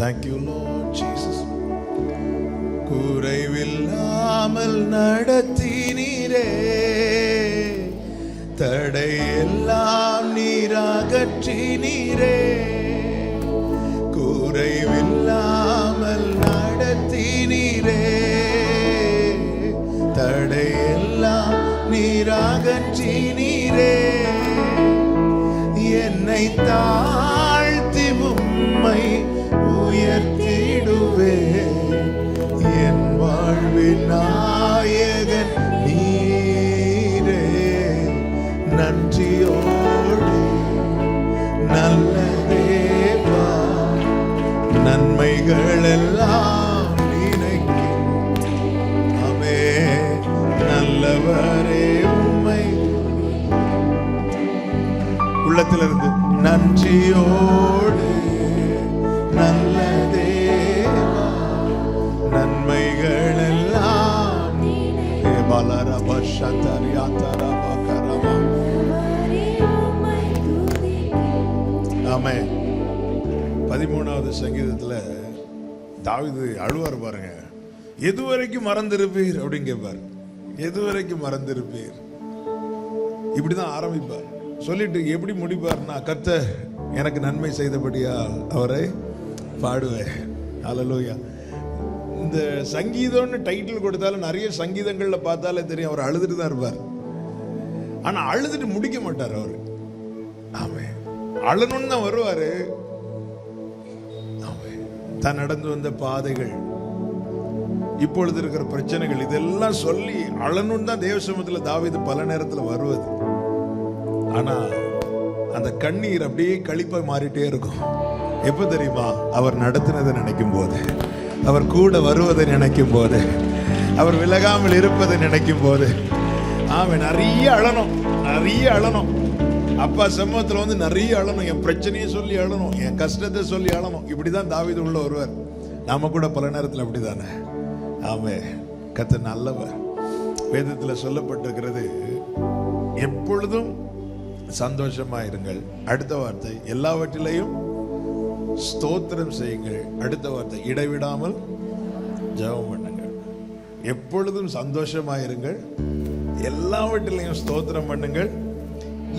Thank you, Lord Jesus. குறைவில்லாமல் நடத்தினீரே, தடையெல்லாம் நீரகற்றினீரே. குறைவில்லாமல் நடத்தினீரே, தடையெல்லாம் நீரகற்றினீரே. என்னை தாழ்த்தி உம்மை உயர்த்திடுவே, என் வாழ்வின் நாயகன் நீரே. நன்றியோடு நல்ல தேவா, நன்மைகள் எல்லாம் நினைக்கும் அமே. நல்லவரே உம்மை உள்ளத்திலிருந்து நன்றியோடு நல்ல தேவா, நன்மைகள் எல்லாம் ஆமென். 13வது சங்கீதத்துல தாவீது அழுவார் பாருங்க. எதுவரைக்கும் மறந்திருப்பீர் அப்படின்னு கேட்பார். எதுவரைக்கும் மறந்திருப்பீர், இப்படிதான் ஆரம்பிப்பார். சொல்லிட்டு எப்படி முடிப்பார்னா, கர்த்தர் எனக்கு நன்மை செய்தபடியா அவரை பாடுவேன். ஹல்லேலூயா. இந்த சங்கீதம்னு டைட்டில் கொடுத்தாலும் நிறைய சங்கீதங்கள்ல பார்த்தாலே தெரியும் அவர் அழுதுட்டு தான் இருப்பார். ஆனா அழுதுட்டு முடிக்க மாட்டார் அவரு. ஆமென். அழணும்னு தான் வருவாரு. ஆமென். தான் நடந்து வந்த பாதைகள், இப்பொழுது இருக்கிற பிரச்சனைகள், இதெல்லாம் சொல்லி அழணும்னு தான் தேவ சமூகத்துல தாவீது பல நேரத்துல வருவது. ஆனா அந்த கண்ணீர் அப்படியே களிப்பா மாறிட்டே இருக்கும். எப்ப தெரியுமா? அவர் நடத்தினதை நினைக்கும் போது, அவர் கூட வருவதை நினைக்கும் போது, அவர் விலகாமல் இருப்பதை நினைக்கும் போது. ஆமென். நிறைய அழணும், நிறைய அழணும். அப்பா சமூகத்துல வந்து நிறைய அழணும். என் பிரச்சனையை சொல்லி அழணும், என் கஷ்டத்தை சொல்லி அழணும். இப்படிதான் தாவீது உள்ள வருவார். நாம கூட பல நேரத்தில் அப்படிதானே. ஆமென். கர்த்தர் நல்லவர். வேதத்துல சொல்லப்பட்டிருக்கிறது, எப்பொழுதும் சந்தோஷமா இருங்கள். அடுத்த வார்த்தை, எல்லாவற்றிலையும் ஸ்தோத்திரம் செய்யுங்கள். அடுத்த வார்த்தை, இடைவிடாமல் ஜெபம் பண்ணுங்கள். எப்பொழுதும் சந்தோஷமா இருங்கள், எல்லாவற்றிலையும் ஸ்தோத்திரம் பண்ணுங்கள்,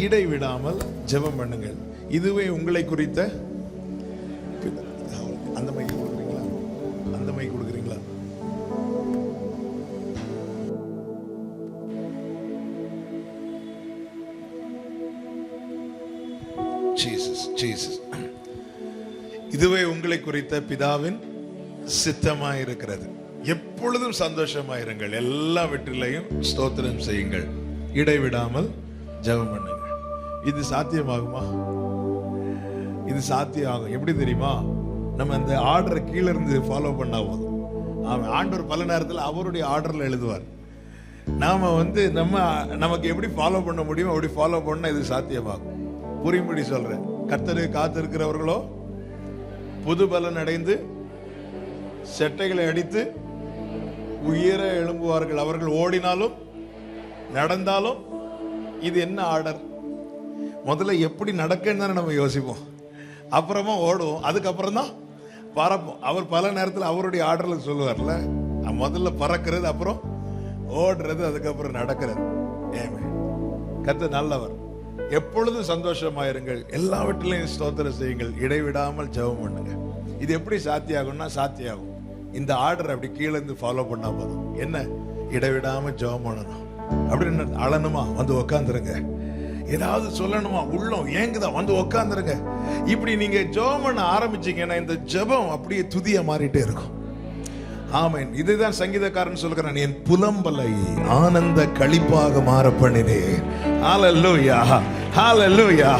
இடைவிடாமல் ஜெபம் பண்ணுங்கள். இதுவே உங்களை குறித்த அந்த மைக்கு கொடுக்குறீங்களா? அந்த மைக்கு கொடுக்குறீங்களா? Jesus Jesus. இதுவே உங்களை குறித்த பிதாவின் சித்தமாய் இருக்கிறது. எப்பொழுதும் சந்தோஷமாயிருங்கள், எல்லா வெற்றிலையும் ஸ்தோத்திரம் செய்யுங்கள், இடைவிடாமல் ஜெபம் பண்ணுங்கள். இது சாத்தியமாகுமா? இது சாத்தியமாகும். எப்படி தெரியுமா? நம்ம அந்த ஆர்டரை கீழே இருந்து ஃபாலோ பண்ணா போதும். ஆண்டவர் பல நேரத்தில் அவருடைய ஆர்டர்ல எழுதுவார். நாம வந்து நமக்கு எப்படி ஃபாலோ பண்ண முடியும் அப்படி ஃபாலோ பண்ணா இது சாத்தியமாகும். புரியும்படி சொல்றேன். கர்த்தரை காத்திருக்கிறவர்களோ புது பலன் அடைந்து செட்டைகளை அடித்து உயர எழும்புவார்கள். அவர்கள் ஓடினாலும் நடந்தாலும். இது என்ன ஆர்டர்? முதல்ல எப்படி நடக்குன்னு தானே நம்ம யோசிப்போம், அப்புறமா ஓடுவோம், அதுக்கப்புறம் தான் பறப்போம். அவர் பல நேரத்தில் அவருடைய ஆர்டர்ல சொல்லுவார்ல, முதல்ல பறக்கிறது, அப்புறம் ஓடுறது, அதுக்கப்புறம் நடக்கிறது. ஏமே கர்த்தர் நல்லவர். எப்பொழுதும் சந்தோஷமாயிருங்கள், எல்லாவற்றிலையும் ஸ்தோத்திரம் செய்யுங்கள், இடைவிடாமல் ஜெபம் பண்ணுங்க. இது எப்படி சாத்தியாகும்னா, சாத்தியாகும் இந்த ஆர்டர் அப்படி கீழே இருந்து ஃபாலோ பண்ணா போதும். என்ன? இடைவிடாம ஜெபம் பண்ணணும். அப்படின்னு அழணுமா? வந்து உக்காந்துருங்க. ஏதாவது சொல்லணுமா? உள்ளம் ஏங்குதா? வந்து உக்காந்துருங்க. இப்படி நீங்க ஜெபம் பண்ண ஆரம்பிச்சீங்கன்னா இந்த ஜெபம் அப்படியே துதியா மாறிட்டே இருக்கும். ஆமென். இதுதான் சங்கீதக்காரன் சொல்கிறான், என் புலம்பலை ஆனந்த களிப்பாக மாற பண்ணினேன். ஹல்லேலூயா, ஹல்லேலூயா,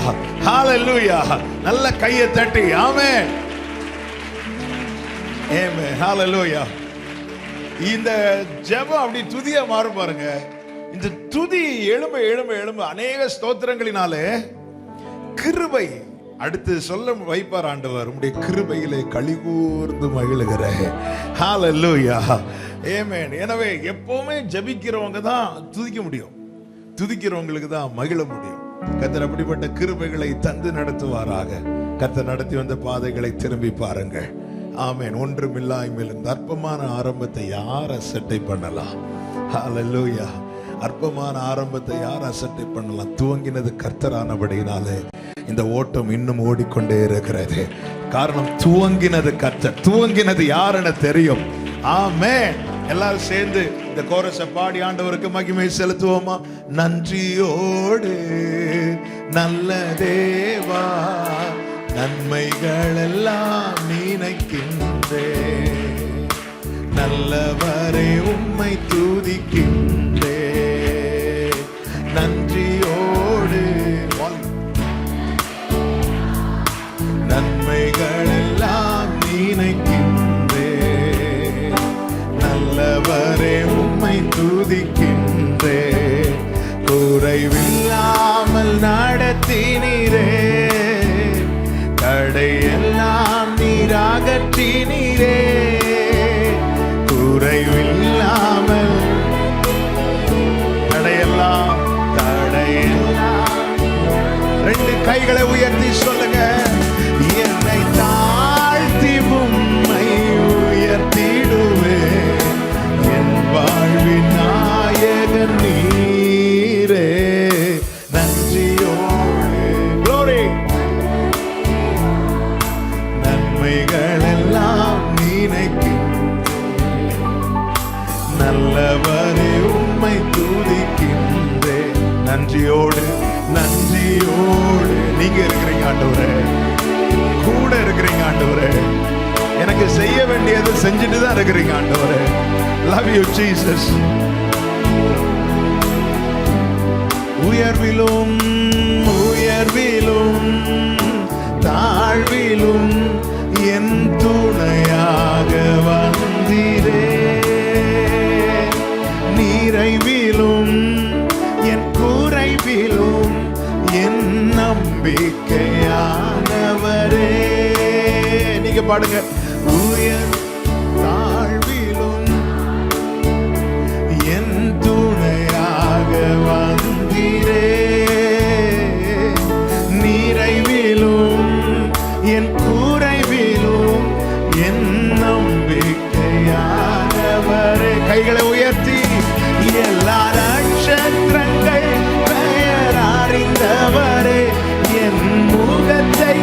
ஹல்லேலூயா. நல்ல கையை தட்டி ஆமென், ஆமென், ஹல்லேலூயா. இந்த ஜெபம் அப்படி துதியா மாறும் பாருங்க. இந்த துதி எழும்ப எழும்ப எழும்ப அநேக ஸ்தோத்திரங்களினாலே கிருபை அடுத்து சொல்ல வைப்பார் ஆண்டவர். உம்முடைய கிருபையிலே களிகூர்ந்து மகிழுகிறேன். ஹல்லேலூயா, ஆமென். எனவே எப்பவுமே ஜெபிக்கிறவங்க தான் துதிக்க முடியும், துதிக்கிறவங்களுக்கு தான் மகிழ முடியும். கர்த்தர் அப்படிப்பட்ட கிருபைகளை தந்து நடத்துவாராக. கர்த்தர் நடத்தி வந்த பாதைகளை திரும்பி பாருங்கள். ஆமென். ஒன்றுமில்லாய்மையில் இந்த அற்பமான ஆரம்பத்தை யார் அசட்டை பண்ணலாம்? ஹல்லேலூயா. அற்பமான ஆரம்பத்தை யார் அசட்டை பண்ணலாம்? துவங்கினது கர்த்தரானபடியினாலே இந்த ஓட்டம் இன்னும் ஓடிக்கொண்டே இருக்கிறது. காரணம், துவங்கினது கர்த்தர். துவங்கினது யாருன்னு தெரியும். ஆமென். எல்லாரும் சேர்ந்து இந்த கோரஸை பாடி ஆண்டவருக்கு மகிமை செலுத்துவோமா? நன்றியோடு நல்ல தேவா, நன்மைகள் எல்லாம் நினைக்கின்றே, நல்லவரே உம்மை துதிக்கின்றே. நன்றியோடு நன்மைகள் எல்லாம் நினைக்கின்றே, நல்லவரே உம்மை துதிக்கின்றே. குறைவில்லாமல் நடத்தினீரே, தடையெல்லாம் நீராகற்றினீரே. குறைவில்லாமல் தடையெல்லாம் ரெண்டு கைகளை உயர்த்தி சொல்லுங்க. என்னை தாழ்த்தி உம்மை உயர்த்திடுவே, என் வாழ்வின் நாயகன் நீரே. நன்றியோடு glory. நன்மைகள் எல்லாம் நினைக்கின்றேன், நல்லவரே உம்மை துதிக்கின்றேன். நன்றியோடு நன்றியோடு நீங்க இருக்கிறீங்க ஆண்டவரே, கூட இருக்கிறீங்க ஆண்டவரே. எனக்கு செய்ய வேண்டியது செஞ்சுட்டு தான் இருக்கிறீங்க ஆண்டவரே. Love you Jesus. உயர்விலும் உயர்விலும் தாழ்விலும் என் துணையாக வந்தீரே, நிறைவிலும் என் குறைவிலும் என் நம்பிக்கையானவரே. நீங்க பாடுங்க. உயர் தாழ்விலும் என் துணையாக வந்தீரே, நிறைவிலும் என் குறைவிலும் என் நம்பிக்கையானவரே. கைகளை உயர்த்தி எல்லா நட்சத்திரங்கள் பெயர் அறிந்தவரே, என் முகத்தை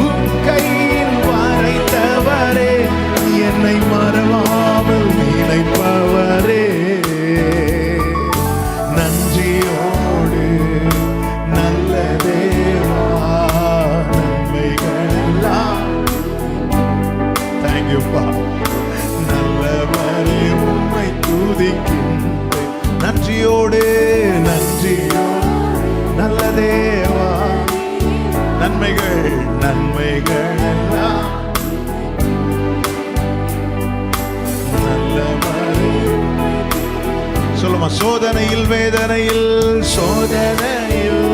உம் கையில் வரைந்தவரே, என்னை மறவாமல் நினைப்பவரே. நன்றியோடு நல்ல தேவா, நன்மைகள் எல்லாம் தேங்க்யூப்பா. நல்லவரே உம்மை துதிக்கின்றேன். நன்றியோடு நன்றியோடு நல்ல தேவா, நன்மைகள் நன்மைகள் எல்லாம் நல்லவரே. சொல்லுமா. சோதனையில் வேதனையில், சோதனையில்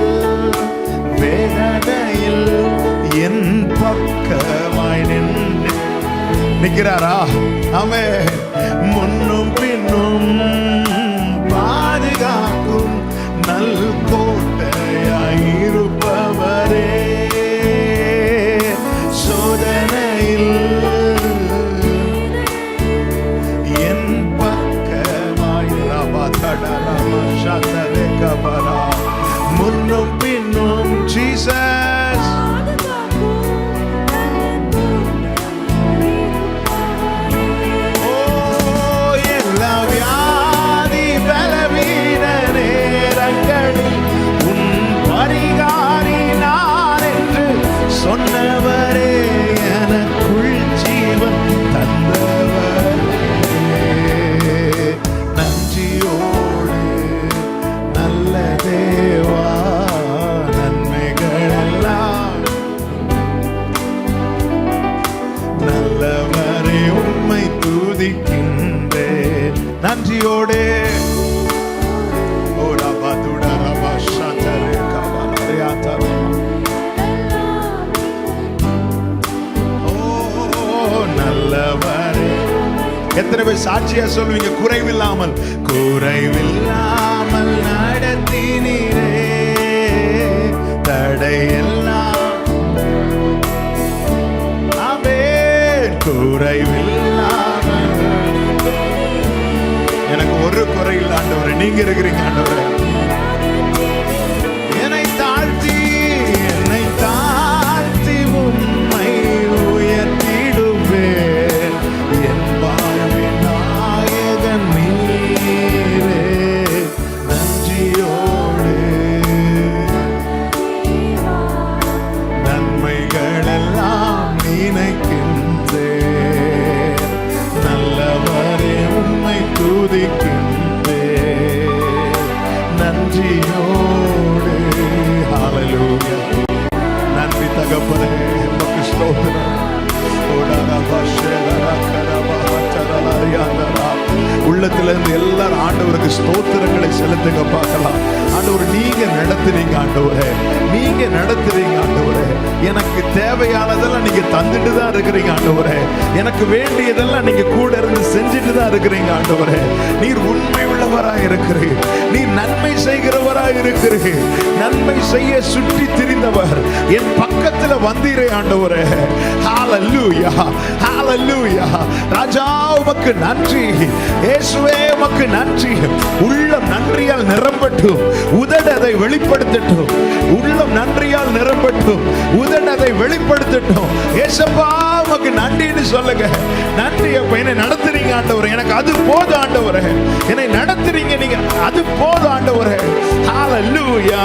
வேதனையில் என் பக்கமாய் நிற்கிறாரா? ஆமென். முன்னும் பின்னும் பாதுகாக்கும் நல் கோட்டையாயிருப்பவரே. சோதனையில் என் பக்கமாய் முன்னும் பின்னும் ஜீசஸ். ஓ எல்லா வியாதி பலவீன நேரங்களில் உன் பரிகாரி நான் என்று சொன்னவரே, எனக்குள் ஜீவன் தந்தவர். நன்றியோடு நல்ல தேவா, நன்மைகள் எல்லாம் நல்லவரே உம்மை துதிக்கின்றேன். நன்றியோடு நல்லவரே. எத்தனை பேர் சாட்சியா சொல்லுவீங்க? குறைவில்லாமல் குறைவில்லாமல் நடத்தினீரே, தடையெல்லாம் ஆமென். குறைவில்லாமல். எனக்கு ஒரு குறை இல்லை ஆண்டவரே, நீங்க இருக்கிறீங்க ஆண்டவரே. என்னை தாழ்த்தி உம்மை உயர்த்திடுவேன். என் வாழ்வின் நாயகன் நீரே, நன்றியோடு நன்மைகளெல்லாம் நினைக்கின்றேன். நல்லவரே உம்மை துதிக்கின்றேன் நன்றியோடு. ஹல்லேலூயா. நன்றி தகப்பனே, உமக்கு ஸ்தோத்திரம். உள்ளத்திலிருந்து எல்லாரும் ஆண்டவருக்கு ஸ்தோத்திரங்களை செலுத்துங்க பார்க்கலாம். ஆண்டவர், நீங்க நடத்துறீங்க ஆண்டவரே, நீங்க நடத்துறீங்க ஆண்டவரே. எனக்கு தேவையானதெல்லாம் நீங்க தந்துட்டு தான் இருக்கிறீங்க ஆண்டவரே. எனக்கு வேண்டியதெல்லாம் நீங்க கூட இருந்து செஞ்சுட்டு தான் இருக்கிறீங்க ஆண்டவரே. நீர் உண்மை உள்ளவராய் இருக்கிறீர், நீர் நன்மை செய்கிறவராய் இருக்கிறீர். நன்மை செய்ய சுற்றி திரிந்தவர் என் பக்கத்துல வந்தீரே ஆண்டவரே. ஹல்லேலூயா, ஹல்லேலூயா. ராஜா உமக்கு நன்றி, இயேசுவே உமக்கு நன்றி. உள்ளம் நன்றியால் நிரம்பட்டும், உதடு அதை வெளிப்படுத்தட்டும். உள்ளம் நன்றியால் நிரம்பட்டும், உதடு அதை வெளிப்படுத்தட்டும். இயேசுப்பா உமக்கு நன்றின்னு சொல்லுங்க. நன்றி அப்ப, என்னை நடத்துறீங்க ஆண்டவரே, எனக்கு அது போதும் ஆண்டவரே. என்னை நடத்துறீங்க நீங்க, அது போதும் ஆண்டவரே. ஹல்லேலூயா.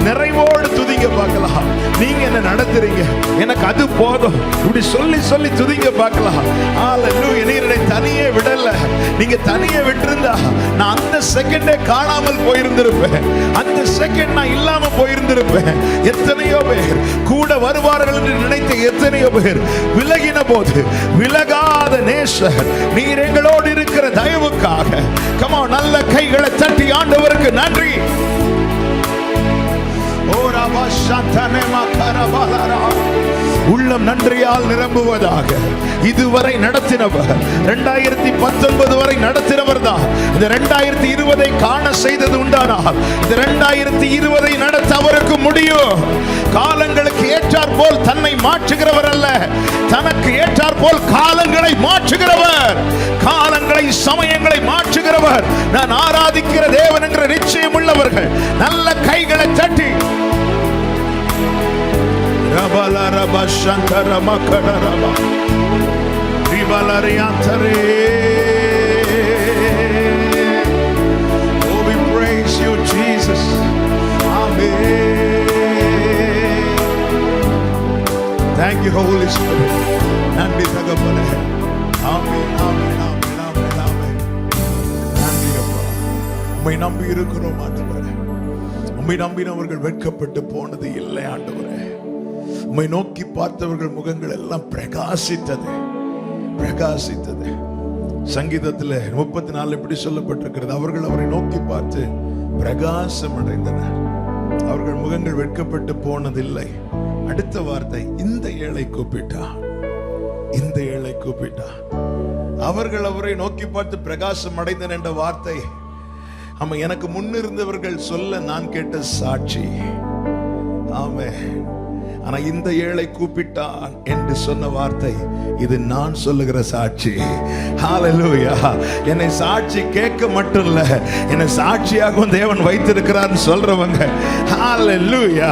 நிறைவோடு துதிங்க பார்க்கலாம். நீங்க என்ன நடத்துறீங்க, எனக்கு அது போதும். இப்படி சொல்லி சொல்லி துதிங்க பார்க்கலாம். ஹல்லேலூயா. நீர் என்னை தனியே விடல. நீங்க தனியே விட்டிருந்தா நான் அந்த செகண்டே காணாமல் போயிருந்திருப்பேன். அந்த செகண்ட் நான் இல்லாம போயிருந்திருப்பேன். எத்தனையோ பேர் கூட வருவார்கள் என்று நினைத்த எத்தனையோ பேர் விலகின போது விலகாத நேசர் நீர் எங்களோடு இருக்கிற தயவுக்காக கமா நல்ல கைகளை தட்டி ஆண்டவருக்கு நன்றி. உள்ளம் நன்றியால் நிரம்புவதாக. இதுவரை நடத்தினவர் 2019 வரை நடத்தினவர் தான். இந்த 2020 காண செய்தது உண்டானால் இந்த 2020 நடத்த அவருக்கு முடியும். காலங்களுக்கு ஏற்றார் போல் தன்னை மாற்றுகிறவர் அல்ல, தனக்கு ஏற்றார் போல் காலங்களை மாற்றுகிறவர், காலங்களை சமயங்களை மாற்றுகிறவர். நான் ஆராதிக்கிற தேவன் என்கிற நிச்சயம் உள்ளவர்கள் நல்ல கைகளை தட்டி ரபல ரப Sankara மக்கட ரப ரிபலரியாந்தரே. Oh, we praise you Jesus. Amen. Thank you Holy Spirit. நன்றி தகப்பனே. ஆமென், ஆமென், ஆமென், ஆமென், ஆமென். நன்றி அப்பா. உம்மை நம்பி இருக்கிறோம் ஆண்டவரே. உம்மை நம்பினவர்கள் வெட்கப்பட்டு போனது இல்லை ஆண்டவரே. உம்மை நோக்கி பார்த்தவர்கள் முகங்கள் எல்லாம் பிரகாசித்தது, பிரகாசித்தது. சங்கீதத்தில் 34 இப்படி சொல்லப்பட்டிருக்கிறது, அவர்கள் அவரை நோக்கி பார்த்து பிரகாசம் அடைந்தனர், அவர்கள் முகங்கள் வெட்கப்பட்டு போனதில்லை. அடுத்த வார்த்தை, இந்த ஏழை கூப்பிட்டார், இந்த ஏழை கூப்பிட்டார். அவர்கள் அவரை நோக்கி பார்த்து பிரகாசம் அடைந்தனர் என்ற வார்த்தை ஆமா எனக்கு முன்னிருந்தவர்கள் சொல்ல நான் கேட்ட சாட்சி. ஆமென். ஆனா இந்த ஏழை கூப்பிட்டான் என்று சொன்ன வார்த்தை இது நான் சொல்லுகிற சாட்சி. ஹல்லேலூயா. என்னை சாட்சி கேட்க மட்டும் இல்ல, என்னை சாட்சியாகவும் தேவன் வைத்திருக்கிறார் சொல்றவங்க. ஹல்லேலூயா,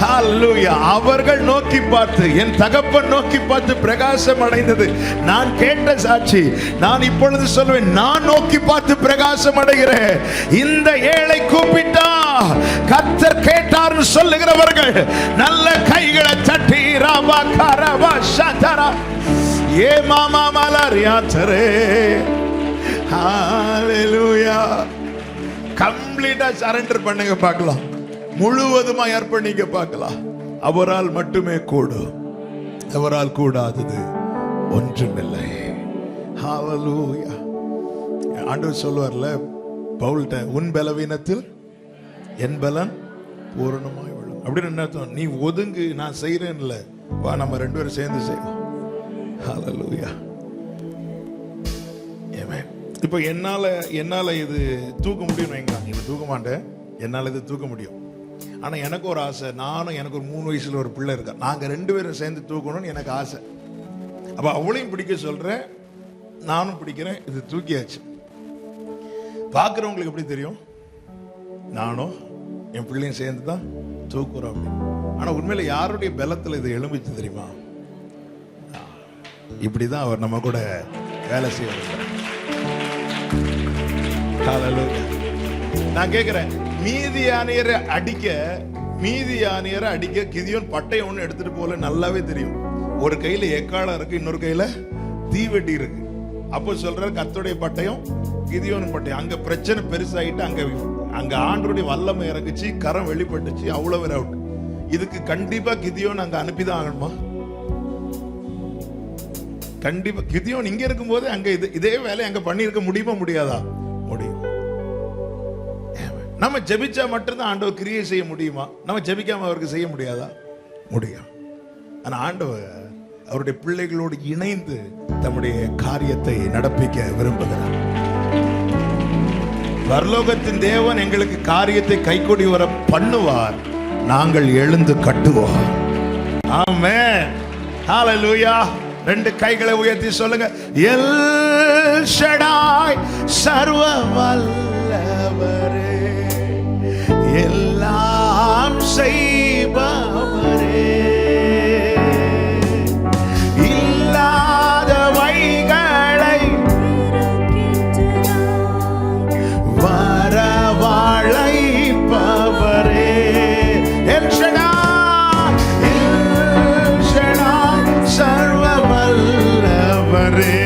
ஹல்லேலூயா. அவர்கள் நோக்கி பார்த்து, என் தகப்பன் நோக்கி பார்த்து பிரகாசம் அடைந்தது நான் கேட்ட சாட்சி. நான் இப்பொழுது சொல்வேன், நான் நோக்கி பார்த்து பிரகாசம் அடைகிறேன். இந்த ஏழை கூப்பிட்டா கர்த்தர் கேட்டார்னு சொல்லுகிறவர்கள் நல்ல கைகளை தட்டி ராபா கரபா சந்தரா ஏ மாமா மலரியாத்தரே. ஹல்லேலூயா. கம்ப்ளீட்டா சரண்டர் பண்ணுங்க பார்க்கலாம், முழுவதுமா அர்ப்பணிக்க பார்க்கலாம். அவரால் மட்டுமே கூடும், அவரால் கூடாதது ஒன்றுமில்லை. ஹல்லேலூயா. ஆண்டவர் சொல்வார்ல பவுல்ட்ட, உன் பலவீனத்தில் என் பலன் பூரணமாய் விழும். அப்படின்னு என்ன அர்த்தம்? நீ ஒதுங்கு, நான் செய்யறேன்ல, வா நம்ம ரெண்டு பேரும் சேர்ந்து செய்வோம். ஹல்லேலூயா. ஆமென். இப்போ என்னால இது தூக்க முடியும் வைங்க, இது தூக்க மாட்டேன், என்னால இது தூக்க முடியும். ஆனா எனக்கு ஒரு ஆசை, நானும் எனக்கு ஒரு 3 வயசுல ஒரு பிள்ளை இருக்கா, நாங்க 2 பேரும் சேர்ந்து தூக்கணும்னு எனக்கு ஆசை. அப்ப அவளையும் பிடிக்க சொல்றேன், நானும் பிடிக்கிறேன். இது தூக்கியாச்சு. பார்க்குறவங்களுக்கு எப்படி தெரியும்? நானும் என் பிள்ளையும் சேர்ந்து தான் தூக்குறோம் அப்படின்னு. ஆனா உண்மையில யாருடைய பலத்தில் இது எழும்பிச்சு தெரியுமா? இப்படிதான் அவர் நம்ம கூட வேலை செய்வார். நான் கேட்கிறேன், மீதியானியரை அடிக்க கிதியோன் பட்டயம் ஒண்ணு எடுத்துட்டு போல நல்லாவே தெரியும். ஒரு கையில எக்காலம் இருக்கு, இன்னொரு கையில தீவெட்டி இருக்கு. அப்போ சொல்ற கர்த்தருடைய பட்டயம், கிதியோன் பட்டயம். அங்க பிரச்சனை பெருசாயிட்டு அங்க ஆண்டருடைய வல்லமை இறங்குச்சு, கரம் வெளிப்பட்டுச்சு, அவ்வளவு பேர் அவுட். இதுக்கு கண்டிப்பா கிதியோன் அங்க அனுப்பிதான் ஆகணுமா? கண்டிப்பா. கிதியோன் இங்க இருக்கும் போது அங்க இதே வேலை அங்க பண்ணிருக்க முடியுமா? முடியாதா? முடியும். நம்ம ஜெபிச்சா மட்டும்தான் ஆண்டவர் கிரியை செய்ய முடியுமா? நம்ம ஜெபிக்காம அவருக்கு செய்ய முடியாதா? முடியும். ஆனா ஆண்டவர் அவருடைய பிள்ளைகளோடு இணைந்து தம்முடைய காரியத்தை நடப்பிக்க விரும்புகிறார். பரலோகத்தின் தேவன் எங்களுக்கு காரியத்தை கைகூடி வர பண்ணுவார், நாங்கள் எழுந்து கட்டுவோம். ஆமென். ஹல்லேலூயா. 2 கைகளை உயர்த்தி சொல்லுங்க, எல் ஷடாய் சர்வ வல்லவரே, எல்லாம் செய்பவரே, இல்லாதவைகளை வரவழைப்பவரே, எல் ஷடாய், எல் ஷடாய் சர்வ வல்லவரே,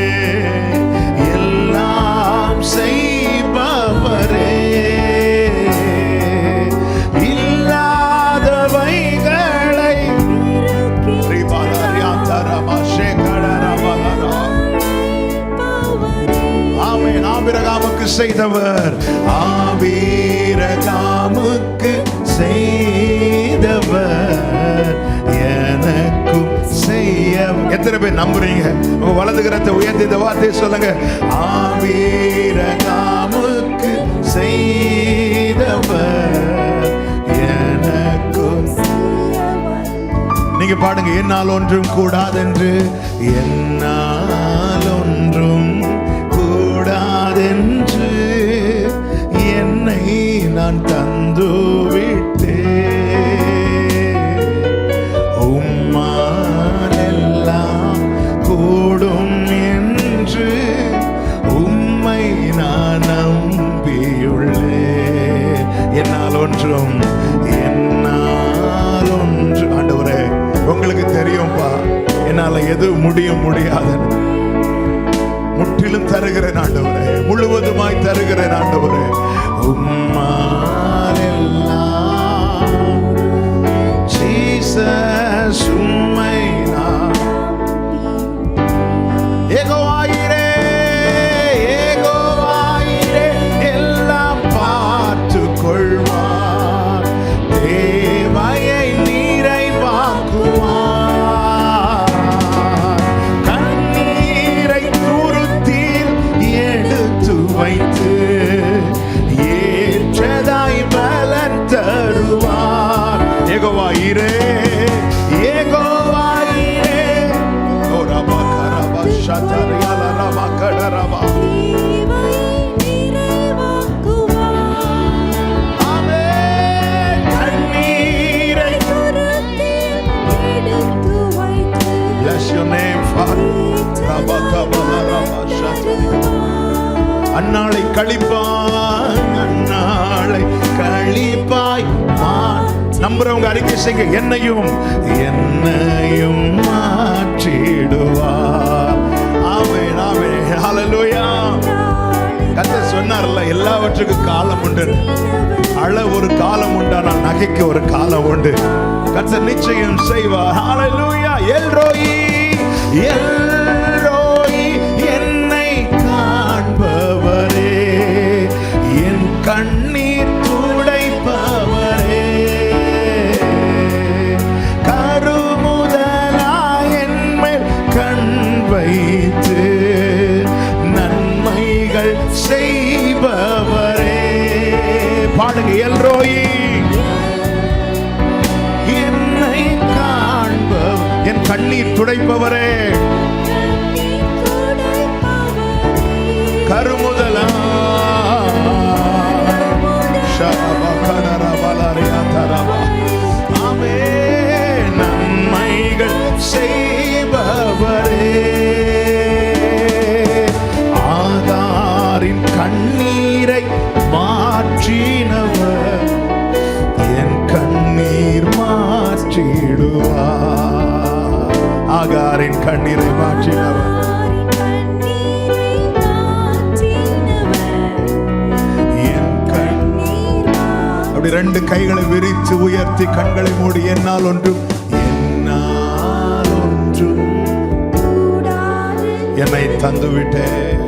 எல்லாம் செய்பவரே, ஆபிரகாமுக்கு செய்தவர், ஆபிரகாமுக்கு செய்தவர் எனக்கும் செய்ய. எத்தனை பேர் நம்புறீங்க? உங்க வலது கரத்தை உயர்த்தி இந்த வார்த்தையை சொல்லுங்க, ஆபிரகாமுக்கு செய்தவர் எனக்கும். நீங்க பாடுங்க, என்னால் ஒன்றும் கூடாதென்று, என்னால் ஒன்றும் கூடாதென்று என்னை நான் தந்து விட்டேன், உம்மால் எல்லாம் கூடும் என்று உம்மை நான் நம்பியுள்ளேன். என்னால் ஒன்றும், என்னால் ஒன்று. ஆண்டவரே, உங்களுக்கு தெரியும்பா என்னால எது முடியாதுன்னு. முற்றிலும் தருகிறேன் ஆண்டவரே, முழுவதுமாய் தருகிறேன் ஆண்டவரே. உம்மால் எல்லாம் ஜீசஸ், உம்மை நான் ஏகோவாயிரே, ஏகோவாயிரே எல்லாம் பார்த்து கொள்வார், தேவையை நிறைவாக்குவார், வைத்து ஏற்றதாய் பலன் தருவார். ஏகோவாயிரே, ஏகோவாயிரே, ஓரபா கரபா ஷதரியால ரபா கடரபா, ஆமென். கண்ணீரை bless your name Father. ரபா கபல ரபா ஷதரியா. அந்நாளை கழிப்பாய், அந்நாளை கழிப்பாய். நம்புறவங்க அறிக்கை செய்ய, என்னையும் மாற்றிடுவார். ஆமென், ஆமென், ஹல்லேலூயா. கர்த்தர் சொன்னார்ல, எல்லாவற்றுக்கும் காலம் உண்டு. அழ ஒரு காலம் உண்டு, ஆனால் நகைக்கு ஒரு காலம் உண்டு. கர்த்தர் நிச்சயம் செய்வார். ஹல்லேலூயா. எல்ரோயி, எல்ரோயி என்னை காண்பவரே, என் கண்ணீர் துடைப்பவரே, கருமுதலாய் என்மேல் கண் வைத்து நன்மைகள் செய்பவரே. பாடுங்க, எல்ரோயி, கண்ணீர் துடைப்பவரே, கருமுதலா நன்மைகள் செய்பவரே, ஆகாரின் கண்ணீரை மாற்றினவர் என் கண்ணீர் மாற்றிடுவார். ஆகாரின் கண்ணீரை மாற்றினவர், ரெண்டு கைகளை விரித்து உயர்த்தி கண்களை மூடி என்னால் ஒன்றும் என்னை தந்துவிட்டேன்,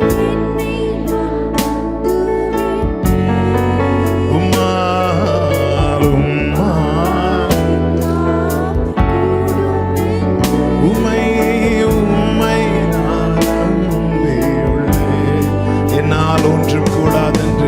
என்னால் ஒன்றும் கூடாதென்று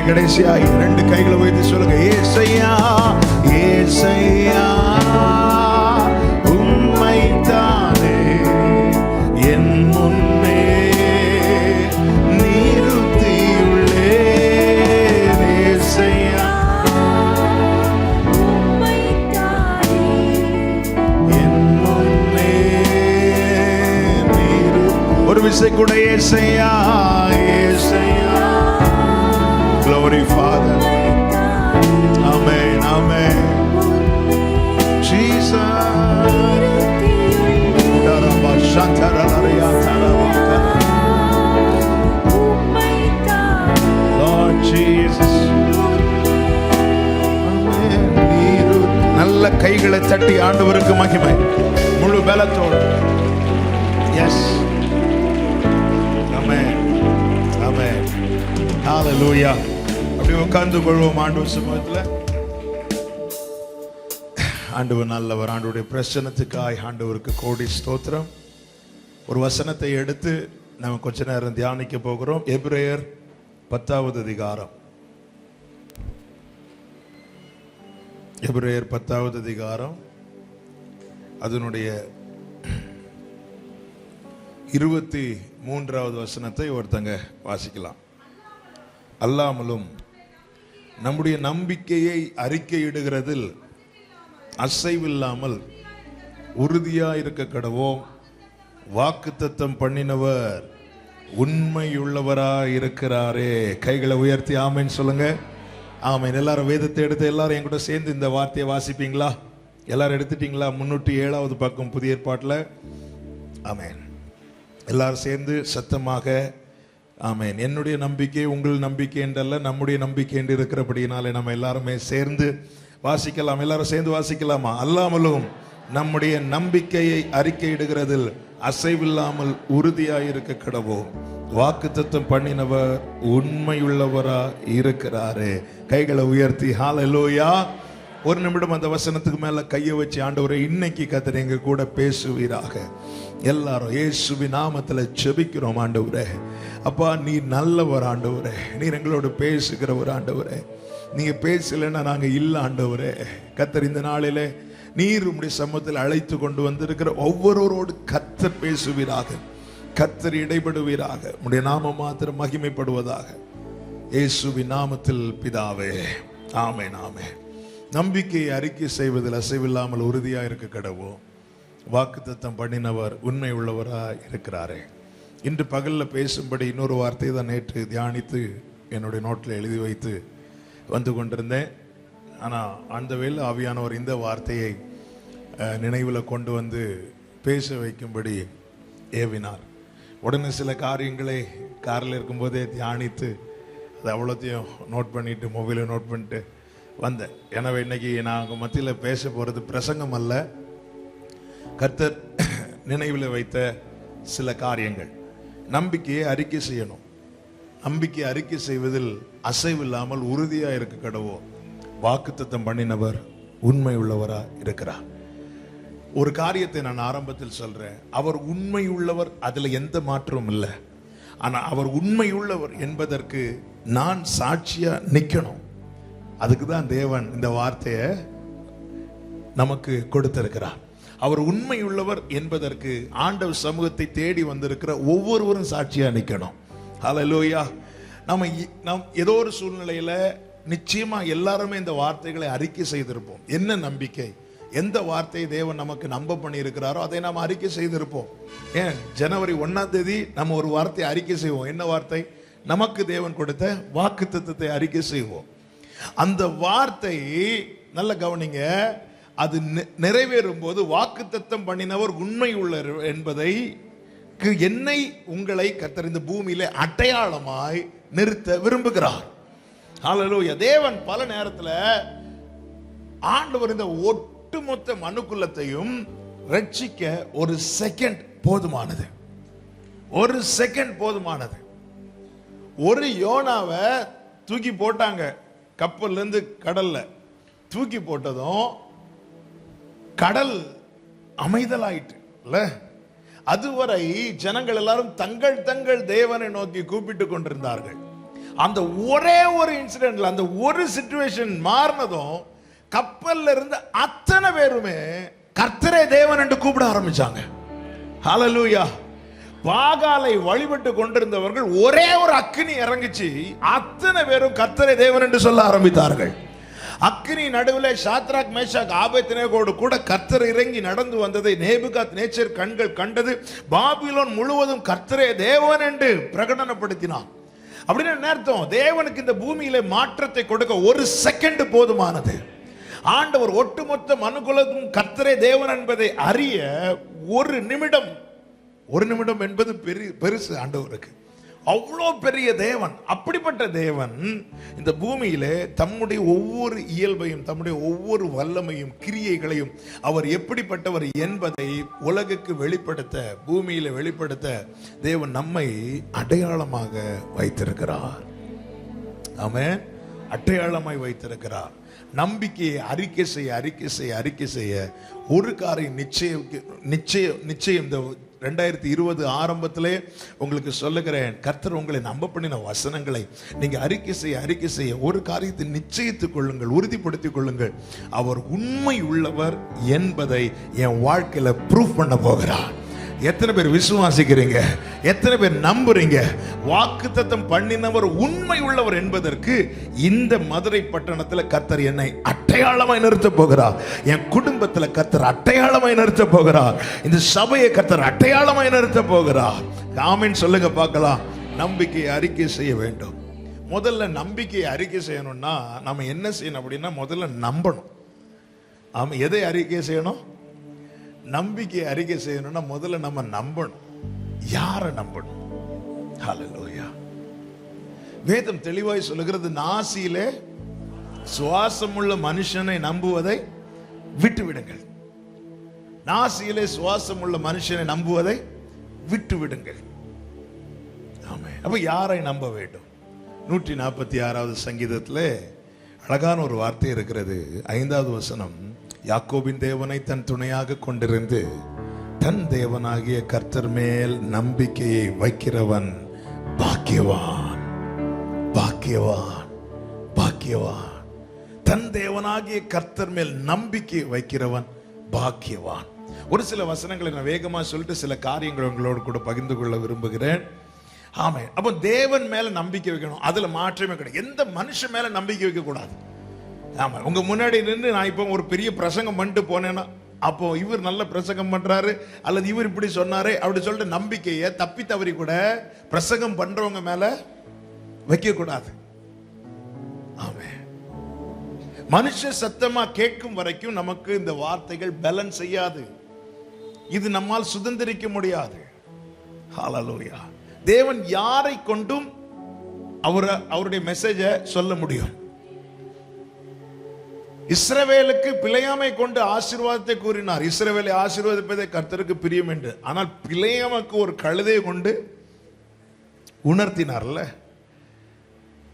கடைசியாய் ரெண்டு கைகளை வைத்து சொல்லுங்க, ஏசையா ஏசையா உம்மைத்தானே என் முன்னே நிறுத்தியுள்ளேன், ஏசையா என் முன்னே ஒரு விசை கூட ஏசையா ஏசையா. Glory Father, Amen, Amen, Jesus. Lord Jesus, Amen. நல்ல கைகளை தட்டி ஆண்டவருக்கு மகிமை முழு பலத்தோடு. Yes, Amen, Amen, Hallelujah. அப்படி உட்கார்ந்து கொள்வோம் ஆண்டவர் சமூகத்தில். ஆண்டவர் நல்லவர், ஆண்டவருடைய பிரசன்னத்துக்காய் ஆண்டவருக்கு கோடி ஸ்தோத்திரம். ஒரு வசனத்தை எடுத்து நம்ம கொஞ்ச நேரம் தியானிக்க போகிறோம். எபிரேயர் 10வது அதிகாரம், எபிரேயர் 10வது அதிகாரம் அதனுடைய 23வது வசனத்தை ஒருத்தங்க வாசிக்கலாம். அல்லாமலும் நம்முடைய நம்பிக்கையை அறிக்கையிடுகிறதில் அசைவில்லாமல் உறுதியா இருக்க கடவோம். வாக்குத்தத்தம் பண்ணினவர் உண்மையுள்ளவரா இருக்கிறாரே. கைகளை உயர்த்தி ஆமேன் சொல்லுங்க. ஆமேன். எல்லாரும் வேதத்தை எடுத்து எல்லாரும் என் கூட சேர்ந்து இந்த வார்த்தையை வாசிப்பீங்களா? எல்லாரும் எடுத்துட்டீங்களா? 307வது பக்கம் புதிய ஏற்பாட்டில். ஆமேன். எல்லாரும் சேர்ந்து சத்தமாக ஆமேன். என்னுடைய நம்பிக்கை உங்கள் நம்பிக்கை என்றல்ல, நம்முடைய நம்பிக்கை என்று இருக்கிறபடினாலே நம்ம எல்லாருமே சேர்ந்து வாசிக்கலாம். எல்லாரும் சேர்ந்து வாசிக்கலாமா? அல்லாமலும் நம்முடைய நம்பிக்கையை அறிக்கையிடுகிறதில் அசைவில்லாமல் உறுதியாயிருக்க கடவோம். வாக்குத்தத்தம் பண்ணினவர் உண்மையுள்ளவரா இருக்கிறாரே. கைகளை உயர்த்தி ஹல்லேலூயா. ஒரு நிமிடம் அந்த வசனத்துக்கு மேல கையை வச்சு, ஆண்டவரே இன்னைக்கு கர்த்தர் எங்க கூட பேசுவீராக. எல்லாரும் இயேசுவின் நாமத்துல ஜெபிக்கிறோம். ஆண்டவரே அப்பா, நீர் நல்லவர் ஆண்டவரே, நீர் எங்களோடு பேசுகிறவர் ஆண்டவரே. நீங்க பேசலைன்னா நாங்க இல்ல ஆண்டவரே. கர்த்தர் இந்த நாளிலே நீர் உம்முடைய சமூகத்தில் அழைத்து கொண்டு வந்திருக்கிற ஒவ்வொருவரோடு கர்த்தர் பேசுவீராக, கர்த்தர் இடைபடுவீராக. உம்முடைய நாமம் மாத்திரம் மகிமைப்படுவதாக. இயேசுவின் நாமத்தில் பிதாவே, ஆமென், ஆமென். நம்பிக்கையை அறிக்கை செய்வதில் அசைவில்லாமல் உறுதியா இருக்க கடவோம். வாக்குத்தத்தம் பண்ணினவர் உண்மை உள்ளவராய் இருக்கிறாரே. இன்று பகல்ல பேசும்படி இன்னொரு வார்த்தையை தான் நேற்று தியானித்து என்னுடைய நோட்டில் எழுதி வைத்து வந்து கொண்டிருந்தேன். ஆனால் அந்த வேளை ஆவியானவர் இந்த வார்த்தையை நினைவில் கொண்டு வந்து பேச வைக்கும்படி ஏவினார். உடனே சில காரியங்களை காரில் இருக்கும்போதே தியானித்து அது அவ்வளோத்தையும் நோட் பண்ணிட்டு, மொபைலில் நோட் பண்ணிட்டு வந்தேன். எனவே இன்னைக்கு நாங்கள் மத்தியில் பேச போகிறது பிரசங்கம் அல்ல, கர்த்தர் நினைவில் வைத்த சில காரியங்கள். நம்பிக்கையை அறிக்கை செய்யணும். நம்பிக்கை அறிக்கை செய்வதில் அசைவில்லாமல் உறுதியாக இருக்க கடவோம். வாக்குத்தத்தம் பண்ணினவர் உண்மை உள்ளவரா இருக்கிறார். ஒரு காரியத்தை நான் ஆரம்பத்தில் சொல்றேன், அவர் உண்மை உள்ளவர், அதுல எந்த மாற்றமும் இல்லை. ஆனா அவர் உண்மை உள்ளவர் என்பதற்கு நான் சாட்சியா நிக்கணும். அதுக்கு தான் தேவன் இந்த வார்த்தையை நமக்கு கொடுத்திருக்கிறார். அவர் உண்மை உள்ளவர் என்பதற்கு ஆண்டவர் சமூகத்தை தேடி வந்திருக்கிற ஒவ்வொருவரும் சாட்சியா நிக்கணும். ஹல்லேலூயா. நம்ம ஏதோ ஒரு சூழ்நிலையில நிச்சயமா எல்லாருமே இந்த வார்த்தைகளை அறிக்கை செய்திருப்போம். என்ன நம்பிக்கை, எந்த வார்த்தையை தேவன் நமக்கு நம்ப பண்ணி இருக்கிறாரோ அதை நாம் அறிக்கை செய்திருப்போம். ஏன் ஜனவரி 1ஆம் தேதி நம்ம ஒரு வார்த்தையை அறிக்கை செய்வோம். என்ன வார்த்தை? நமக்கு தேவன் கொடுத்த வாக்குத்தத்தத்தை அறிக்கை செய்வோம். அந்த வார்த்தை நல்ல கவனிங்க, அது நிறைவேறும் போது வாக்குத்தத்தம் பண்ணினவர் உண்மை உள்ளவர் என்பதை என்னை உங்களை கர்த்தர் இந்த பூமியில அடையாளமாய் நிறுத்த விரும்புகிறார். ஹல்லேலூயா. தேவன் பல நேரத்தில் ஆண்டவர் இந்த ஒட்டுமொத்த மனுக்குலத்தையும் ரட்சிக்க ஒரு செகண்ட் போதுமானது. ஒரு செகண்ட் போதுமானது. ஒரு யோனாவை தூக்கி போட்டாங்க, கப்பல்ல இருந்து கடல்ல தூக்கி போட்டதும் கடல் அமைதலாயிட்டு இல்ல. அதுவரை ஜனங்கள் எல்லாரும் தங்கள் தங்கள் தேவனை நோக்கி கூப்பிட்டு கொண்டிருந்தார்கள். அந்த ஒரே ஒரு இன்சிடென்ட்ல, அந்த ஒரு சிச்சுவேஷன் மாறினதும் கப்பல்ல இருந்து அத்தனை பேருமே கர்த்தரே தேவன் என்று கூப்பிட ஆரம்பிச்சாங்க. ஹல்லேலூயா. பாகாலை வழிபட்டு கொண்டிருந்தவர்கள் ஒரே ஒரு அக்கினி இறங்கிச்சு, அத்தனை பேரும் கர்த்தரே தேவன் என்று சொல்ல ஆரம்பித்தார்கள். அக்கினி நடுவில் சாத்ராக் மேஷாக் ஆபேத்நேகோடு கூட கர்த்தர் இறங்கி நடந்து வந்ததை நேபுகாத் நேச்சர் கண்கள் கண்டது. பாபிலோன் முழுவதும் கர்த்தரே தேவன் என்று பிரகடனப்படுத்தினான். அப்படின்னு என்ன அர்த்தம்? தேவனுக்கு இந்த பூமியில மாற்றத்தை கொடுக்க ஒரு செகண்ட் போதுமானது. ஆண்டவர் ஒட்டுமொத்த மனுக்குலத்தும் கர்த்தரே தேவன் என்பதை அறிய ஒரு நிமிடம் என்பது பெருசு ஆண்டவருக்கு. அவ்வளோ பெரிய தேவன். அப்படிப்பட்ட தேவன் இந்த பூமியிலே தம்முடைய ஒவ்வொரு இயல்பையும், தம்முடைய ஒவ்வொரு வல்லமையும், கிரியைகளையும் அவர் எப்படிப்பட்டவர் என்பதை உலகுக்கு வெளிப்படுத்த, பூமியில வெளிப்படுத்த தேவன் நம்மை அடையாளமாக வைத்திருக்கிறார். ஆமென். அடையாளமாய் வைத்திருக்கிறார். நம்பிக்கையை அறிக்கை செய்ய ஒரு காரியம் நிச்சயம் இந்த 2020 ஆரம்பத்திலே உங்களுக்கு சொல்லுகிறேன், கர்த்தர் உங்களை நம்ப பண்ணின வசனங்களை நீங்க அறிக்கை செய்ய ஒரு காரியத்தை நிச்சயித்துக் கொள்ளுங்கள், உறுதிப்படுத்திக் கொள்ளுங்கள். அவர் உண்மை உள்ளவர் என்பதை என் வாழ்க்கையில ப்ரூவ் பண்ண போகிறார். எத்தனை பேர் விசுவாசிக்கிறீங்க? எத்தனை பேர் நம்புறீங்க? வாக்குத்தத்தம் பண்ணினவர் உண்மை உள்ளவர் என்பதற்கு இந்த மதுரை பட்டணத்தில் கர்த்தர் என்னை அடையாளமாய் நிறுத்த போகிறார். என் குடும்பத்தில் கர்த்தர் அடையாளமாய் நிறுத்த போகிறார். இந்த சபையை கர்த்தர் அடையாளமாய் நிறுத்த போகிறார். ஆமென் சொல்லுங்க பார்க்கலாம். நம்பிக்கையை அறிக்கை செய்ய வேண்டும். முதல்ல நம்பிக்கையை அறிக்கை செய்யணும்னா நம்ம என்ன செய்யணும் அப்படின்னா, முதல்ல நம்பணும். ஆமா, எதை அறிக்கை செய்யணும்? நம்பிக்கை அறிக்கை செய்யணும்னா முதல்ல நம்ம நம்பணும். யாரை நம்பணும்? ஹல்லேலூயா. வேதம் தெளிவாய் சொல்லுகிறது, நாசியிலே சுவாசமுள்ள மனுஷனை நம்புவதை விட்டு விடுங்கள். நாசியிலே சுவாசமுள்ள மனுஷனை நம்புவதை விட்டு விடுங்கள். ஆமென். அப்ப யாரை நம்ப வேண்டும்? 146வது சங்கீதத்திலே அழகான ஒரு வார்த்தை இருக்கிறது. 5வது வசனம், யாக்கோபின் தேவனை தன் துணையாக கொண்டிருந்து தன் தேவனாகிய கர்த்தர் மேல் நம்பிக்கையை வைக்கிறவன் பாக்கியவான். பாக்கியவான், பாக்கியவான். தன் தேவனாகிய கர்த்தர் மேல் நம்பிக்கை வைக்கிறவன் பாக்கியவான். ஒரு சில வசனங்களை நான் வேகமா சொல்லிட்டு சில காரியங்களை உங்களோடு கூட பகிர்ந்து கொள்ள விரும்புகிறேன். ஆமென். அப்போ தேவன் மேல நம்பிக்கை வைக்கணும். அதுல மாற்றமே கிடையாது. எந்த மனுஷன் மேல நம்பிக்கை வைக்க கூடாது. ஆமா, உங்க முன்னாடி நின்று நான் இப்போ ஒரு பெரிய பிரசங்கம் பண்ணிட்டு போனேன்னா, அப்போ இவர் நல்ல பிரசங்கம் பண்றாரு அல்லது இவர் இப்படி சொன்னாரு அப்படி சொல்லிட்டு நம்பிக்கையை தப்பி தவறி கூட பிரசங்கம் பண்றவங்க மேல வைக்க கூடாது. ஆமென். மனுஷ சத்தமா கேட்கும் வரைக்கும் நமக்கு இந்த வார்த்தைகள் பேலன்ஸ் செய்யாது. இது நம்மால் சுதந்திரிக்க முடியாது. ஹல்லேலூயா. தேவன் யாரை கொண்டும் அவருடைய மெசேஜை சொல்ல முடியும். இஸ்ரவேலுக்கு பிலேயாமை கொண்டு ஆசீர்வாதத்தை கூறினார். இஸ்ரவேலை ஆசீர்வதிப்பதை கர்த்தருக்கு பிரியம் என்று. ஆனால் பிலேயாமுக்கு ஒரு கழுதையை கொண்டு உணர்த்தினார்ல.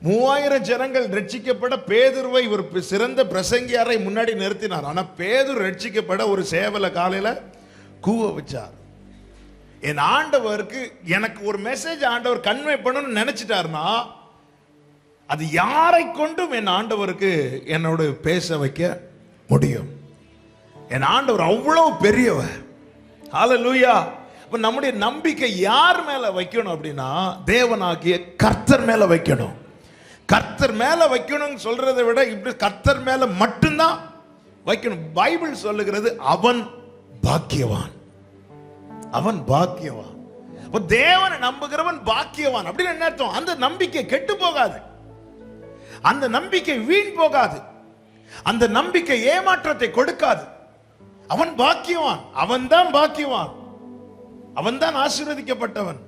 3000 ஜனங்கள் ரட்சிக்கப்பட பேதுருவை ஒரு சிறந்த பிரசங்கியாரை முன்னாடி நிறுத்தினார். ஆனா பேதுரு ரட்சிக்கப்பட ஒரு சேவல காலையில கூவ வச்சார். என் ஆண்டவருக்கு எனக்கு ஒரு மெசேஜ் ஆண்டவர் கன்வே பண்ணணும்னு நினைச்சிட்டாருன்னா அது யாரை கொண்டும் என் ஆண்டவருக்கு என்னோட பேச வைக்க முடியும். என் ஆண்டவர் அவ்வளவு பெரியவர். ஹல்லேலூயா. அப்ப நம்முடைய நம்பிக்கை யார் மேல வைக்கணும் அப்படின்னா தேவனாகிய கர்த்தர் மேல வைக்கணும். கர்த்தர் மேல வைக்கணும் சொல்றதை விட இப்படி கர்த்தர் மேல மட்டும்தான் வைக்கணும். பைபிள் சொல்லுகிறது அவன் பாக்கியவான், அவன் பாக்கியவான். அப்ப தேவனை நம்புகிறவன் பாக்கியவான் அப்படின்னு என்ன அர்த்தம்? அந்த நம்பிக்கை கெட்டு போகாது, அந்த நம்பிக்கை வீண் போகாது, அந்த நம்பிக்கை ஏமாற்றத்தை கொடுக்காது. அவன் பாக்கியவான், அவன் தான் பாக்கியவான், அவன் தான் ஆசீர்வதிக்கப்பட்டவன்.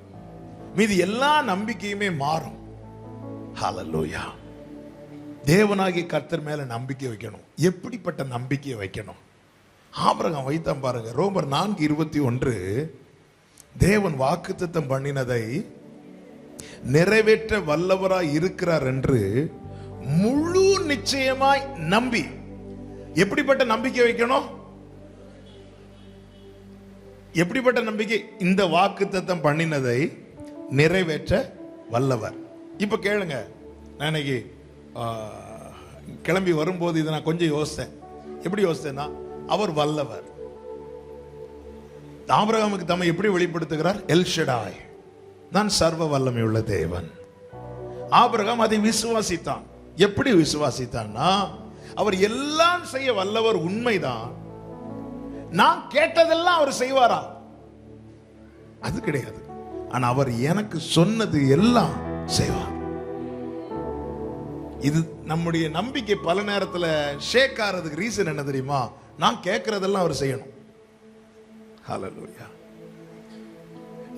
மீது எல்லா நம்பிக்கையுமே மாறும். ஹல்லேலூயா. தேவனாகிய கர்த்தர் மேல நம்பிக்கை வைக்கணும். எப்படிப்பட்ட நம்பிக்கையை வைக்கணும்? ஆபிரகாம் வைத்தான் பாருங்க. ரோமர் 4:21 தேவன் வாக்குத்தத்தம் பண்ணினதை நிறைவேற்ற வல்லவராய் இருக்கிறார் என்று முழு நிச்சயமாய் நம்பி. எப்படிப்பட்ட நம்பிக்கை வைக்கணும்? எப்படிப்பட்ட நம்பிக்கை? இந்த வாக்குத்தத்தம் பண்ணினதை நிறைவேற்ற வல்லவர். இப்ப கேளுங்க, நான் இன்னைக்கு கிளம்பி வரும்போது இதை நான் கொஞ்சம் யோசித்தேன். எப்படி யோசித்தேன்னா, அவர் வல்லவர். ஆபிரகாமுக்கு தம்மை எப்படி வெளிப்படுத்துகிறார்? எல் ஷடாய், நான் சர்வ வல்லமை உள்ள தேவன். ஆபிரகாம் அதை விசுவாசித்தான். எப்படி விசுவாசித்தான்னா, அவர் எல்லாம் செய்ய வல்லவர் உண்மைதான். நான் கேட்டதெல்லாம் அவர் செய்வாரா? அது கிடையாது. ஆனா அவர் எனக்கு சொன்னது எல்லாம் செய்வார். இது நம்முடைய நம்பிக்கை பல நேரத்தில் ஷேக் ஆறதுக்கு ரீசன் என்ன தெரியுமா? நான் கேட்கறதெல்லாம் அவர் செய்யணும். ஹல்லேலூயா.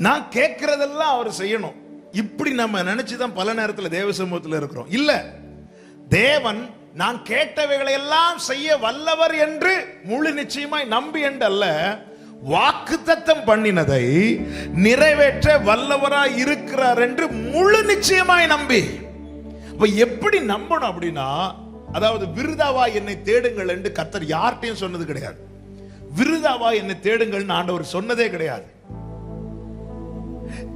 நான் கேட்கறதெல்லாம் அவர் செய்யணும். இப்படி நம்ம நினைச்சுதான் பல நேரத்தில் தேவ சமூகத்தில் இருக்கிறோம். இல்ல, தேவன் நான் கேட்டவைகளை எல்லாம் செய்ய வல்லவர் என்று முழு நிச்சயமாய் நம்பி என்றல்ல, வாக்குத்தத்தம் பண்ணினதை நிறைவேற்ற வல்லவராய் இருக்கிறார் என்று முழு நிச்சயமாய் நம்பி. எப்படி நம்பணும் அப்படின்னா, அதாவது விருதாவா என்னை தேடுங்கள் என்று கர்த்தர் யார்கிட்டையும் சொன்னது கிடையாது. விருதாவா என்னை தேடுங்கள் ஆண்டவர் சொன்னதே கிடையாது.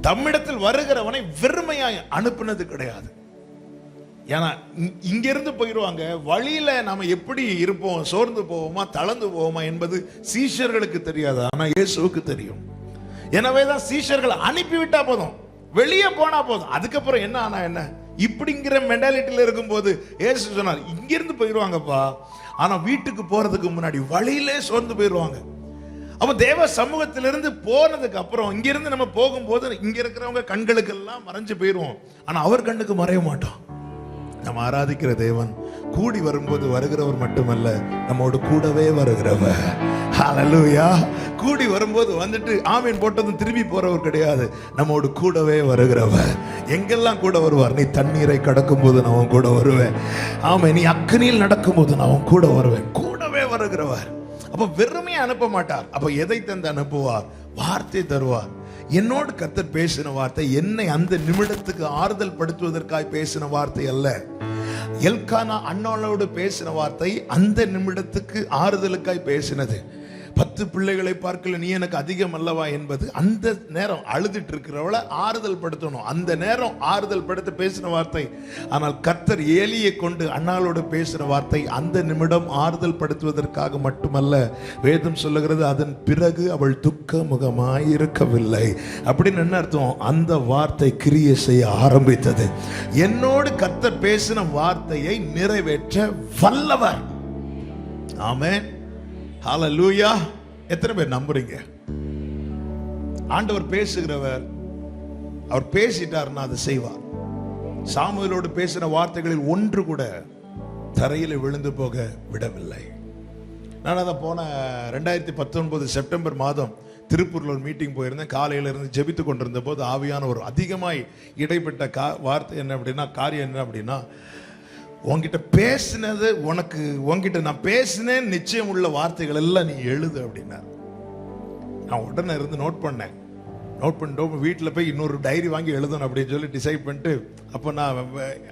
தம்மிடத்தில் வருகிறவனை வெறுமையாய் அனுப்பினது கிடையாது. ஏன்னா இங்க இருந்து போயிடுவாங்க, வழியில நாம எப்படி இருப்போம், சோர்ந்து போவோமா தளர்ந்து போவோமா என்பது சீஷர்களுக்கு தெரியாது, ஆனா இயேசுவுக்கு தெரியும். எனவேதான் சீஷர்கள் அனுப்பிவிட்டா போதும், வெளியே போனா போதும், அதுக்கப்புறம் என்ன ஆனா என்ன, இப்படிங்கிற மென்டாலிட்டியில இருக்கும்போது இயேசு சொன்னார், இங்கிருந்து போயிடுவாங்கப்பா, ஆனா வீட்டுக்கு போறதுக்கு முன்னாடி வழியிலே சோர்ந்து போயிடுவாங்க. அப்ப தேவ சமூகத்திலிருந்து போனதுக்கு அப்புறம் இங்கிருந்து நம்ம போகும்போது இங்க இருக்கிறவங்க கண்களுக்கு எல்லாம் மறைஞ்சு போயிடுவோம், ஆனா அவர் கண்ணுக்கு மறைய மாட்டோம். நம்ம ஆராதிக்கிற தேவன் கூடி வரும்போது வருகிறவர் மட்டுமல்ல, நம்மோடு கூடவே வருகிறவர். ஹல்லேலூயா. கூடி வரும்போது வந்துட்டு ஆமீன் போட்டதும் திரும்பி போறவர் கிடையாது, நம்மோடு கூடவே வருகிறவர். எங்கெல்லாம் கூட வருவார்? நீ தண்ணீரை கடக்கும் போது நான் கூட வருவேன். ஆமே, நீ அக்னியில் நடக்கும் போது நான் கூட வருவேன். கூடவே வருகிறவர். அப்ப வெறுமையை அனுப்ப மாட்டார். அப்ப எதை தந்து அனுப்புவார்? வார்த்தை தருவார். என்னோடு கர்த்தர் பேசின வார்த்தை என்னை அந்த நிமிடத்துக்கு ஆறுதல் படுத்துவதற்காய் பேசின வார்த்தை அல்ல. எல்கானா அண்ணாளோடு பேசின வார்த்தை அந்த நிமிடத்துக்கு ஆறுதலுக்காய் பேசினது. 10 பிள்ளைகளை பார்க்கல நீ எனக்கு அதிகம் அல்லவா என்பது அந்த நேரம் அழுதுட்டு இருக்கிறவளை ஆறுதல் படுத்தணும், அந்த நேரம் ஆறுதல் படுத்த பேசின வார்த்தை. ஆனால் கர்த்தர் ஏலியை கொண்டு அண்ணாளோடு பேசின வார்த்தை அந்த நிமிடம் ஆறுதல் படுத்துவதற்காக மட்டுமல்ல. வேதம் சொல்லுகிறது, அதன் பிறகு அவள் துக்க முகமாய் இருக்கவில்லை. அப்படின்னு என்ன அர்த்தம்? அந்த வார்த்தை கிரியை செய்ய ஆரம்பித்தது. என்னோடு கர்த்தர் பேசின வார்த்தையை நிறைவேற்ற வல்லவர். ஆமென். ஹல்லேலூயா. எத்தனை பேர் நம்புறீங்க? ஆண்டவர் பேசுகிறவர். அவர் பேசிட்டார்னா அதை செய்வார். சாமுவேலோடு பேசின வார்த்தைகளில் ஒன்று கூட தரையில் விழுந்து போக விடவில்லை. நான் அதை போன 2019 செப்டம்பர் மாதம் திருப்பூர்ல ஒரு மீட்டிங் போயிருந்தேன். காலையில இருந்து ஜெபித்து கொண்டிருந்த போது ஆவியான ஒரு அதிகமாய் இடைப்பட்ட வார்த்தை என்ன அப்படின்னா, காரியம் என்ன அப்படின்னா, உன்கிட்ட பேசினது உன்கிட்ட நான் பேசினேன் நிச்சயம் உள்ள வார்த்தைகள் எல்லாம் நீ எழுது அப்படின்னா. நான் உடனே இருந்து நோட் பண்ணேன். நோட் பண்ணிட்டோம். வீட்டில் போய் இன்னொரு டைரி வாங்கி எழுதணும் அப்படின்னு சொல்லி டிசைட் பண்ணிட்டு, அப்போ நான்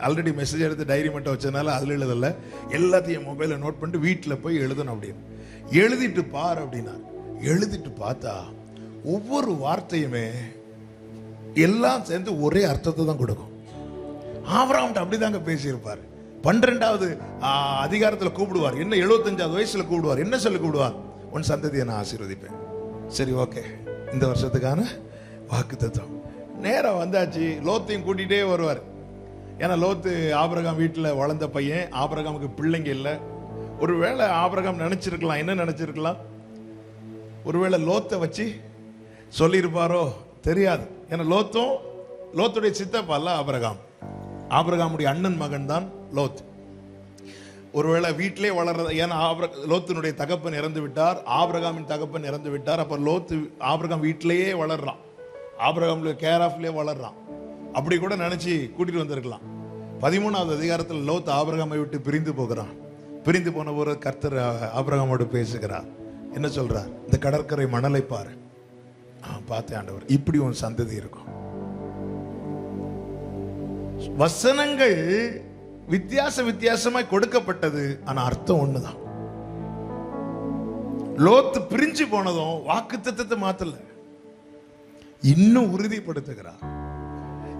ஆல்ரெடி மெசேஜ் எடுத்து டைரி மட்டும் வச்சதுனால அதில் எழுதலை, எல்லாத்தையும் மொபைலில் நோட் பண்ணிட்டு வீட்டில் போய் எழுதணும் அப்படின்னு. எழுதிட்டு பார் அப்படின்னா எழுதிட்டு பார்த்தா ஒவ்வொரு வார்த்தையுமே எல்லாம் சேர்ந்து ஒரே அர்த்தத்தை தான் கொடுக்கும். ஆபிரகாம்கிட்ட அப்படிதாங்க பேசியிருப்பார். 12வது அதிகாரத்தில் கூப்பிடுவார், என்ன 75வது வயசுல கூப்பிடுவார், என்ன சொல்லி கூப்பிடுவார், உன் சந்ததியை நான் ஆசீர்வதிப்பேன். சரி, ஓகே, இந்த வருஷத்துக்கான வாக்குத்தத்தம். நேரம் வந்தாச்சு. லோத்தையும் கூட்டிகிட்டே வருவார். ஏன்னா லோத்து ஆபிரகாம் வீட்டில் வளர்ந்த பையன், ஆபிரகாமுக்கு பிள்ளைங்க இல்லை. ஒருவேளை ஆபிரகாம் நினைச்சிருக்கலாம், என்ன நினைச்சிருக்கலாம், ஒருவேளை லோத்தை வச்சு சொல்லியிருப்பாரோ தெரியாது. ஏன்னா லோத்துடைய சித்தப்பா அல்ல ஆபிரகாம், ஆபிரகாமுடைய அண்ணன் மகன் தான் லோத். ஒருவேளை வீட்டிலே வளர்றது, ஏன்னா லோத்தினுடைய தகப்பன் இறந்து விட்டார், ஆபிரகாமின் தகப்பன் இறந்து விட்டார். அப்ப லோத்து ஆபிரகாம் வீட்டிலேயே வளர்றான், ஆபிரகாமுடைய கேர் ஆஃப்லயே வளர்றான். அப்படி கூட நினைச்சு கூட்டிட்டு வந்திருக்கலாம். 13வது அதிகாரத்தில் லோத் ஆபிரகாமை விட்டு பிரிந்து போகிறான். பிரிந்து போன ஒரு கர்த்தர் ஆபிரகாமோடு பேசுகிறார். என்ன சொல்றார், இந்த கடற்கரை மணலை பாரு. பார்த்தேன் ஆண்டவர், இப்படி உன் சந்ததி இருக்கும். வசனங்கள் வித்தியாசமாய் கொடுக்கப்பட்டது, ஆனா அர்த்தம் ஒண்ணுதான். லோத்து பிரிஞ்சு போனதும் வாக்குத்தத்தத்தை மாத்தல, இன்னும் உறுதிப்படுத்துகிறார்.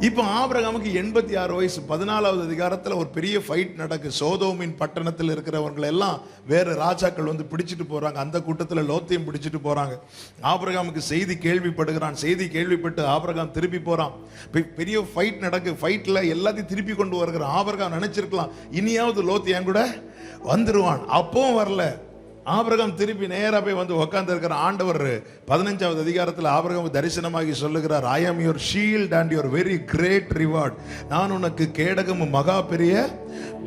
இப்ப ஆபிரகாமுக்கு 86 வயசு. 14வது அதிகாரத்துல ஒரு பெரிய ஃபைட் நடக்கு. சோதோமின் பட்டணத்தில் இருக்கிறவர்கள் எல்லாம் வேற ராஜாக்கள் வந்து பிடிச்சிட்டு போறாங்க. அந்த கூட்டத்துல லோத்தையும் பிடிச்சிட்டு போறாங்க. ஆபிரகாமுக்கு செய்தி கேள்விப்படுகிறான். செய்தி கேள்விப்பட்டு ஆபிரகாம் திருப்பி போறான். பெரிய ஃபைட் நடக்கு. ஃபைட்ல எல்லாத்தையும் திருப்பி கொண்டு வருகிறான். ஆபிரகாம் நினைச்சிருக்கலாம், இனியாவது லோத்து என் கூட வந்துருவான். அப்பவும் வரல. ஆபிரகாம் திருப்பி நேரா போய் வந்து உட்கார்ந்து இருக்கிற ஆண்டவர் 15வது அதிகாரத்தில் ஆபிரகாம் தரிசனமாகி சொல்லுகிறார், I am your shield and your very great reward. நான் உனக்கு கேடகமும் மகா பெரிய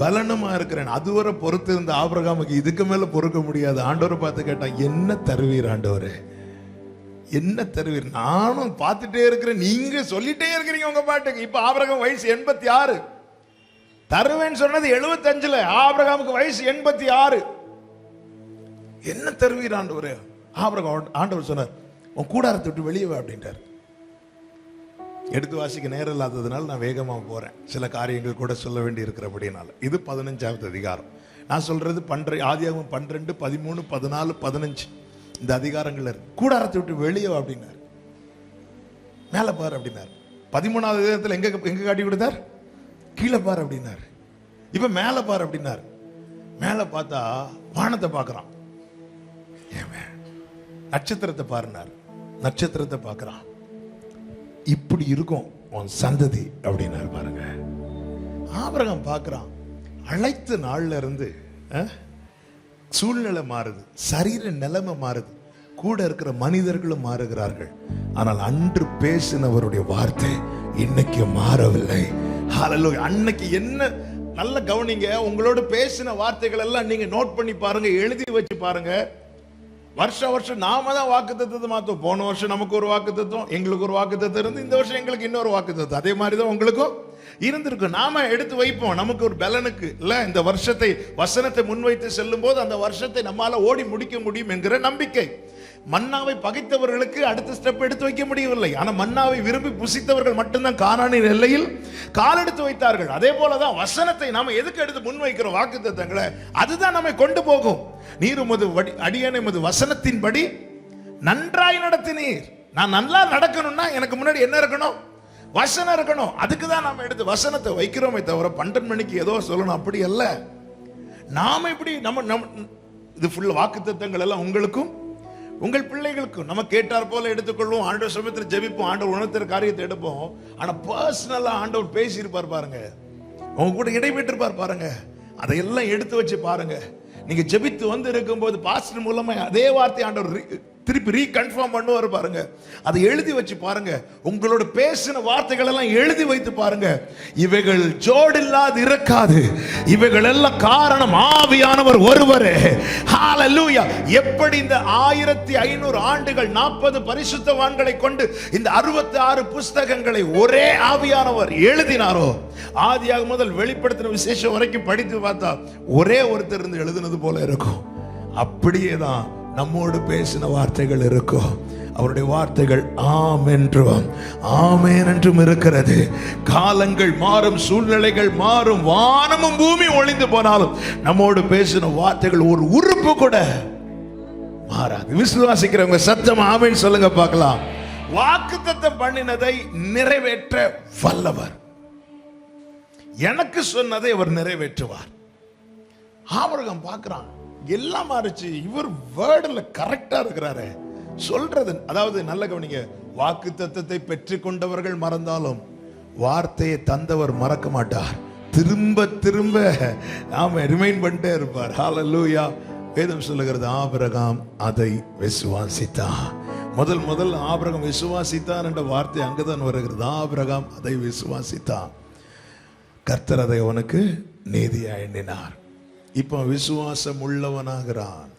பலனுமா இருக்கிறேன். அதுவரை பொறுத்து இருந்த ஆபிரகாமுக்கு இதுக்கு மேல பொறுக்க முடியாது. ஆண்டவரை பார்த்து கேட்டான், என்ன தருவீர் ஆண்டவரே, என்ன தருவீர்? நானும் பார்த்துட்டே இருக்கிறேன், நீங்க சொல்லிட்டே இருக்கிறீங்க உங்க பாட்டுக்கு. இப்ப ஆபிரகாம் வயசு 86, தருவேன்னு சொன்னது 75ல, ஆபிரகாமுக்கு வயசு 86. என்ன தருவீர் ஆண்டவரே? ஆண்டவர் சொன்னார், உன் கூடாரத்தை விட்டு வெளியே வா அப்படின்ட்டார். எடுத்து வாசிக்க நேரம் இல்லாததுனால நான் வேகமா போறேன், சில காரியங்கள் கூட சொல்ல வேண்டி இருக்கிறபடினால. இது 15வது அதிகாரம். நான் சொல்றது ஆதியாகமம் 12, 13, 14, 15 இந்த அதிகாரங்கள் இருக்கு. கூடாரத்தை விட்டு வெளியே வா அப்படின்னார். மேல பாரு அப்படின்னார். 13வது அதிகாரத்தில் எங்க காட்டி கொடுத்தார், கீழே பாரு அப்படின்னார். இப்ப மேல பாரு அப்படின்னார். மேல பார்த்தா வானத்தை பார்க்கறான். நட்சத்திரத்தை பாருனார். நட்சத்திரத்தை பார்க்கிறான். இப்படி இருக்கும் உன் சந்ததி அப்படின்னாரு. பாருங்க, ஆபிரகாம் பார்க்கிறான். அழைத்த நாள்ல இருந்து சூழ்நிலை மாறுது, சரீர நிலைமை மாறுது, கூட இருக்கிற மனிதர்களும் மாறுகிறார்கள். ஆனால் அன்று பேசினவருடைய வார்த்தை இன்னைக்கு மாறவில்லை. ஹல்லேலூயா. அன்னைக்கு என்ன, நல்ல கவனிங்க, உங்களோட பேசின வார்த்தைகள் எல்லாம் நீங்க நோட் பண்ணி பாருங்க, எழுதி வச்சு பாருங்க. வருஷம் நாம தான் வாக்குத்தத்தத்தை மாத்தோம். போன வருஷம் நமக்கு ஒரு வாக்குத்தத்தம், எங்களுக்கு ஒரு வாக்குத்தத்தம் இருந்து, இந்த வருஷம் எங்களுக்கு இன்னொரு வாக்குத்தத்தம். அதே மாதிரி தான் உங்களுக்கும் இருந்திருக்கும். நாம எடுத்து வைப்போம் நமக்கு ஒரு பலனுக்கு இல்ல. இந்த வருஷத்தை வசனத்தை முன்வைத்து செல்லும் போது அந்த வருஷத்தை நம்மால ஓடி முடிக்க முடியும் என்கிற நம்பிக்கை. மன்னாவை பகைத்தவர்களுக்கு அடுத்த ஸ்டெப் எடுத்து வைக்க முடியவில்லை. ஆனா மன்னாவை விரும்பி புசித்தவர்கள் மட்டும்தான் கானானின் எல்லையில் காலெடுத்து வைத்தார்கள். அதே போலதான் வசனத்தை நாம எதுக்கு எடுத்து முன்வைக்கிறோம், வாக்குத்தத்தங்களை, அதுதான் நம்மை கொண்டு போகும். நீர் உமது அடியேனை உமது வசனத்தின்படி நன்றாய் நடத்தினீர். நான் நல்லா நடக்கணும்னா எனக்கு முன்னாடி என்ன இருக்கணும், வசனம் இருக்கணும். அதுக்கு தான் நாம எடுத்து வசனத்தை வைக்கிறோமே தவிர 12 மணிக்கு ஏதோ சொல்லணும் அப்படி அல்ல. நாம இப்படி நம்ம இது ஃபுல் வாக்குத்தத்தங்கள் எல்லாம் உங்களுக்கும் உங்கள் பிள்ளைகளுக்கும் நம்ம கேட்டார் போல எடுத்துக்கொள்வோம். ஆண்டவர் சமயத்தில் ஜெபிப்போம், ஆண்டவர் உணர்த்துற காரியத்தை எடுப்போம். ஆனா பர்சனலா ஆண்டவர் பேசியிருப்பார் பாருங்க, உங்க கூட இடைபெற்றிருப்பார் பாருங்க. அதையெல்லாம் எடுத்து வச்சு பாருங்க. நீங்க ஜெபித்து வந்து இருக்கும் போது பாஸ்டர் மூலமா அதே வார்த்தை ஆண்டவர் திருப்பி ரீகன்ஃபார்ம் பண்ணுவார் பாருங்க. அதை எழுதி வச்சு பாருங்க. உங்களோட பேசின வார்த்தைகள் எல்லாம் எழுதி வைத்து பாருங்க. இவைகள் ஜோடு இல்லாது இருக்காது. இவைகள் எல்லாம் காரணம் ஆவியானவர் ஒருவரே. ஹalleluya. எப்படி இந்த 1500 ஆண்டுகள் 40 பரிசுத்தவான்களை கொண்டு இந்த 66 புஸ்தகங்களை ஒரே ஆவியானவர் எழுதினாரோ, ஆதியாகமம் முதல் வெளிப்படுத்தின விசேஷம் வரைக்கும் படித்து பார்த்தா ஒரே ஒருத்தர் இருந்து எழுதினது போல இருக்கும். அப்படியேதான் நம்மோடு பேசின வார்த்தைகள் இருக்கும். அவருடைய வார்த்தைகள் ஆம் என்றும் ஆமேன் என்றும் இருக்கிறது. காலங்கள் மாறும், சூழ்நிலைகள் மாறும், வானமும் பூமி ஒளிந்து போனாலும் நம்மோடு பேசின வார்த்தைகள் ஒரு உறுப்பு கூட மாறாது. விசுவாசிக்கிறவங்க சத்தம் ஆமேன் சொல்லுங்க பார்க்கலாம். வாக்குத்தத்தம் பண்ணினதை நிறைவேற்ற வல்லவர். எனக்கு சொன்னதை அவர் நிறைவேற்றுவார். ஆபிரகாம் பார்க்கிறான், எல்லாம் மாறிச்சு, இவர் வேர்டுல கரெக்டா இருக்கிறாரு சொல்றது. அதாவது நல்ல கவனிங்க, வாக்குத்தத்தத்தை பெற்றுக் கொண்டவர்கள் மறந்தாலும் வார்த்தையை தந்தவர் மறக்க மாட்டார். திரும்ப திரும்ப நாம ரிமைண்ட் பண்ணிட்டே இருப்பார். ஹல்லேலூயா. வேதம் சொல்லுகிறது, ஆபிரகாம் அதை விசுவாசித்தான். முதல் ஆபிரகாம் விசுவாசித்தான் என்ற வார்த்தை அங்குதான் வருகிறது. ஆபிரகாம் அதை விசுவாசித்தான், கர்த்தர் அதை அவனுக்கு நீதியா எண்ணினார். இப்ப விசுவாசம் உள்ளவனாகிறான்.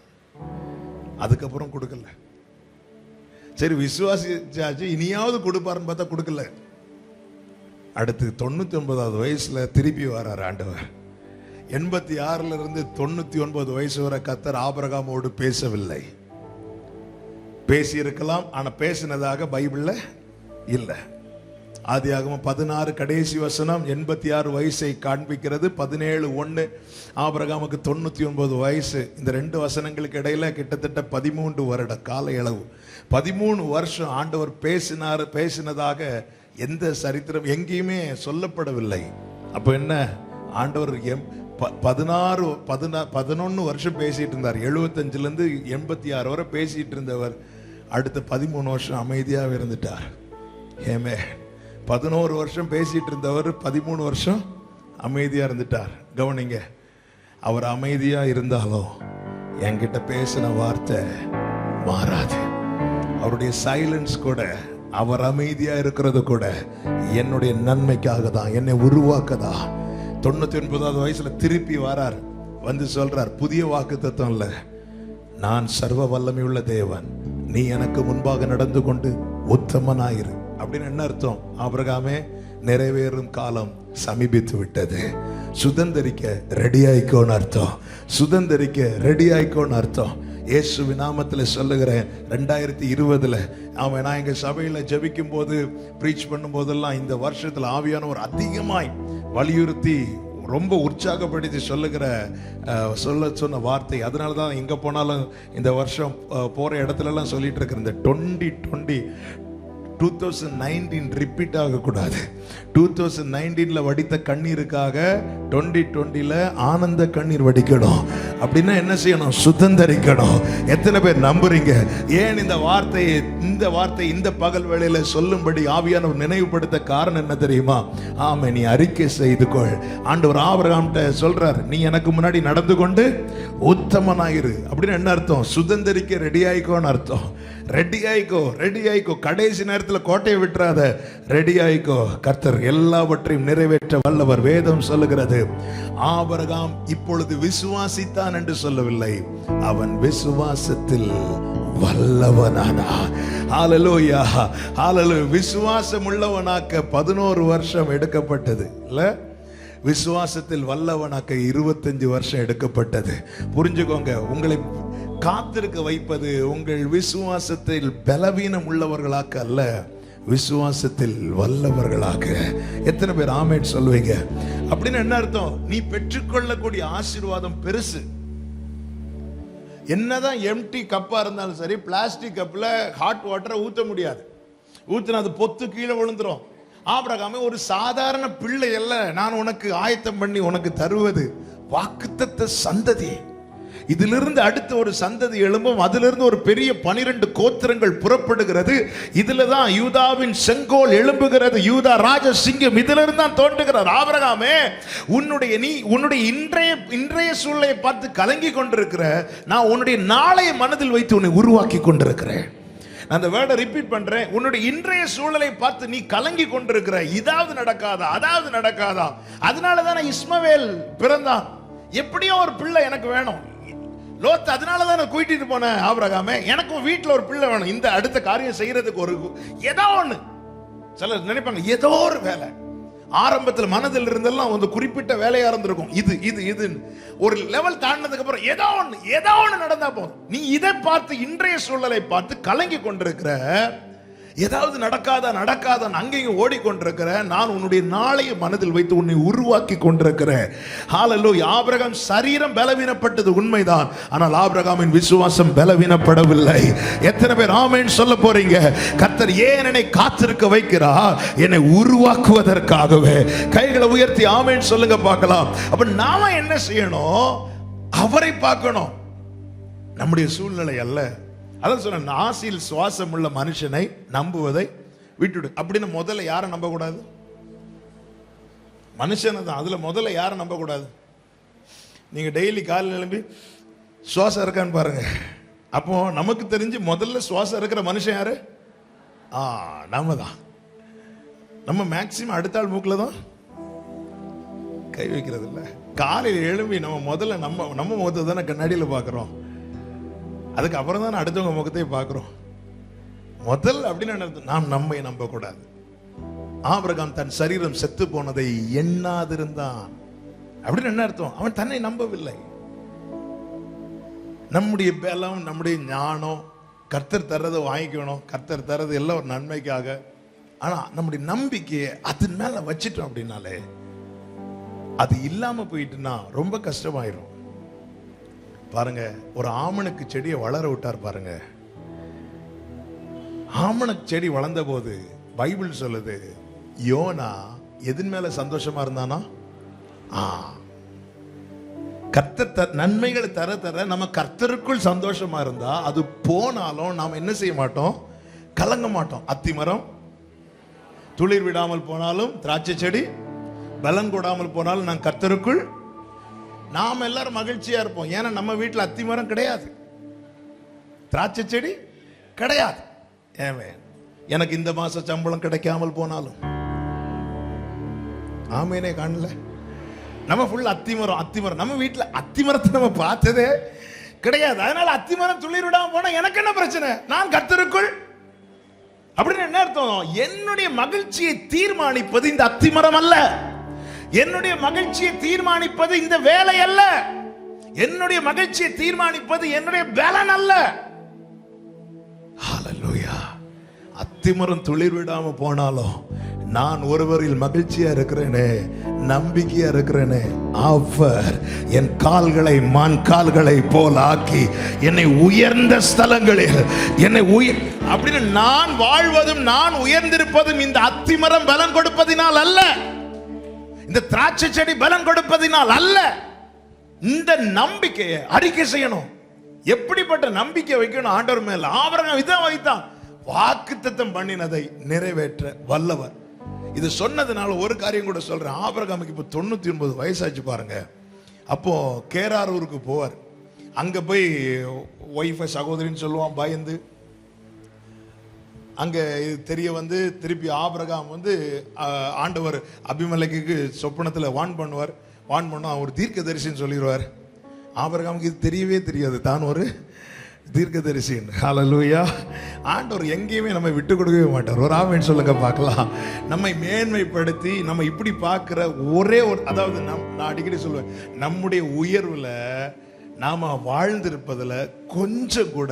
அதுக்கப்புறம் கொடுக்கல. சரி விசுவாசிச்சாச்சு, இனியாவது கொடுப்பாருன்னு பார்த்தா கொடுக்கல. அடுத்து 99வது வயசுல திருப்பி வரார் ஆண்டவர். 86ல இருந்து 99 வயசு வரை கர்த்தர் ஆபிரகாமோடு பேசவில்லை. பேசி இருக்கலாம், ஆனா பேசினதாக பைபிள்ல இல்லை. ஆதியாகமம் 16 கடைசி வசனம் 86 வயசை காண்பிக்கிறது. 17:1 ஆபிரகாமுக்கு 99 வயசு. இந்த 2 வசனங்களுக்கு இடையில கிட்டத்தட்ட 13 வருட கால அளவு. 13 வருஷம் ஆண்டவர் பேசினதாக எந்த சரித்திரம் எங்கேயுமே சொல்லப்படவில்லை. அப்ப என்ன, ஆண்டவர் 11 வருஷம் பேசிட்டு இருந்தார். 75ல இருந்து 86 வரை பேசிட்டு இருந்தவர் அடுத்த 13 வருஷம் அமைதியாக இருந்துட்டார். ஏமே, 11 வருஷம் பேசிட்டு இருந்தவர் 13 வருஷம் அமைதியா இருந்துட்டார். கவனிங்க, அவர் அமைதியா இருந்தாலும் என்கிட்ட பேசின வார்த்தை மாறாது. அவருடைய சைலன்ஸ் கூட, அவர் அமைதியா இருக்கிறது கூட என்னுடைய நன்மைக்காக தான், என்னை உருவாக்கதா. 99வது வயசுல திருப்பி வரார், வந்து சொல்றார், புதிய வாக்குத்தத்தம் இல்ல, நான் சர்வ வல்லமையுள்ள தேவன், நீ எனக்கு முன்பாக நடந்து கொண்டு உத்தமனாயிரு. அப்படின்னு என்ன அர்த்தம்? ஆபிரகாமே, நிறைவேறும் காலம் சமீபித்து விட்டது, சுதந்தரிக்க ரெடி ஆயிக்கோன்னு அர்த்தம். சுதந்தரிக்க ரெடி ஆயிக்கோன்னு அர்த்தம். இயேசுவின் நாமத்தில் சொல்லுகிறேன், 2020 நான் எங்க சபையில ஜெபிக்கும் போது, பிரீச் பண்ணும் போதெல்லாம் இந்த வருஷத்துல ஆவியானவர் அதிகமாய் வலியுறுத்தி ரொம்ப உற்சாகப்படுத்தி சொன்ன வார்த்தை. அதனால தான் எங்க போனாலும் இந்த வருஷம் போற இடத்துல எல்லாம் சொல்லிட்டு இருக்கிற இந்த 2019 ரிப்பீட் ஆகக்கூடாது. 2019ல வடித்த கண்ணீருக்காக 2020ல ஆனந்த கண்ணீர் வடிக்கணும். அப்படின்னா என்ன செய்யணும்? சுதந்தரிக்கணும். எத்தனை பேர் நம்புறீங்க? ஏன் இந்த வார்த்தை இந்த பகல் வேளையில சொல்லும்படி ஆவியானவர் நினைவுபடுத்த காரணம் என்ன தெரியுமா? ஆமே, நீ அறிக்கை செய்து கொள். ஆண்டவர் ஆபிரகாம்கிட்ட சொல்றார், நீ எனக்கு முன்னாடி நடந்து கொண்டு உத்தமனாயிரு. அப்படின்னு என்ன அர்த்தம்? சுதந்தரிக்க ரெடி ஆயிக்கோன்னு அர்த்தம். ரெடி ஆயிக்கோ. கடைசி நேரத்தில் கோட்டையை விட்டுறாத, ரெடி ஆயிக்கோ. கர்த்தர் எல்லாவற்றையும் நிறைவேற்ற வல்லவர். வேதம் சொல்லுகிறது, ஆபிரகாம் இப்பொழுது விசுவாசித்தான் என்று சொல்லவில்லை, அவன் விசுவாசத்தில் வல்லவனானா. ஹல்லேலூயா, ஹல்லேலூயா. விசுவாசம் உள்ளவனாக்க 11 வருஷம் எடுக்கப்பட்டது இல்ல, விசுவாசத்தில் வல்லவனாக்க 25 வருஷம் எடுக்கப்பட்டது. புரிஞ்சுக்கோங்க, உங்களை காத்திருக்க வைப்பது உங்கள் விசுவாசத்தில் பலவீனம் உள்ளவர்களாக அல்ல, விசுவாசத்தில் வல்லவர்களாக. எத்தனை பேர் ஆமென் சொல்லுவீங்க? அப்படின்னு என்ன அர்த்தம்? நீ பெற்றுக்கொள்ளக்கூடிய ஆசீர்வாதம் பெருசு. என்னதான் எம்டி கப்பா இருந்தாலும் சரி, பிளாஸ்டிக் கப்ல ஹாட் வாட்டரை ஊத்த முடியாது. ஊத்தினா அது பொத்து கீழே விழுந்துரும். ஆபிரகாமே, ஒரு சாதாரண பிள்ளை அல்ல நான் உனக்கு ஆயத்தம் பண்ணி உனக்கு தருவது, வாக்குத்தத்த சந்ததி. இதிலிருந்து அடுத்த ஒரு சந்ததி எழும்பும். அதிலிருந்து ஒரு பெரிய 12 கோத்திரங்கள் புறப்படுகிறது. இதுல தான் யூதாவின் செங்கோல் எழும்புகிறது. யூதா ராஜ சிங்கம் இதிலிருந்து தான் தோன்றுகிறார். ஆபிரகாமே, உன்னுடைய இன்றைய சூழ்நிலையை பார்த்து கலங்கி கொண்டிருக்கிற, நான் உன்னுடைய நாளைய மனதில் வைத்து உன்னை உருவாக்கி கொண்டிருக்கிறேன். அந்த வேர்டை ரிப்பீட் பண்றேன். உன்னுடைய இன்றைய சூழலை பார்த்து நீ கலங்கி கொண்டிருக்கிற, இதாவது நடக்காதா, அதாவது நடக்காதா. அதனாலதான் இஸ்மவேல் பிறந்தான். எப்படியோ ஒரு பிள்ளை எனக்கு வேணும். லோத் அதனாலதான் நான் கூட்டிட்டு போனேன். ஆபிரகாமே, எனக்கும் வீட்டுல ஒரு பிள்ளை வேணும், இந்த அடுத்த காரியம் செய்யறதுக்கு ஒரு ஏதோ ஒண்ணு. சிலர் நினைப்பாங்க ஏதோ ஒரு வேலை. ஆரம்பத்தில் மனதில் இருந்தெல்லாம் ஒரு குறிப்பிட்ட வேலையா இருந்திருக்கும். இது ஒரு லெவல் தாண்டினதுக்கு அப்புறம் ஏதோ ஒண்ணு நடந்தா போதும். நீ இதை பார்த்து இன்றைய சூழலை பார்த்து கலங்கி கொண்டிருக்கிற, ஏதாவது நடக்காத அங்கேயும் ஓடிக்கொண்டிருக்கிற, நான் உன்னுடைய நாளைய மனதில் வைத்து உன்னை உருவாக்கி கொண்டிருக்கிறேன். ஹல்லேலூயா. ஆபிரகாம் சரீரம் பலவீனப்பட்டது உண்மைதான், ஆனால் ஆபிரகாமின் விசுவாசம் பலவீனப்படவில்லை. எத்தனை பேர் ஆமென் சொல்ல போறீங்க? கர்த்தர் ஏன் என்னை காத்திருக்க வைக்கிறார்? என்னை உருவாக்குவதற்காகவே. கைகளை உயர்த்தி ஆமென் சொல்லுங்க பார்க்கலாம். அப்ப நாம என்ன செய்யணும்? அவரை பார்க்கணும், நம்முடைய சூழ்நிலை அல்ல. அதான் சொன்ன, நாசியில் சுவாசம் உள்ள மனுஷனை நம்புவதை விட்டுடு அப்படின்னு. முதல்ல யாரை நம்ப கூடாது? மனுஷனை தான். அதுல முதல்ல யாரை நம்ப கூடாது? நீங்க டெய்லி காலையில் எழும்பி சுவாசம் இருக்கான்னு பாருங்க. அப்போ நமக்கு தெரிஞ்சு முதல்ல சுவாசம் இருக்கிற மனுஷன் யாரு? நாம தான். நம்ம மேக்சிமம் அடுத்த ஆள் மூக்குல தான் கை வைக்கிறது இல்ல. காலையில் எழும்பி நம்ம முதல்ல நம்ம முகத்தை தானே கண்ணாடியில் பார்க்கிறோம். அதுக்கு அப்புறம் தான் அடுத்தவங்க முகத்தை பார்க்கிறோம். முதல் அப்படின்னு நாம் நம்மை நம்ப கூடாது. ஆபிரகாம் தன் சரீரம் செத்து போனதை எண்ணாதிருந்தான் அப்படின்னு என்ன அர்த்தம்? அவன் தன்னை நம்பவில்லை. நம்முடைய பலம், நம்முடைய ஞானம், கர்த்தர் தர்றதை வாங்கிக்கணும், கர்த்தர் தர்றது எல்லாம் ஒரு நன்மைக்காக. ஆனா நம்முடைய நம்பிக்கையை அதன் மேல வச்சிட்டோம் அப்படின்னாலே, அது இல்லாம போயிட்டுன்னா ரொம்ப கஷ்டமாயிரும். பாருங்க, ஒரு ஆமணக்கு செடியை வளர விட்டார் பாருங்க. ஆமணக்கு செடி வளர்ந்த போது பைபிள் சொல்லுது, யோனா எதன் மேல சந்தோஷமா இருந்தானா? கர்த்தர் நன்மைகளை தர தர நம்ம கர்த்தருக்குள் சந்தோஷமா இருந்தா, அது போனாலும் நாம் என்ன செய்ய மாட்டோம்? கலங்க மாட்டோம். அத்திமரம் துளிர் விடாமல் போனாலும், திராட்சை செடி பலன் கொடாமல் போனாலும், நான் கர்த்தருக்குள் நாம் எல்லாரும் மகிழ்ச்சியா இருப்போம். ஏன்னா நம்ம வீட்டில் அத்திமரம் கிடையாது, திராட்சை செடி கிடையாது. எனக்கு இந்த மாச சம்பளம் கிடைக்காமல் போனாலும் ஆமேனே காணல. நம்ம ஃபுல் அத்திமரம். நம்ம வீட்டில் அத்திமரத்தை நம்ம பார்த்ததே கிடையாது. அதனால அத்திமரம் துளிர் விடாம போனா எனக்கு என்ன பிரச்சனை? நான் கர்த்தருக்குள். அப்படின்னு என்ன அர்த்தம்? என்னுடைய மகிழ்ச்சியை தீர்மானிப்பது இந்த அத்திமரம் அல்ல. என்னுடைய மகிழ்ச்சியை தீர்மானிப்பது இந்த வேலை அல்ல. என்னுடைய மகிழ்ச்சியை தீர்மானிப்பது என்னுடைய பலன் அல்ல. ஹல்லேலூயா. அத்திமரம் துளிர் விடாம போனாலும் நான் ஒருவரில் மகிழ்ச்சியா இருக்கிறேனே, நம்பிக்கையா இருக்கிறேனே, அவர் என் கால்களை மான் கால்களை போல் ஆக்கி என்னை உயர்ந்த ஸ்தலங்களில் அப்படின்னு நான் வாழ்வதும் நான் உயர்ந்திருப்பதும் இந்த அத்திமரம் பலன் கொடுப்பதினால் அல்ல, இந்த திராட்சை செடி பலன் கொடுப்பதினால் அல்ல. இந்த நம்பிக்கையை அறிக்கை செய்யணும். எப்படிப்பட்ட நம்பிக்கை வைக்கணும் ஆண்டவர் மேல? ஆபிரகாம் இதான் வைத்தான், வாக்குத்தத்தம் பண்ணினதை நிறைவேற்ற வல்லவர். இது சொன்னதுனால ஒரு காரியம் கூட சொல்றேன். ஆபிரகாமுக்கு இப்ப 99 வயசாச்சு பாருங்க. அப்போ கேராரூருக்கு போவார். அங்க போய் ஒய்ஃபை சகோதரின்னு சொல்லுவான், பயந்து அங்க தெரிய வந்து திருப்பி ஆபிரகாம் வந்து ஆண்டவர் அபிமெலேக்குக்கு சொப்பனத்துல வான் பண்ணா ஒரு தீர்க்கதரிசின்னு சொல்லிடுவார். ஆபிரகாமுக்கு இது தெரியவே தெரியாது, தான் ஒரு தீர்க்கதரிசி. ஹல்லேலூயா. ஆண்டவர் எங்கேயுமே நம்ம விட்டு கொடுக்கவே மாட்டார். ஒரு ஆமென் சொல்லுங்க பார்க்கலாம். நம்மை மேன்மைப்படுத்தி நம்ம இப்படி பார்க்கிற ஒரே ஒரு, அதாவது நான் அடிக்கடி சொல்லுவேன், நம்முடைய உயர்வுல நாம வாழ்ந்திருப்பதுல கொஞ்சம் கூட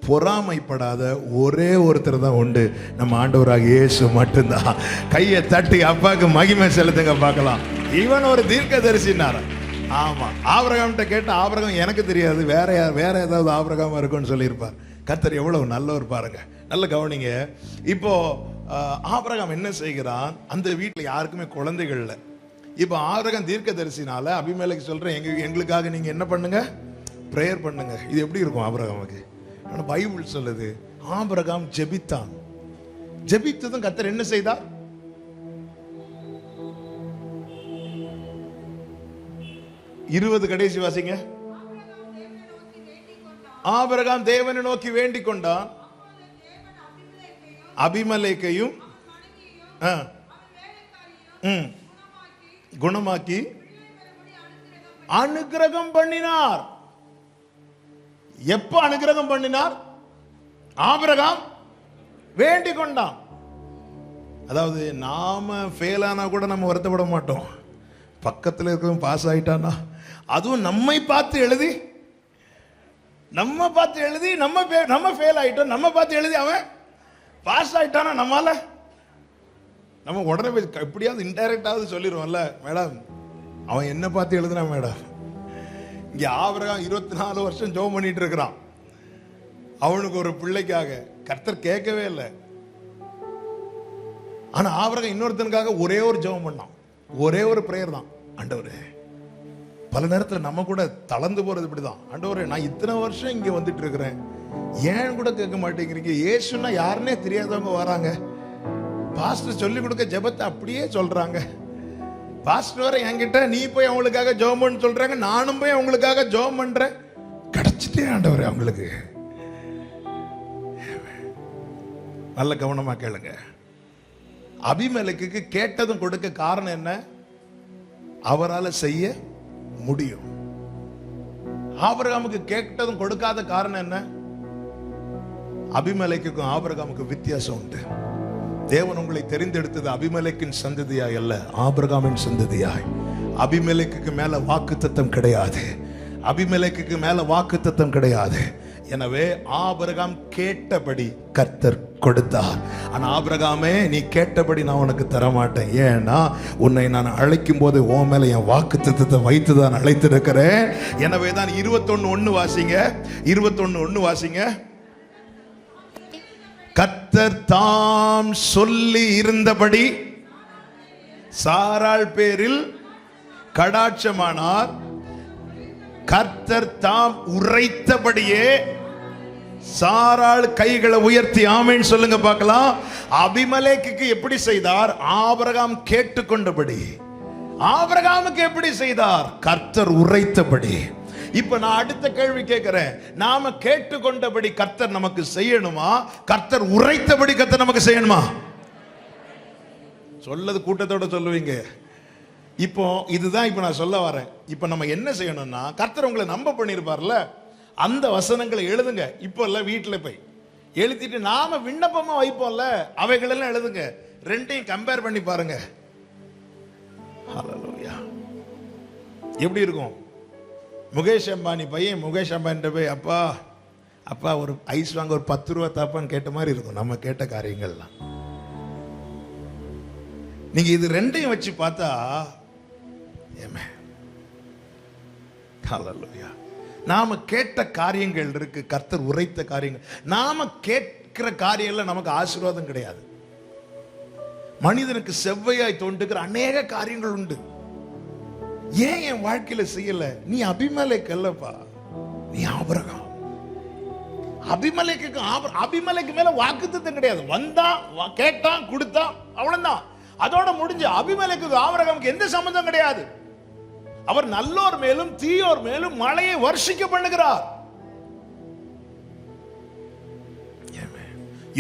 பொறாமைப்படாத ஒரே ஒருத்தர் தான் உண்டு, நம்ம ஆண்டவராக இயேசு மட்டும்தான். கையை தட்டி அப்பாவுக்கு மகிமை செலுத்துங்க பார்க்கலாம். இவன் ஒரு தீர்க்கதரிசினார். ஆமா, ஆபிரகாம்கிட்ட கேட்ட ஆபிரகாம் எனக்கு தெரியாது, வேற ஏதாவது ஆபிரகாமா இருக்கும்னு சொல்லியிருப்பார். கர்த்தர் எவ்வளவு நல்லவர் பாருங்க. நல்ல கவனிங்க. இப்போ ஆபிரகாம் என்ன செய்கிறான்? அந்த வீட்டில் யாருக்குமே குழந்தைகள் இல்லை. இப்போ ஆபிரகாம் தீர்க்கதரிசினால அபிமெலேக்கு சொல்றேன், எங்களுக்காக நீங்க என்ன பண்ணுங்க? பிரேயர் பண்ணுங்க. இது எப்படி இருக்கும் ஆபிரகாமுக்கு? பைபிள் சொல்லுது, ஆபிரகாம் ஜெபித்தான். ஜெபித்ததும் கர்த்தர் என்ன செய்தார்? இருபது கடைசி வாசிங்க. ஆபிரகாம் தேவனை நோக்கி வேண்டிக் கொண்டான், அபிமெலேக்கையும் குணமாக்கி அனுக்கிரகம் பண்ணினார். எப்ப அனுக்கிரகம் பண்ணினார்? ஆபிரகாம் வேண்டிக் கொண்டான். அதாவது நாம ஃபெயில் ஆனா கூட நம்ம வருத்தப்பட மாட்டோம். பக்கத்தில் இருக்கிறவங்க பாஸ் ஆயிட்டானா, அதுவும் நம்மை பார்த்து எழுதி நம்ம ஃபெயில் ஆயிட்டோம், நம்ம பார்த்து எழுதி அவன் பாஸ் ஆயிட்டானா, நம்ம உடனே எப்படியாவது இன்டைரக்டாவது சொல்லிடுவோம்ல, மேடம் அவன் என்ன பார்த்து எழுதுனா மேடம். இங்கே ஆபிரகாம் 24 வருஷம் ஜெபம் பண்ணிட்டு இருக்கிறான். அவனுக்கு ஒரு பிள்ளைக்காக கர்த்தர் கேட்கவே இல்லை. ஆனா ஆபிரகாம் இன்னொருத்தனுக்காக ஒரே ஒரு ஜெபம் பண்ணான், ஒரே ஒரு பிரேயர் தான். ஆண்டவரே, பல நேரத்தில் நம்ம கூட தளர்ந்து போறது இப்படிதான். ஆண்டவரே, நான் இத்தனை வருஷம் இங்க வந்துட்டு இருக்கிறேன், ஏன் கூட கேட்க மாட்டேங்கிறீங்க. இயேசுன்னா யாருன்னே தெரியாதவங்க வராங்க, பாஸ்டர் சொல்லி கொடுக்க ஜெபத்தை அப்படியே சொல்றாங்க. பாஸ்டர் வர என்கிட்ட நீ போய் அவங்களுக்காக ஜெபம் பண்ணு சொல்றாங்க, நானும் போய் அவங்களுக்காக ஜெபம் பண்றேன், கிடைச்சிட்டே ஆண்டவரே அவங்களுக்கு. நல்ல கவனமா கேளுங்க. அபிமெலேக்குக்கு கேட்டதும் கொடுக்க காரணம் என்ன? அவரால் செய்ய முடியும். ஆபிரகாமுக்கு கேட்டதும் கொடுக்காத காரணம் என்ன? அபிமெலேக்குக்கும் ஆபிரகாமுக்கும் வித்தியாசம் உண்டு. தேவன் உங்களை தெரிந்தெடுத்தது அபிமெலேக்கின் சந்ததியாய் அல்ல, ஆபிரகாமின் சந்ததியாய். அபிமெலேக்குக்கு மேல வாக்குத்தத்தம் கிடையாது, அபிமெலேக்குக்கு மேல வாக்குத்தத்தம் கிடையாது. எனவே ஆபிரகாம் கேட்டபடி கர்த்தர் கொடுத்தார். ஆனா ஆபிரகாமே, நீ கேட்டபடி நான் உனக்கு தர மாட்டேன். ஏன்னா உன்னை நான் அழைக்கும் போது உன் மேல என் வாக்குத்தத்தத்தை வைத்துதான் அழைத்திருக்கிறேன். எனவே தான் 21:1 வாசிங்க, 21:1 வாசிங்க. கர்த்தர் தாம் சொல்லி இருந்தபடி சாராள் பேரில் கடாட்சமானார். கர்த்தர் தாம் உரைத்தபடியே சாராள் கைகளை உயர்த்தி ஆமென் சொல்லுங்க பார்க்கலாம். அபிமெலேக்குக்கு எப்படி செய்தார்? ஆபிரகாம் கேட்டுக்கொண்டபடி. ஆபிரகாமுக்கு எப்படி செய்தார்? கர்த்தர் உரைத்தபடி. இப்ப நான் அடுத்த கேள்வி கேட்கிறேன், நாம கேட்டுக்கொண்டபடி கர்த்தர் நமக்கு செய்யணுமா, கர்த்தர் உரைத்தபடி கர்த்தர் நமக்கு செய்யணுமா? சொல்லது கூட்டத்தோட சொல்லுவீங்க. இப்போ இதுதான் இப்ப நான் சொல்ல வரேன். இப்ப நம்ம என்ன செய்யணும்னா, கர்த்தர் உங்களை நம்ப பண்ணிருப்பார்ல, அந்த வசனங்களை எழுதுங்க. இப்போ இல்ல, வீட்டுல போய் எழுதிட்டு நாம விண்ணப்பமா வைப்போம்ல, அவைகளெல்லாம் எழுதுங்க. ரெண்டையும் கம்பேர் பண்ணி பாருங்க. ஹல்லேலூயா. எப்படி இருக்கும்? முகேஷ் அம்பானி பையன் முகேஷ் அம்பானி போய், அப்பா அப்பா ஒரு ஐஸ் வாங்க ஒரு 10 ரூபா தாப்பான்னு கேட்ட மாதிரி இருக்கும் நம்ம கேட்ட காரியங்கள்லாம். நீங்க இது ரெண்டையும் வச்சு பார்த்தா, ஹல்லேலூயா, நாம கேட்ட காரியங்கள் இருக்கு, கர்த்தர் உரைத்த காரியங்கள். நாம கேட்கிற காரியங்கள்ல நமக்கு ஆசீர்வாதம் கிடையாது. மனிதனுக்கு செவ்வையாய் தோன்றுகிற அநேக காரியங்கள் உண்டு. ஏன் என் வாழ்க்கையில செய்யல? நீ அபிமெலேக்கு அல்லப்பா, நீ ஆபிரகாம். அபிமெலேக்கு மேல வாக்குத்தத்தம் கிடையாது. வந்தான், கேட்டான், கொடுத்தான், அவ்வளவுதான், அதோட முடிஞ்சு. அபிமெலேக்கு ஆபிரகாமுக்கு எந்த சம்பந்தம் கிடையாது. அவர் நல்லோர் மேலும் தீயோர் மேலும் மழையை வர்ஷிக்க பண்ணுகிறார்.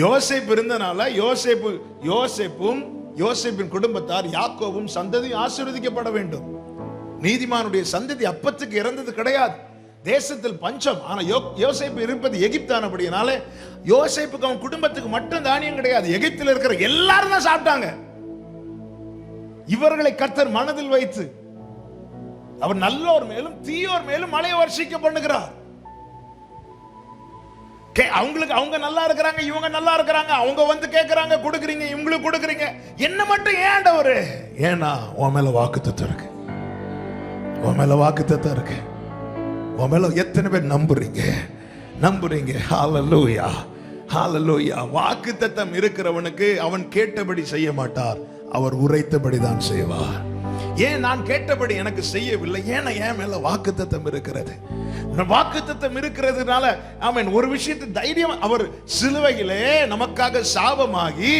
யோசேப்பு இருந்தனால யோசேப்பும் யோசேப்பின் குடும்பத்தார் யாக்கோபும் சந்ததி ஆசீர்வதிக்கப்பட வேண்டும். நீதிமானுடைய சந்ததி அப்பத்துக்கு இறந்தது கிடையாது. தேசத்தில் பஞ்சம், ஆனா யோசேப்பு இருப்பது எகிப்தானபடினால யோசேப்புக்கு அவன் குடும்பத்துக்கு மட்டும் தானியம் கிடையாது, எகிப்தில் இருக்கிற எல்லாரும் தான் சாப்பிட்டாங்க. இவர்களை கர்த்தர் மனதில் வைத்து அவர் நல்லோர் மேலும் தீயோர் மேலும் மழையை வர்ஷிக்க பண்ணுகிறார். அவங்களுக்கு அவங்க நல்லா இருக்கிறாங்க, இவங்க நல்லா இருக்கிறாங்க, அவங்க வந்து கேட்கறாங்க, கொடுக்குறீங்க, இவங்களுக்கு கொடுக்குறீங்க, என்ன மட்டும் ஏன் ஆண்டவரே? ஏன்னா உன் மேல வாக்குத்தத்தம் இருக்கு, உன் மேல வாக்குத்தத்தம் இருக்கு, உன் மேல எத்தனை பேர் நம்புறீங்க? ஹல்லேலூயா, ஹல்லேலூயா. வாக்குத்தத்தம் இருக்கிறவனுக்கு அவன் கேட்டபடி செய்ய மாட்டார், அவர் உரைத்தபடி தான் செய்வார். ஏன் நான் கேட்டபடி எனக்கு செய்யவில்லை? ஏன்னா என் மேல வாக்குத்தத்தம் இருக்கிறது. வாக்குத்தத்தம் இருக்கிறதுனால ஆமென். ஒரு விஷயத்தை தைரியம், அவர் சிலுவையிலே நமக்காக சாபமாகி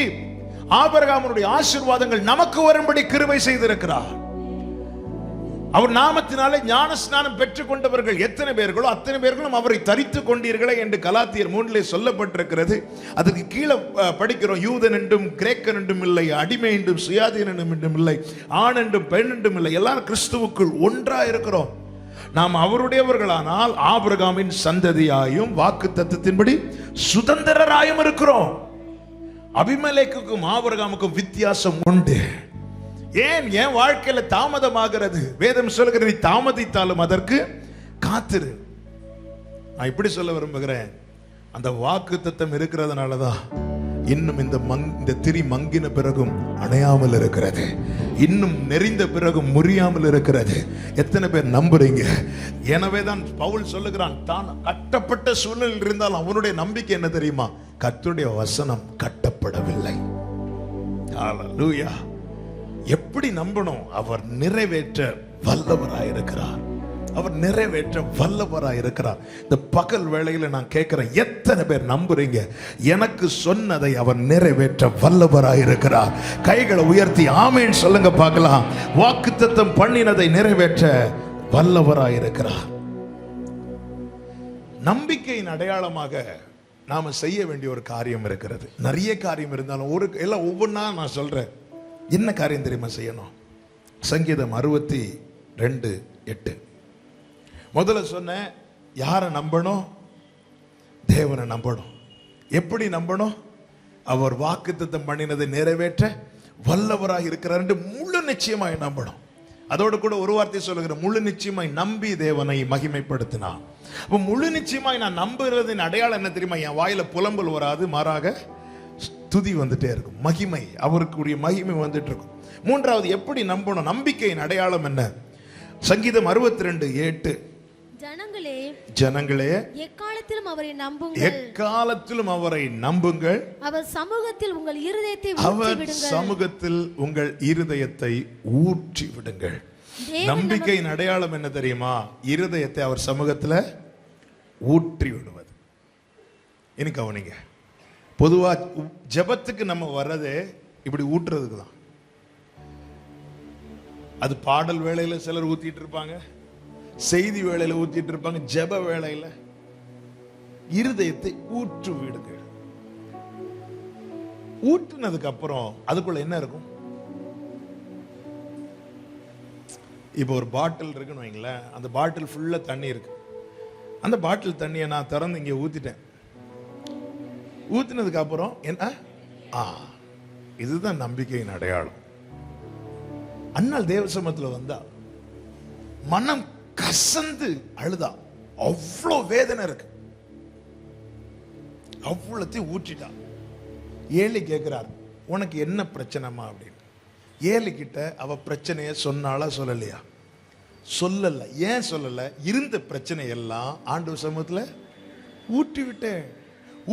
ஆபிரகாமுடைய ஆசீர்வாதங்கள் நமக்கு வரும்படி கிருபை செய்திருக்கிறார். அவர் நாமத்தினாலே ஞான ஸ்நானம் பெற்றுக் கொண்டவர்கள் எத்தனை பேர்களோ அத்தனை பேர்களும் அவரை தரித்துக் கொண்டீர்களே என்று கலாத்தியர் 3 சொல்லப்பட்டிருக்கிறது. அதுக்கு கீழே படிக்கிறோம், யூதன் என்றும் கிரேக்கன் என்றும் இல்லை, அடிமை என்றும் சுயாதீனன் என்றும் இல்லை, ஆண் என்றும் பெண் என்றும் இல்லை, எல்லாரும் கிறிஸ்துவுக்குள் ஒன்றா இருக்கிறோம். நாம் அவருடையவர்களானால் ஆபிரகாமின் சந்ததியாயும் வாக்கு தத்தத்தின்படி சுதந்திரராயும் இருக்கிறோம். அபிமெலேக்குக்கும் ஆபிரகாமுக்கும் வித்தியாசம் உண்டு. ஏன் என் வாழ்க்கையில தாமதமாகிறது? வேதம் சொல்லுகிற நீ தாமதித்தாலும் அதற்கு காத்திரு. நான் இப்படி சொல்ல விரும்புகிறேன், அந்த வாக்குத்தத்தம் இருக்கிறதுனாலதான் இன்னும் இந்த திரி மங்கின பிறகும் அணையாமல் இருக்கிறது, இன்னும் நெறிந்த பிறகும் முறியாமல் இருக்கிறது. எத்தனை பேர் நம்புறீங்க? எனவே தான் பவுல் சொல்லுகிறான், தான் கட்டப்பட்ட சூழ்நிலையில் இருந்தாலும் அவனுடைய நம்பிக்கை என்ன தெரியுமா? கர்த்தருடைய வசனம் கட்டப்படவில்லை. ஹல்லேலூயா. எப்படி நம்பணும்? அவர் நிறைவேற்ற வல்லவராயிருக்கிறார். அவர் நிறைவேற்ற வல்லவராயிருக்கிறார். இந்த பகல் வேளையில நான் கேட்கிறேன், எத்தனை பேர் நம்புறீங்க? எனக்கு சொன்னதை அவர் நிறைவேற்ற வல்லவராயிருக்கிறார். கைகளை உயர்த்தி ஆமென் சொல்லுங்க பார்க்கலாம். வாக்குத்தத்தம் பண்ணினதை நிறைவேற்ற வல்லவராயிருக்கிறார். நம்பிக்கையின் அடையாளமாக நாம செய்ய வேண்டிய ஒரு காரியம் இருக்கிறது. நிறைய காரியம் இருந்தாலும் எல்லாம் ஒவ்வொன்றா நான் சொல்றேன். என்ன காரியம் தெரியுமா செய்யணும்? சங்கீதம் 62:8. முதல்ல சொன்ன, யாரை நம்பணும்? தேவனை நம்பணும். எப்படி நம்பணும்? அவர் வாக்குத்தத்தம் பண்ணினதை நிறைவேற்ற வல்லவராக இருக்கிறார் என்று முழு நிச்சயமாய் நம்பணும். அதோடு கூட ஒரு வார்த்தை சொல்லுகிற, முழு நிச்சயமாய் நம்பி தேவனை மகிமைப்படுத்தினார். அப்ப முழு நிச்சயமாய் நான் நம்புகிறதின் அடையாளம் என்ன தெரியுமா? என் வாயில புலம்பல் வராது, மாறாக துதி வந்துட்டே இருக்கும். மகிமை, அவருக்குரிய மகிமை வந்துட்டு இருக்கும். மூன்றாவது, எப்படி நம்பணும்? நம்பிக்கையின் அடையாளம் என்ன? சங்கீதம் 62:8. ஜனங்களே எக்காலத்திலும் அவரை நம்புங்கள், எக்காலத்திலும் அவரை நம்புங்கள். அவர் சமூகத்தில் உங்கள் இருதயத்தை ஊற்றி விடுங்கள், சமூகத்தில் உங்கள் இருதயத்தை ஊற்றி விடுங்கள். நம்பிக்கையின் அடையாளம் என்ன தெரியுமா? இருதயத்தை அவர் சமூகத்தில் ஊற்றி விடுவது. இனி கவனிங்க. பொதுவா ஜெபத்துக்கு நம்ம வர்றதே இப்படி ஊற்றுறதுக்கு தான். அது பாடல் வேளையில சிலர் ஊத்திட்டு இருப்பாங்க, செய்தி வேளையில ஊத்திட்டு இருப்பாங்க. ஜெப வேளையில இருதயத்தை ஊற்று விடுங்க. ஊற்றுனதுக்கு அப்புறம் அதுக்குள்ள என்ன இருக்கும்? இப்போ ஒரு பாட்டில் இருக்குன்னு வைங்களேன், அந்த பாட்டில் ஃபுல்லா தண்ணி இருக்கு. அந்த பாட்டில் தண்ணியை நான் திறந்து இங்க ஊத்திட்டேன். ஊத்தினதுக்கு அப்புறம் என்ன? இதுதான் நம்பிக்கையின் அடையாளம். அண்ணால் தேவசமத்துல வந்தா மனம் கசந்து அழுதா. அவ்வளோ வேதனை இருக்கு, அவ்வளோத்தையும் ஊற்றிட்டா. ஏலி கேட்கிறார், உனக்கு என்ன பிரச்சனைமா அப்படின்னு. ஏலி கிட்ட அவ பிரச்சனைய சொன்னாலா சொல்லலையா? சொல்லல. ஏன் சொல்லல? இருந்த பிரச்சனை எல்லாம் ஆண்டவர் சமூகத்துல ஊற்றி விட்டேன்.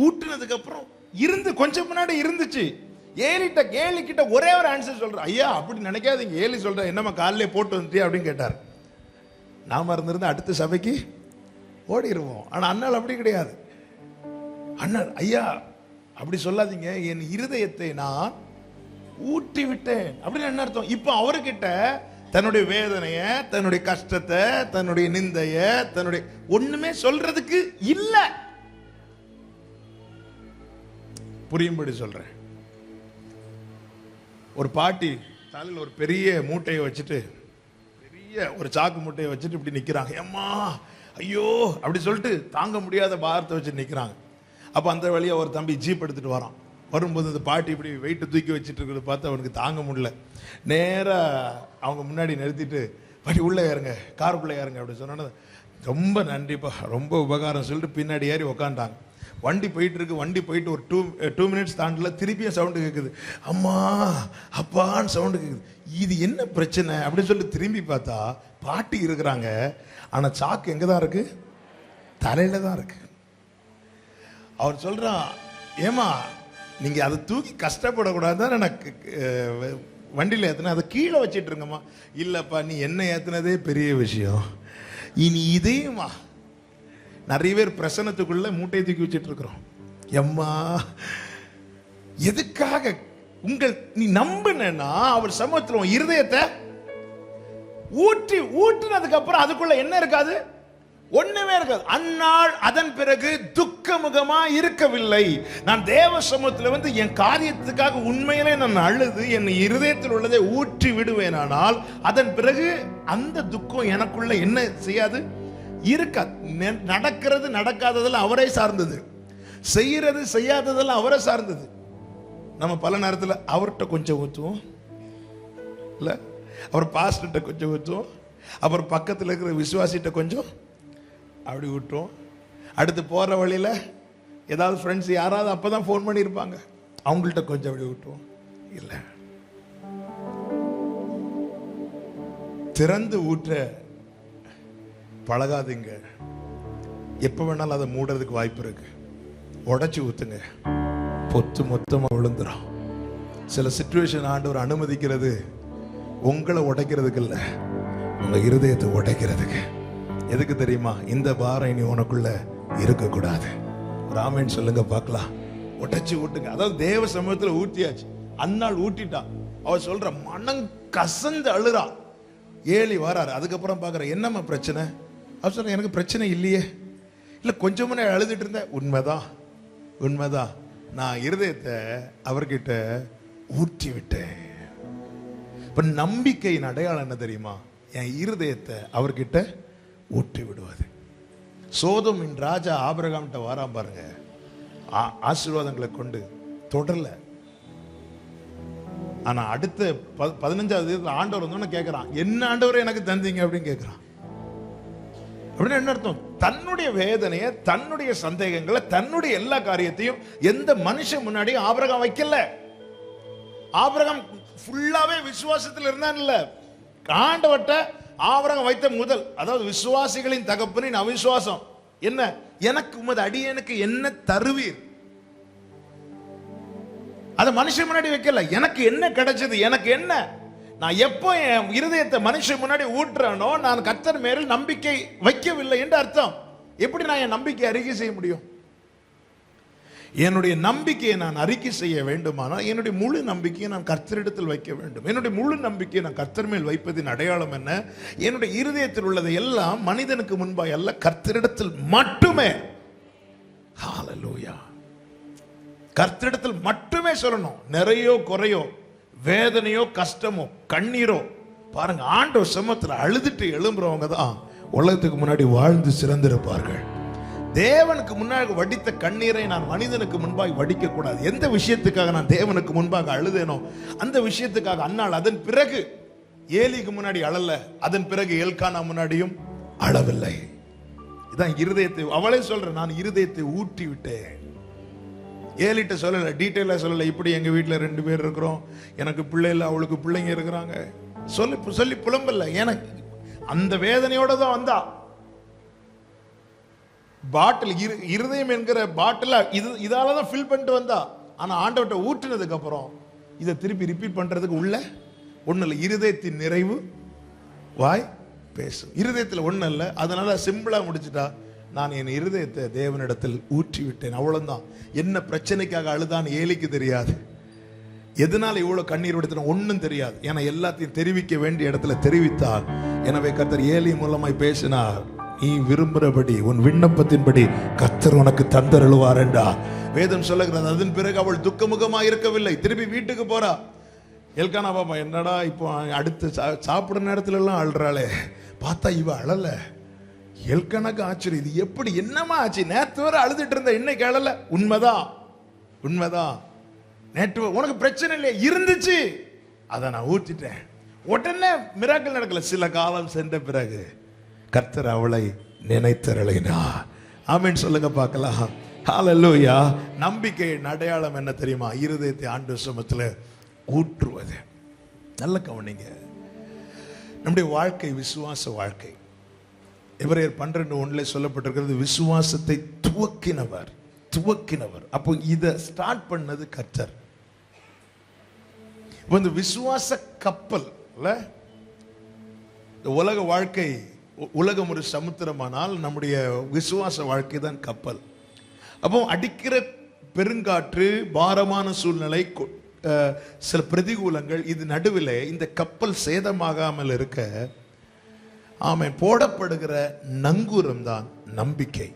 ஊற்றினதுக்கு அப்புறம் இருந்து கொஞ்சம் முன்னாடி இருந்துச்சு. ஏலி கிட்ட ஒரே ஒரு ஆன்சர் சொல்ற, ஐயா அப்படி நினைக்காதீங்க. ஏலி சொல்ற, என்னம்மா காலையிலே போட்டு வந்துட்டியா அப்படின்னு கேட்டார். நாம இருந்திருந்தா அடுத்த சபைக்கு ஓடிடுவோம். ஆனா அண்ணால் அப்படி கிடையாது. அண்ணால், ஐயா அப்படி சொல்லாதீங்க, என் இருதயத்தை நான் ஊற்றி விட்டேன் அப்படின்னு என்ன அர்த்தம்? இப்ப அவர்கிட்ட தன்னுடைய வேதனைய, தன்னுடைய கஷ்டத்தை, தன்னுடைய நிந்தைய, தன்னுடைய ஒண்ணுமே சொல்றதுக்கு இல்ல. புரியும்படி சொல்றேன். ஒரு பாட்டி தலையில் ஒரு பெரிய மூட்டையை வச்சுட்டு, பெரிய ஒரு சாக்கு மூட்டையை வச்சுட்டு இப்படி நிக்கிறாங்க. அம்மா ஐயோ அப்படி சொல்லிட்டு தாங்க முடியாத பாரத்தை வச்சு நிக்கிறாங்க. அப்ப அந்த வழியா ஒரு தம்பி ஜீப் எடுத்துட்டு வரான். வரும்போது அந்த பாட்டி இப்படி வெயிட்டு தூக்கி வச்சுட்டு இருக்கிறத பார்த்து அவனுக்கு தாங்க முடியல. நேரா அவங்க முன்னாடி நிறுத்திட்டு, பாட்டி உள்ள ஏறுங்க, காருக்குள்ள ஏறுங்க அப்படி சொன்னோன்னு, ரொம்ப நன்றிப்பா, ரொம்ப உபகாரம் சொல்லிட்டு பின்னாடி ஏறி உக்காண்டாங்க. வண்டி போயிட்டு இருக்கு. வண்டி போயிட்டு ஒரு 2 மினிட்ஸ் தாண்டல திருப்பியும் சவுண்டு கேட்குது. அம்மா அப்பான்னு சவுண்டு கேட்குது. இது என்ன பிரச்சனை அப்படின்னு சொல்லிட்டு திரும்பி பார்த்தா பாட்டி இருக்கிறாங்க. ஆனா சாக்கு எங்க தான் இருக்கு? தலையில தான் இருக்கு. அவர் சொல்றான், ஏமா நீங்க அதை தூக்கி கஷ்டப்படக்கூடாதுதான் எனக்கு வண்டியில் ஏத்துன, அதை கீழே வச்சிட்டு இருக்கம்மா. இல்லப்பா நீ என்ன ஏத்துனதே பெரிய விஷயம், இனி இதையுமா. நிறைய பேர் பிரசனத்துக்குள்ள மூட்டையை தூக்கி வச்சிட்டு இருக்கிறோம். எம்மா எதுக்காக? நீ நம்பினா அவர் சமூகத்தில் உன் இருதயத்தை ஊற்றினதுக்கு அப்புறம் அதுக்குள்ள என்ன இருக்காது? ஒண்ணுமே இருக்காது. அந்நாள் அதன் பிறகு துக்கமுகமா இருக்கவில்லை. நான் தேவ சமூகத்தில் வந்து என் காரியத்துக்காக உண்மையிலே நான் அழுது என் இருதயத்தில் உள்ளதை ஊற்றி விடுவேனானால் அதன் பிறகு அந்த துக்கம் எனக்குள்ள என்ன செய்யாது? இருக்காது. நடக்கிறது நடக்காததெல்லாம் அவரை சார்ந்தது, செய்யறது செய்யாததெல்லாம் அவரை சார்ந்தது. நம்ம பல நேரத்தில் அவர்கிட்ட கொஞ்சம் ஊற்றுவோம், இல்லை அவர் பாஸ்டர்கிட்ட கொஞ்சம் ஊற்றுவோம், அப்புறம் பக்கத்தில் இருக்கிற விசுவாசிகிட்ட கொஞ்சம் அப்படி விட்டுருவோம். அடுத்து போகிற வழியில் ஏதாவது ஃப்ரெண்ட்ஸ் யாராவது அப்போ தான் ஃபோன் பண்ணியிருப்பாங்க, அவங்கள்ட்ட கொஞ்சம் அப்படி விட்டுருவோம். இல்லை, திறந்து ஊற்ற பழகாதீங்க. எப்போ வேணாலும் அதை மூடுறதுக்கு வாய்ப்பு இருக்கு. உடைச்சி ஊத்துங்க, பொத்து மொத்தமாக விழுந்துடும். சில சிச்சுவேஷன் ஆண்டவர் அனுமதிக்கிறது உங்களை உடைக்கிறதுக்கு இல்லை, உங்க இருதயத்தை உடைக்கிறதுக்கு. எதுக்கு தெரியுமா? இந்த பாரம் இனி உனக்குள்ள இருக்கக்கூடாது. ராமன் சொல்லுங்க பார்க்கலாம். உடைச்சி ஊட்டுங்க. அதாவது தேவ சமூகத்தில் ஊட்டியாச்சு, அந்நாள் ஊட்டிட்டான். அவ சொல்ற மனம் கசந்து அழுறா. ஏலி வராரு. அதுக்கப்புறம் பார்க்குற என்னம்மா பிரச்சனை? அவர் சொல்ற எனக்கு பிரச்சனை இல்லையே, இல்லை கொஞ்சம் முன்னே அழுதுட்டு இருந்தேன். உண்மைதான், உண்மைதான், நான் இருதயத்தை அவர்கிட்ட ஊற்றி விட்டேன். இப்ப நம்பிக்கையின் அடையாளம் என்ன தெரியுமா? என் இருதயத்தை அவர்கிட்ட ஊற்றி விடுவது. சோதோமின் ராஜா ஆபிரகாம்கிட்ட வாராம் பாருங்க, ஆசீர்வாதங்களை கொண்டு தொடரல. ஆனா அடுத்த 15வது ஆண்டவர் வந்தோன்னு கேட்கிறான், என்ன ஆண்டவரை எனக்கு தந்தீங்க அப்படின்னு கேட்கிறான். அப்படின்னு என்ன அர்த்தம்? தன்னுடைய வேதனையை, தன்னுடைய சந்தேகங்களை, தன்னுடைய எல்லா காரியத்தையும் எந்த மனுஷன் முன்னாடியும் ஆபிரகாம் வைக்கல. ஆபிரகாம் ஃபுல்லாவே விசுவாசத்தில் இருந்தான். இல்ல, ஆண்டவர்ட்ட ஆபிரகாம் வைத்த முதல், அதாவது விசுவாசிகளின் தகப்பனின் அவிசுவாசம் என்ன? எனக்கு உமது அடியனுக்கு என்ன தருவீர்? அதை மனுஷன் முன்னாடி வைக்கல. எனக்கு என்ன கிடைச்சது, எனக்கு என்ன? நான் எப்போ என் இருதயத்தை மனுஷன் முன்னாடி ஊட்டுறேனோ நான் கர்த்தர் மேல் நம்பிக்கை வைக்கவில்லை என்று அர்த்தம். எப்படி நான் என் நம்பிக்கை அறிக்கை செய்ய முடியும்? என்னுடைய நம்பிக்கையை நான் அறிக்கை செய்ய வேண்டுமானால் என்னுடைய முழு நம்பிக்கையை நான் கர்த்தரிடத்தில் வைக்க வேண்டும். என்னுடைய முழு நம்பிக்கையை நான் கர்த்தர் மேல் வைப்பதின் அடையாளம் என்ன? என்னுடைய இருதயத்தில் உள்ளதை எல்லாம் மனிதனுக்கு முன்பாக அல்ல, கர்த்தரிடத்தில் மட்டுமே. ஹல்லேலூயா. கர்த்தரிடத்தில் மட்டுமே சொல்லணும். நிறையோ குறையோ, வேதனையோ கஷ்டமோ கண்ணீரோ, பாருங்க ஆண்டவர் சமூகத்தில் அழுதுட்டு எழும்புறவங்க தான் உலகத்துக்கு முன்னாடி வாழ்ந்து சிறந்திருப்பார்கள். தேவனுக்கு முன்னாடி வடித்த கண்ணீரை நான் மனிதனுக்கு முன்பாக வடிக்க கூடாது. எந்த விஷயத்துக்காக நான் தேவனுக்கு முன்பாக அழுதேனோ அந்த விஷயத்துக்காக அந்நாள் அதன் பிறகு ஏலிக்கு முன்னாடி அழல, அதன் பிறகு எல்கானா முன்னாடியும் அழவில்லை. இதான் இருதயத்தை, அவளே சொல்ற, நான் இருதயத்தை ஊட்டி விட்டேன். ஏலிட்ட சொல்லல, டீட்டெயிலா சொல்லல. இப்படி எங்க வீட்டில் 2 பேர் இருக்கிறோம், எனக்கு பிள்ளை இல்லை, அவளுக்கு பிள்ளைங்க இருக்கிறாங்க சொல்லி புலம்பல்ல. எனக்கு அந்த வேதனையோட தான் வந்தா. பாட்டில் இருதயம் என்கிற பாட்டில் இதால தான் ஃபில் பண்ணிட்டு வந்தா. ஆனா ஆண்டவர்கிட்ட ஊற்றினதுக்கு அப்புறம் இதை திருப்பி ரிப்பீட் பண்றதுக்கு உள்ள ஒண்ணு இல்லை. இருதயத்தின் நிறைவு வாய் பேசும். இருதயத்தில் ஒண்ணு இல்லை. அதனால சிம்பிளா முடிச்சுட்டா, நான் என் இருதயத்தை தேவனிடத்தில் ஊற்றி விட்டேன், அவ்வளவுதான். என்ன பிரச்சனைக்காக அழுதான்னு ஏலிக்கு தெரியாது, எதனால இவ்வளவு கண்ணீர் விடுத்தணும் ஒன்னும் தெரியாது. ஏன்னா எல்லாத்தையும் தெரிவிக்க வேண்டிய இடத்துல தெரிவித்தார். எனவே கர்த்தர் ஏலி மூலமாய் பேசினார். நீ விரும்புகிறபடி உன் விண்ணப்பத்தின்படி கர்த்தர் உனக்கு தந்தருளுவார் என்றார் வேதம் சொல்லுகிறது. அதன் பிறகு அவள் துக்கமுகமா இருக்கவில்லை, திருப்பி வீட்டுக்கு போறா. எல்கானா பாப்பா, என்னடா இப்போ அடுத்து சாப்பிடுற நேரத்துல எல்லாம் அழுறாளே, பார்த்தா இவ அழல. எல்கானாக்கு ஆச்சரியம், இது எப்படி, என்னமா ஆச்சு? நேற்று வரை அழுதுட்டு இருந்த, இன்னைக்கு அழல. உண்மைதான், உண்மைதான். நேற்று உனக்கு பிரச்சனை இல்லையா? இருந்துச்சு, அதை நான் ஊற்றிட்டேன். உடனே மிராக்கிள் நடக்கல. சில காலம் சென்ற பிறகு கர்த்தர் அவளை நினைத்தருளினார். ஆமென் சொல்லுங்க பார்க்கலாம். ஹல்லேலூயா. நம்பிக்கையின் அடையாளம் என்ன தெரியுமா? இருதயத்தை ஆண்டவர் சமூகத்தில் ஊற்றுவது. நல்ல கவனிங்க. நம்முடைய வாழ்க்கை விசுவாச வாழ்க்கை. எபிரேயர் 12:1 சொல்லப்பட்டிருக்கிறது, விசுவாசத்தை துவக்கினவர். அப்போ இதை ஸ்டார்ட் பண்ணது கர்த்தர். இந்த விசுவாச கப்பல் உலக வாழ்க்கை, உலகம் ஒரு சமுத்திரமானால் நம்முடைய விசுவாச வாழ்க்கை தான் கப்பல். அப்போ அடிக்கிற பெருங்காற்று, பாரமான சூழ்நிலை, சில பிரதிகூலங்கள், இது நடுவில் இந்த கப்பல் சேதமாகாமல் இருக்க போடப்படுகிற நங்கூரம் தான் நம்பிக்கை.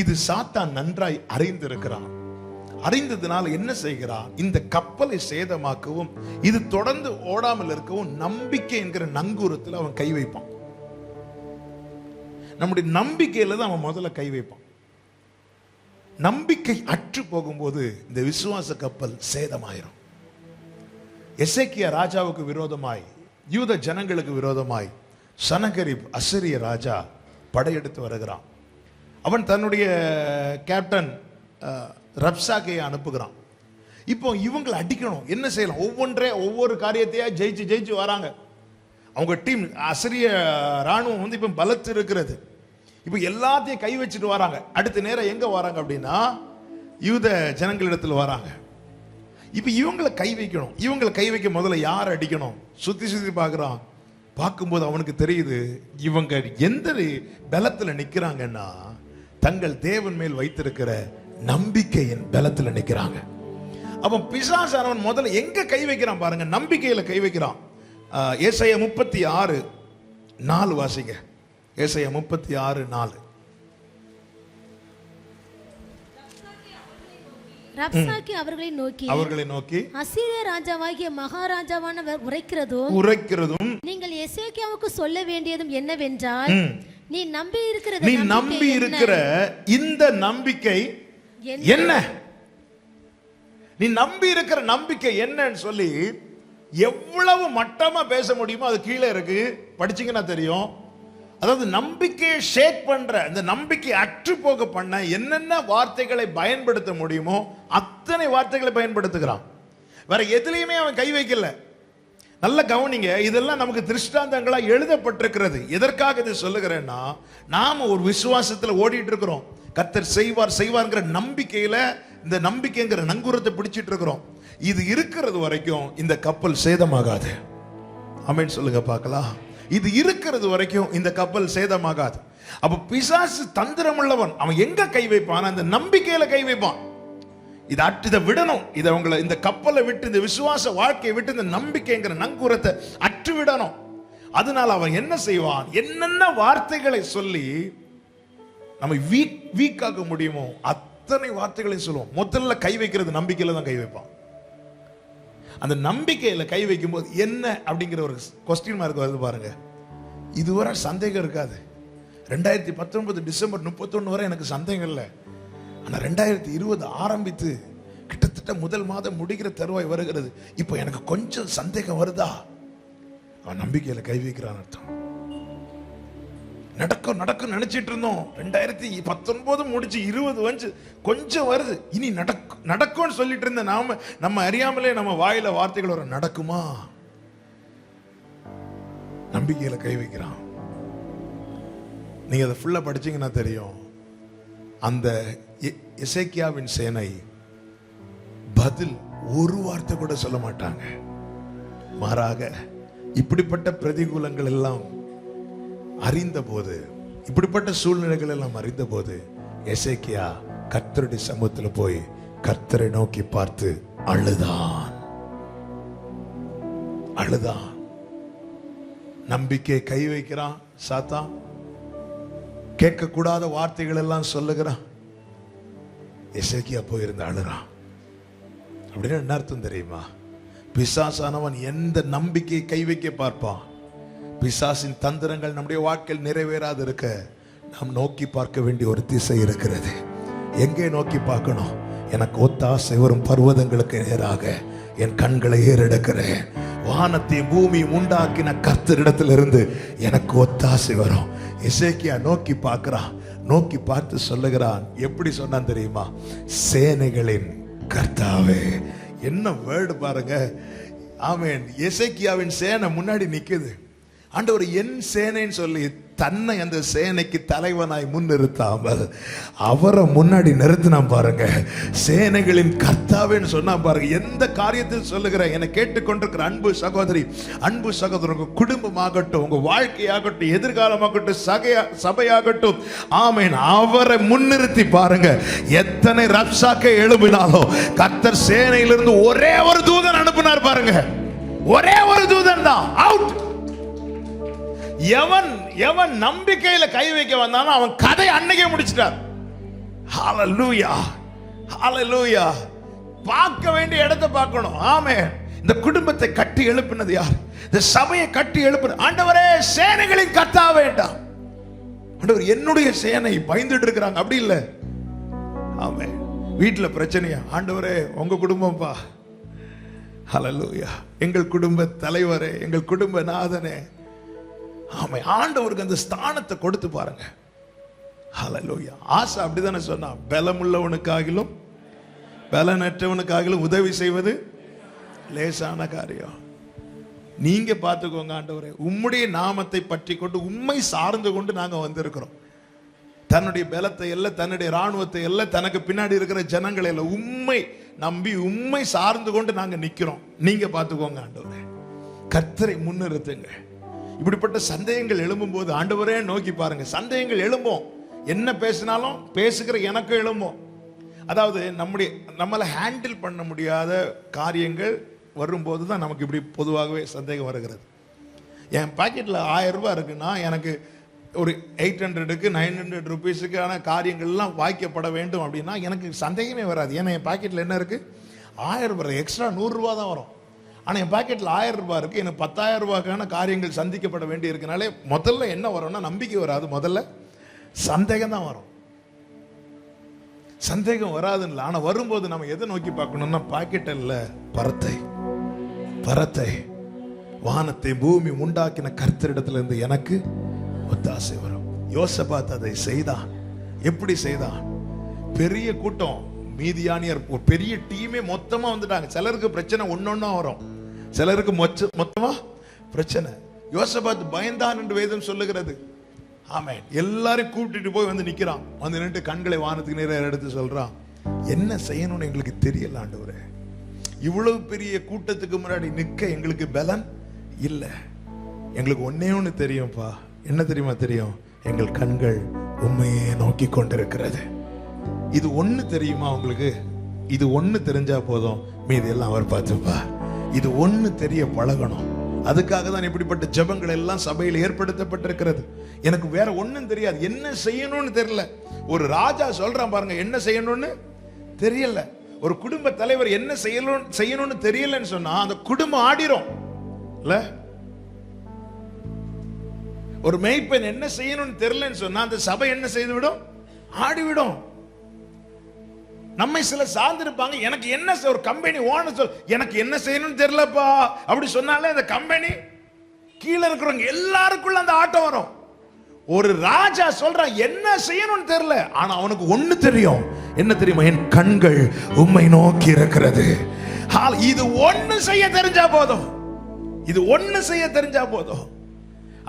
இது சாத்தான் நன்றாய் அறிந்திருக்கிறான். அறிந்ததுனால என்ன செய்கிறான்? இந்த கப்பலை சேதமாக்கவும் இது தொடர்ந்து ஓடாமல் இருக்கவும் நம்பிக்கை என்கிற நங்கூரத்தில் அவன் கை வைப்பான். நம்முடைய நம்பிக்கையில தான் அவன் முதல்ல கை வைப்பான். நம்பிக்கை அற்று போகும்போது இந்த விசுவாச கப்பல் சேதமாயிரும். எசேக்கியா ராஜாவுக்கு விரோதமாய், யூத ஜனங்களுக்கு விரோதமாய் சனகரிப் அசிரிய ராஜா படையெடுத்து வருகிறான். அவன் தன்னுடைய கேப்டன் ரப்சாக்கையை அனுப்புகிறான். இப்போ இவங்களை அடிக்கணும், என்ன செய்யலாம்? ஒவ்வொரு காரியத்தையா ஜெயிச்சு வராங்க. அவங்க டீம் அசிரிய ராணுவம் வந்து இப்ப பலத்து இருக்கிறது. இப்ப எல்லாத்தையும் கை வச்சுட்டு வராங்க. அடுத்த நேரம் எங்க வராங்க அப்படின்னா யூத ஜனங்களிடத்தில் வராங்க. இப்ப இவங்களை கை வைக்கணும். இவங்களை கை வைக்க முதல்ல யார் அடிக்கணும்? சுத்தி பார்க்கிறான். பார்க்கும்போது அவனுக்கு தெரியுது இவங்க எந்த பலத்துல நிக்கிறாங்கன்னா தங்கள் தேவன் மேல் வைத்திருக்கிற நம்பிக்கையின் பலத்துல நிக்கிறாங்க. அப்ப பிசாசானவன் முதல்ல எங்க கை வைக்கிறான் பாருங்க, நம்பிக்கையில கை வைக்கிறான். ஏசாயா 36:4 வாசிங்க. ஏசாயா 36:4. ரப்சாக்கே அவர்களை நோக்கி அசீரிய ராஜாவாகிய மகாராஜாவானவர் உரைக்கிறதும் நீங்கள் எசேக்கியாவுக்கு சொல்ல வேண்டியதும் என்னவென்றால், நீ நம்பி இருக்கிற இந்த நம்பிக்கை என்ன? நீ நம்பி இருக்கிற நம்பிக்கை என்னன்னு சொல்லி எவ்வளவு மட்டமா பேச முடியுமோ அது கீழே இருக்கு, படிச்சீங்கன்னா தெரியும். அதாவது நம்பிக்கையை ஷேக் பண்ற, இந்த நம்பிக்கை அற்று போக பண்ண என்னென்ன வார்த்தைகளை பயன்படுத்த முடியுமோ அத்தனை வார்த்தைகளை பயன்படுத்துகிறான். வேற எதுலையுமே அவன் கை வைக்கல. நல்ல கவனிங்க, இதெல்லாம் நமக்கு திருஷ்டாந்தங்களா எழுதப்பட்டிருக்கிறது. எதற்காக இதை சொல்லுகிறேன்னா, நாம ஒரு விசுவாசத்துல ஓடிட்டு இருக்கிறோம். கர்த்தர் செய்வார்ங்கிற நம்பிக்கையில இந்த நம்பிக்கைங்கிற நங்கூரத்தை பிடிச்சிட்டு இருக்கிறோம். இது இருக்கிறது வரைக்கும் இந்த கப்பல் சேதமாகாது. ஆமென் சொல்லுங்க பார்க்கலாம். இது இருக்கிறது வரைக்கும் இந்த கப்பல் சேதமாகாது. அப்ப பிசாசு தந்திரம் உள்ளவன். அவன் எங்க கை வைப்பான்? அந்த நம்பிக்கையில கை வைப்பான். இதை விடணும். இதை உங்களை இந்த கப்பலை விட்டு, இந்த விசுவாச வாழ்க்கையை விட்டு இந்த நம்பிக்கைங்கிற நங்கூரத்தை அற்று விடணும். அதனால அவன் என்ன செய்வான்? என்னென்ன வார்த்தைகளை சொல்லி நம்ம வீக்காக்க முடியுமோ அத்தனை வார்த்தைகளை சொல்லுவோம். முதல்ல கை வைக்கிறது நம்பிக்கையில தான் கை வைப்பான். அந்த நம்பிக்கையில கை வைக்கும் போது என்ன அப்படிங்கிற ஒரு கொஸ்டின் மார்க் வருது பாருங்க. இதுவரை சந்தேகம் இருக்காது. 2019 டிசம்பர் 31 வரை எனக்கு சந்தேகம் இல்லை. ஆனா 2020 ஆரம்பித்து கிட்டத்தட்ட முதல் மாதம் முடிக்கிற தருவாய் வருகிறது. இப்போ எனக்கு கொஞ்சம் சந்தேகம் வருதா? அவன் நம்பிக்கையில கை வைக்கிறான் அர்த்தம். நடக்கும் நினைச்சிட்டு இருந்தோம். 2019 முடிச்சு 20 வந்து கொஞ்சம் வருது. இனி நடக்கும்னு சொல்லிட்டு இருந்த நம்ம அறியாமலே நம்ம வாயில வார்த்தைகள் வர நடக்குமா? நம்பிக்கையில கை வைக்கிறான். நீங்க அதை ஃபுல்லா படிச்சீங்கன்னா தெரியும். அந்த எசேக்கியாவின் சேனை பதில் ஒரு வார்த்தை கூட சொல்ல மாட்டாங்க. மாறாக இப்படிப்பட்ட பிரதிகூலங்கள் எல்லாம் அறிந்த போது, இப்படிப்பட்ட சூழ்நிலைகள் எல்லாம் அறிந்த போது எசேக்கியா கர்த்தருடைய சமூகத்தில் போய் கர்த்தரை நோக்கி பார்த்து அழுதான். நம்பிக்கை கை வைக்கிறான் சாத்தான். கேட்க கூடாத வார்த்தைகள் எல்லாம் சொல்லுகிறான். எசேக்கியா போயிருந்து அழுறான். அப்படின்னு என்ன அர்த்தம் தெரியுமா? பிசாசானவன் எந்த நம்பிக்கையை கை வைக்க பார்ப்பான். பிசாசின் தந்திரங்கள் நம்முடைய வாழ்க்கையில் நிறைவேறாது இருக்க நாம் நோக்கி பார்க்க வேண்டிய ஒரு திசை இருக்கிறது. எங்கே நோக்கி பார்க்கணும்? எனக்கு ஒத்தாசை வரும் பர்வதங்களுக்கு நேராக என் கண்களை ஏறெடுக்கிறேன். வானத்தையும் பூமியும் உண்டாக்கின கர்த்தரிடத்திலிருந்து எனக்கு ஒத்தாசை வரும். எசேக்கியா நோக்கி பார்க்கிறான். நோக்கி பார்த்து சொல்லுகிறான். எப்படி சொன்னான் தெரியுமா? சேனைகளின் கர்த்தாவே. என்ன வேர்டு பாருங்க. ஆமென். எசேக்கியாவின் சேனை முன்னாடி நிக்குது. ஆண்டவர் என் சேனைன்னு சொல்லி தன்னை அந்த சேனைக்கு தலைவனாய் முன்னிறுத்தாமல் அவரை முன்னாடி நிறுத்தினா பாருங்க. சேனைகளின் கர்த்தாவேன்னு சொன்னா பாருங்க. எந்த காரியத்தில் சொல்லுகிற என்னை கேட்டுக்கொண்டிருக்கிற அன்பு சகோதரி, அன்பு சகோதரர், உங்க குடும்பமாகட்டும், உங்க வாழ்க்கையாகட்டும், எதிர்காலமாகட்டும், சபையாகட்டும், ஆமென், அவரை முன்னிறுத்தி பாருங்க. எத்தனை ரப்சாக்கை எழுப்பினாலும் கர்த்தர் சேனையிலிருந்து ஒரே ஒரு தூதன் அனுப்பினார் பாருங்க. ஒரே ஒரு தூதன் தான். அவுட். எவன் நம்பிக்கையில கை வைக்க வந்தாலும் அவன் கதை அன்னைக்கே முடிச்சிட்டார். ஹalleluya, ஹalleluya. பார்க்க வேண்டிய இடத்தை பார்க்கணும். ஆமென். இந்த குடும்பத்தை கட்டி எழுப்பினது யார்? இந்த சபையை கட்டி எழுப்பினது ஆண்டவரே. சேனைகளின் கர்த்தாவே. ஆண்டவர் என்னுடைய சேனை பயந்துட்டு இருக்கிறாங்க. அப்படி இல்லை. ஆமென். வீட்டுல பிரச்சனையா? ஆண்டவரே உங்க குடும்பம்பா. ஹல்லேலூயா. எங்கள் குடும்ப தலைவரே, எங்கள் குடும்ப நாதனே. ஆமென். ஆண்டவருக்கு அந்த ஸ்தானத்தை கொடுத்து பாருங்க. ஹல்லேலூயா. ஆசா அப்படிதானே சொன்னா, பலமுள்ளவனுக்காகிலும் பலனற்றவனுக்காகிலும் உதவி செய்வது லேசான காரியம். நீங்க பார்த்துக்கோங்க ஆண்டவரே, உம்முடைய நாமத்தை பற்றி கொண்டு உம்மை சார்ந்து கொண்டு நாங்க வந்திருக்கிறோம். தன்னுடைய பலத்தை எல்லாம், தன்னுடைய ராணுவத்தை எல்லாம், தனக்கு பின்னாடி இருக்கிற ஜனங்களை எல்லாம் உம்மை நம்பி உம்மை சார்ந்து கொண்டு நாங்க நிக்கிறோம். நீங்க பார்த்துக்கோங்க ஆண்டவரே, கர்த்தரை முன்னிறுத்துங்க. இப்படிப்பட்ட சந்தேகங்கள் எழும்பும் போது ஆண்டவரே நோக்கி பாருங்க. சந்தேகங்கள் எழும்பும், என்ன பேசினாலும் பேசுகிற எனக்கு எழும்பும். அதாவது நம்மளை ஹேண்டில் பண்ண முடியாத காரியங்கள் வரும்போது தான் நமக்கு இப்படி பொதுவாகவே சந்தேகம் வருகிறது. என் பாக்கெட்டில் 1000 ரூபாய் இருக்குன்னா எனக்கு ஒரு 800க்கு 900 ருபீஸுக்கான காரியங்கள்லாம் வாய்க்கப்பட வேண்டும் அப்படின்னா எனக்கு சந்தேகமே வராது. ஏன்னா என் பாக்கெட்டில் என்ன இருக்குது? 1000 ரூபாய், எக்ஸ்ட்ரா 100 ரூபா தான் வரும். ஆனால் என் பாக்கெட்டில் 1000 ரூபாய் இருக்குது, எனக்கு 10,000 ரூபாய்க்கான காரியங்கள் சந்திக்கப்பட வேண்டி இருக்கனாலே முதல்ல என்ன வரும்னா நம்பிக்கை வராது, முதல்ல சந்தேகம் தான் வரும். சந்தேகம் வராதுன்னு, ஆனால் வரும்போது நம்ம எதை நோக்கி பார்க்கணும்னா பாக்கெட் இல்ல, பரத்தை வானத்தை பூமி உண்டாக்கின கர்த்தரிடத்துல இருந்து எனக்கு ஒத்தாசை வரும். யோசபாத் அதை செய்தான். எப்படி செய்தான்? பெரிய கூட்டம், மீதியானியர், ஒரு பெரிய டீமே மொத்தமா வந்துட்டாங்க. சிலருக்கு பிரச்சனை ஒன்னொன்னா வரும், சிலருக்கு மொத்தமா பிரச்சனை. யோசபாத் பயந்தான் என்று வேதம் சொல்லுகிறது. ஆமென். எல்லாரும் கூட்டிட்டு போய் வந்து நிக்கிறான். வந்து நின்று கண்களை வானத்துக்கு நேரா எடுத்து சொல்றான், என்ன செய்யணும்னு எங்களுக்கு தெரியல ஆண்டவரே. இவ்வளவு பெரிய கூட்டத்துக்கு முன்னாடி நிக்க எங்களுக்கு பலன் இல்ல. எங்களுக்கு ஒன்னே ஒண்ணு தெரியும்பா. என்ன தெரியுமா தெரியும்? எங்கள் கண்கள் உண்மையே நோக்கி கொண்டிருக்கிறது. இது ஒண்ணு தெரியுமா உங்களுக்கு? இது ஒண்ணு தெரிஞ்சா போதும், மீதி எல்லாம் அவர் பார்த்துப்பா. இது ஒண்ணு தெரிய பழகணும். அதுக்காக தான் இப்படிப்பட்ட ஜெபங்கள் எல்லாம் சபையில் ஏற்படுத்தப்பட்டிருக்கிறது. எனக்கு வேற ஒண்ணும் தெரியாது, என்ன செய்யணும்னு தெரியல. ஒரு ராஜா சொல்றான் பாருங்க, என்ன செய்யணும்னு தெரியல. ஒரு குடும்ப தலைவர் என்ன செய்யணும்னு தெரியலன்னு சொன்னா அந்த குடும்பம் ஆடிரும் இல்ல. ஒரு மேய்ப்பன் என்ன செய்யணும்னு தெரியலன்னு சொன்னா அந்த சபை என்ன செய்து விடும்? ஆடிவிடும். நம்மை சில சார்ந்திருப்பாங்க, எனக்கு என்ன ஒரு கம்பெனி ஓனர் சொல், எனக்கு என்ன செய்யணும்னு தெரியலப்பா அப்படி சொன்னாலே அந்த கம்பெனி கீழே இருக்கிறவங்க எல்லாருக்குள்ள அந்த ஆட்டம் வரும். ஒரு ராஜா சொல்றான் என்ன செய்யணும்னு தெரியல, ஆனா அவனுக்கு ஒண்ணு தெரியும். என்ன தெரியுமா? என் கண்கள் உம்மை நோக்கி இருக்கிறது. இது ஒண்ணு செய்ய தெரிஞ்சா போதும், இது ஒண்ணு செய்ய தெரிஞ்சா போதும்.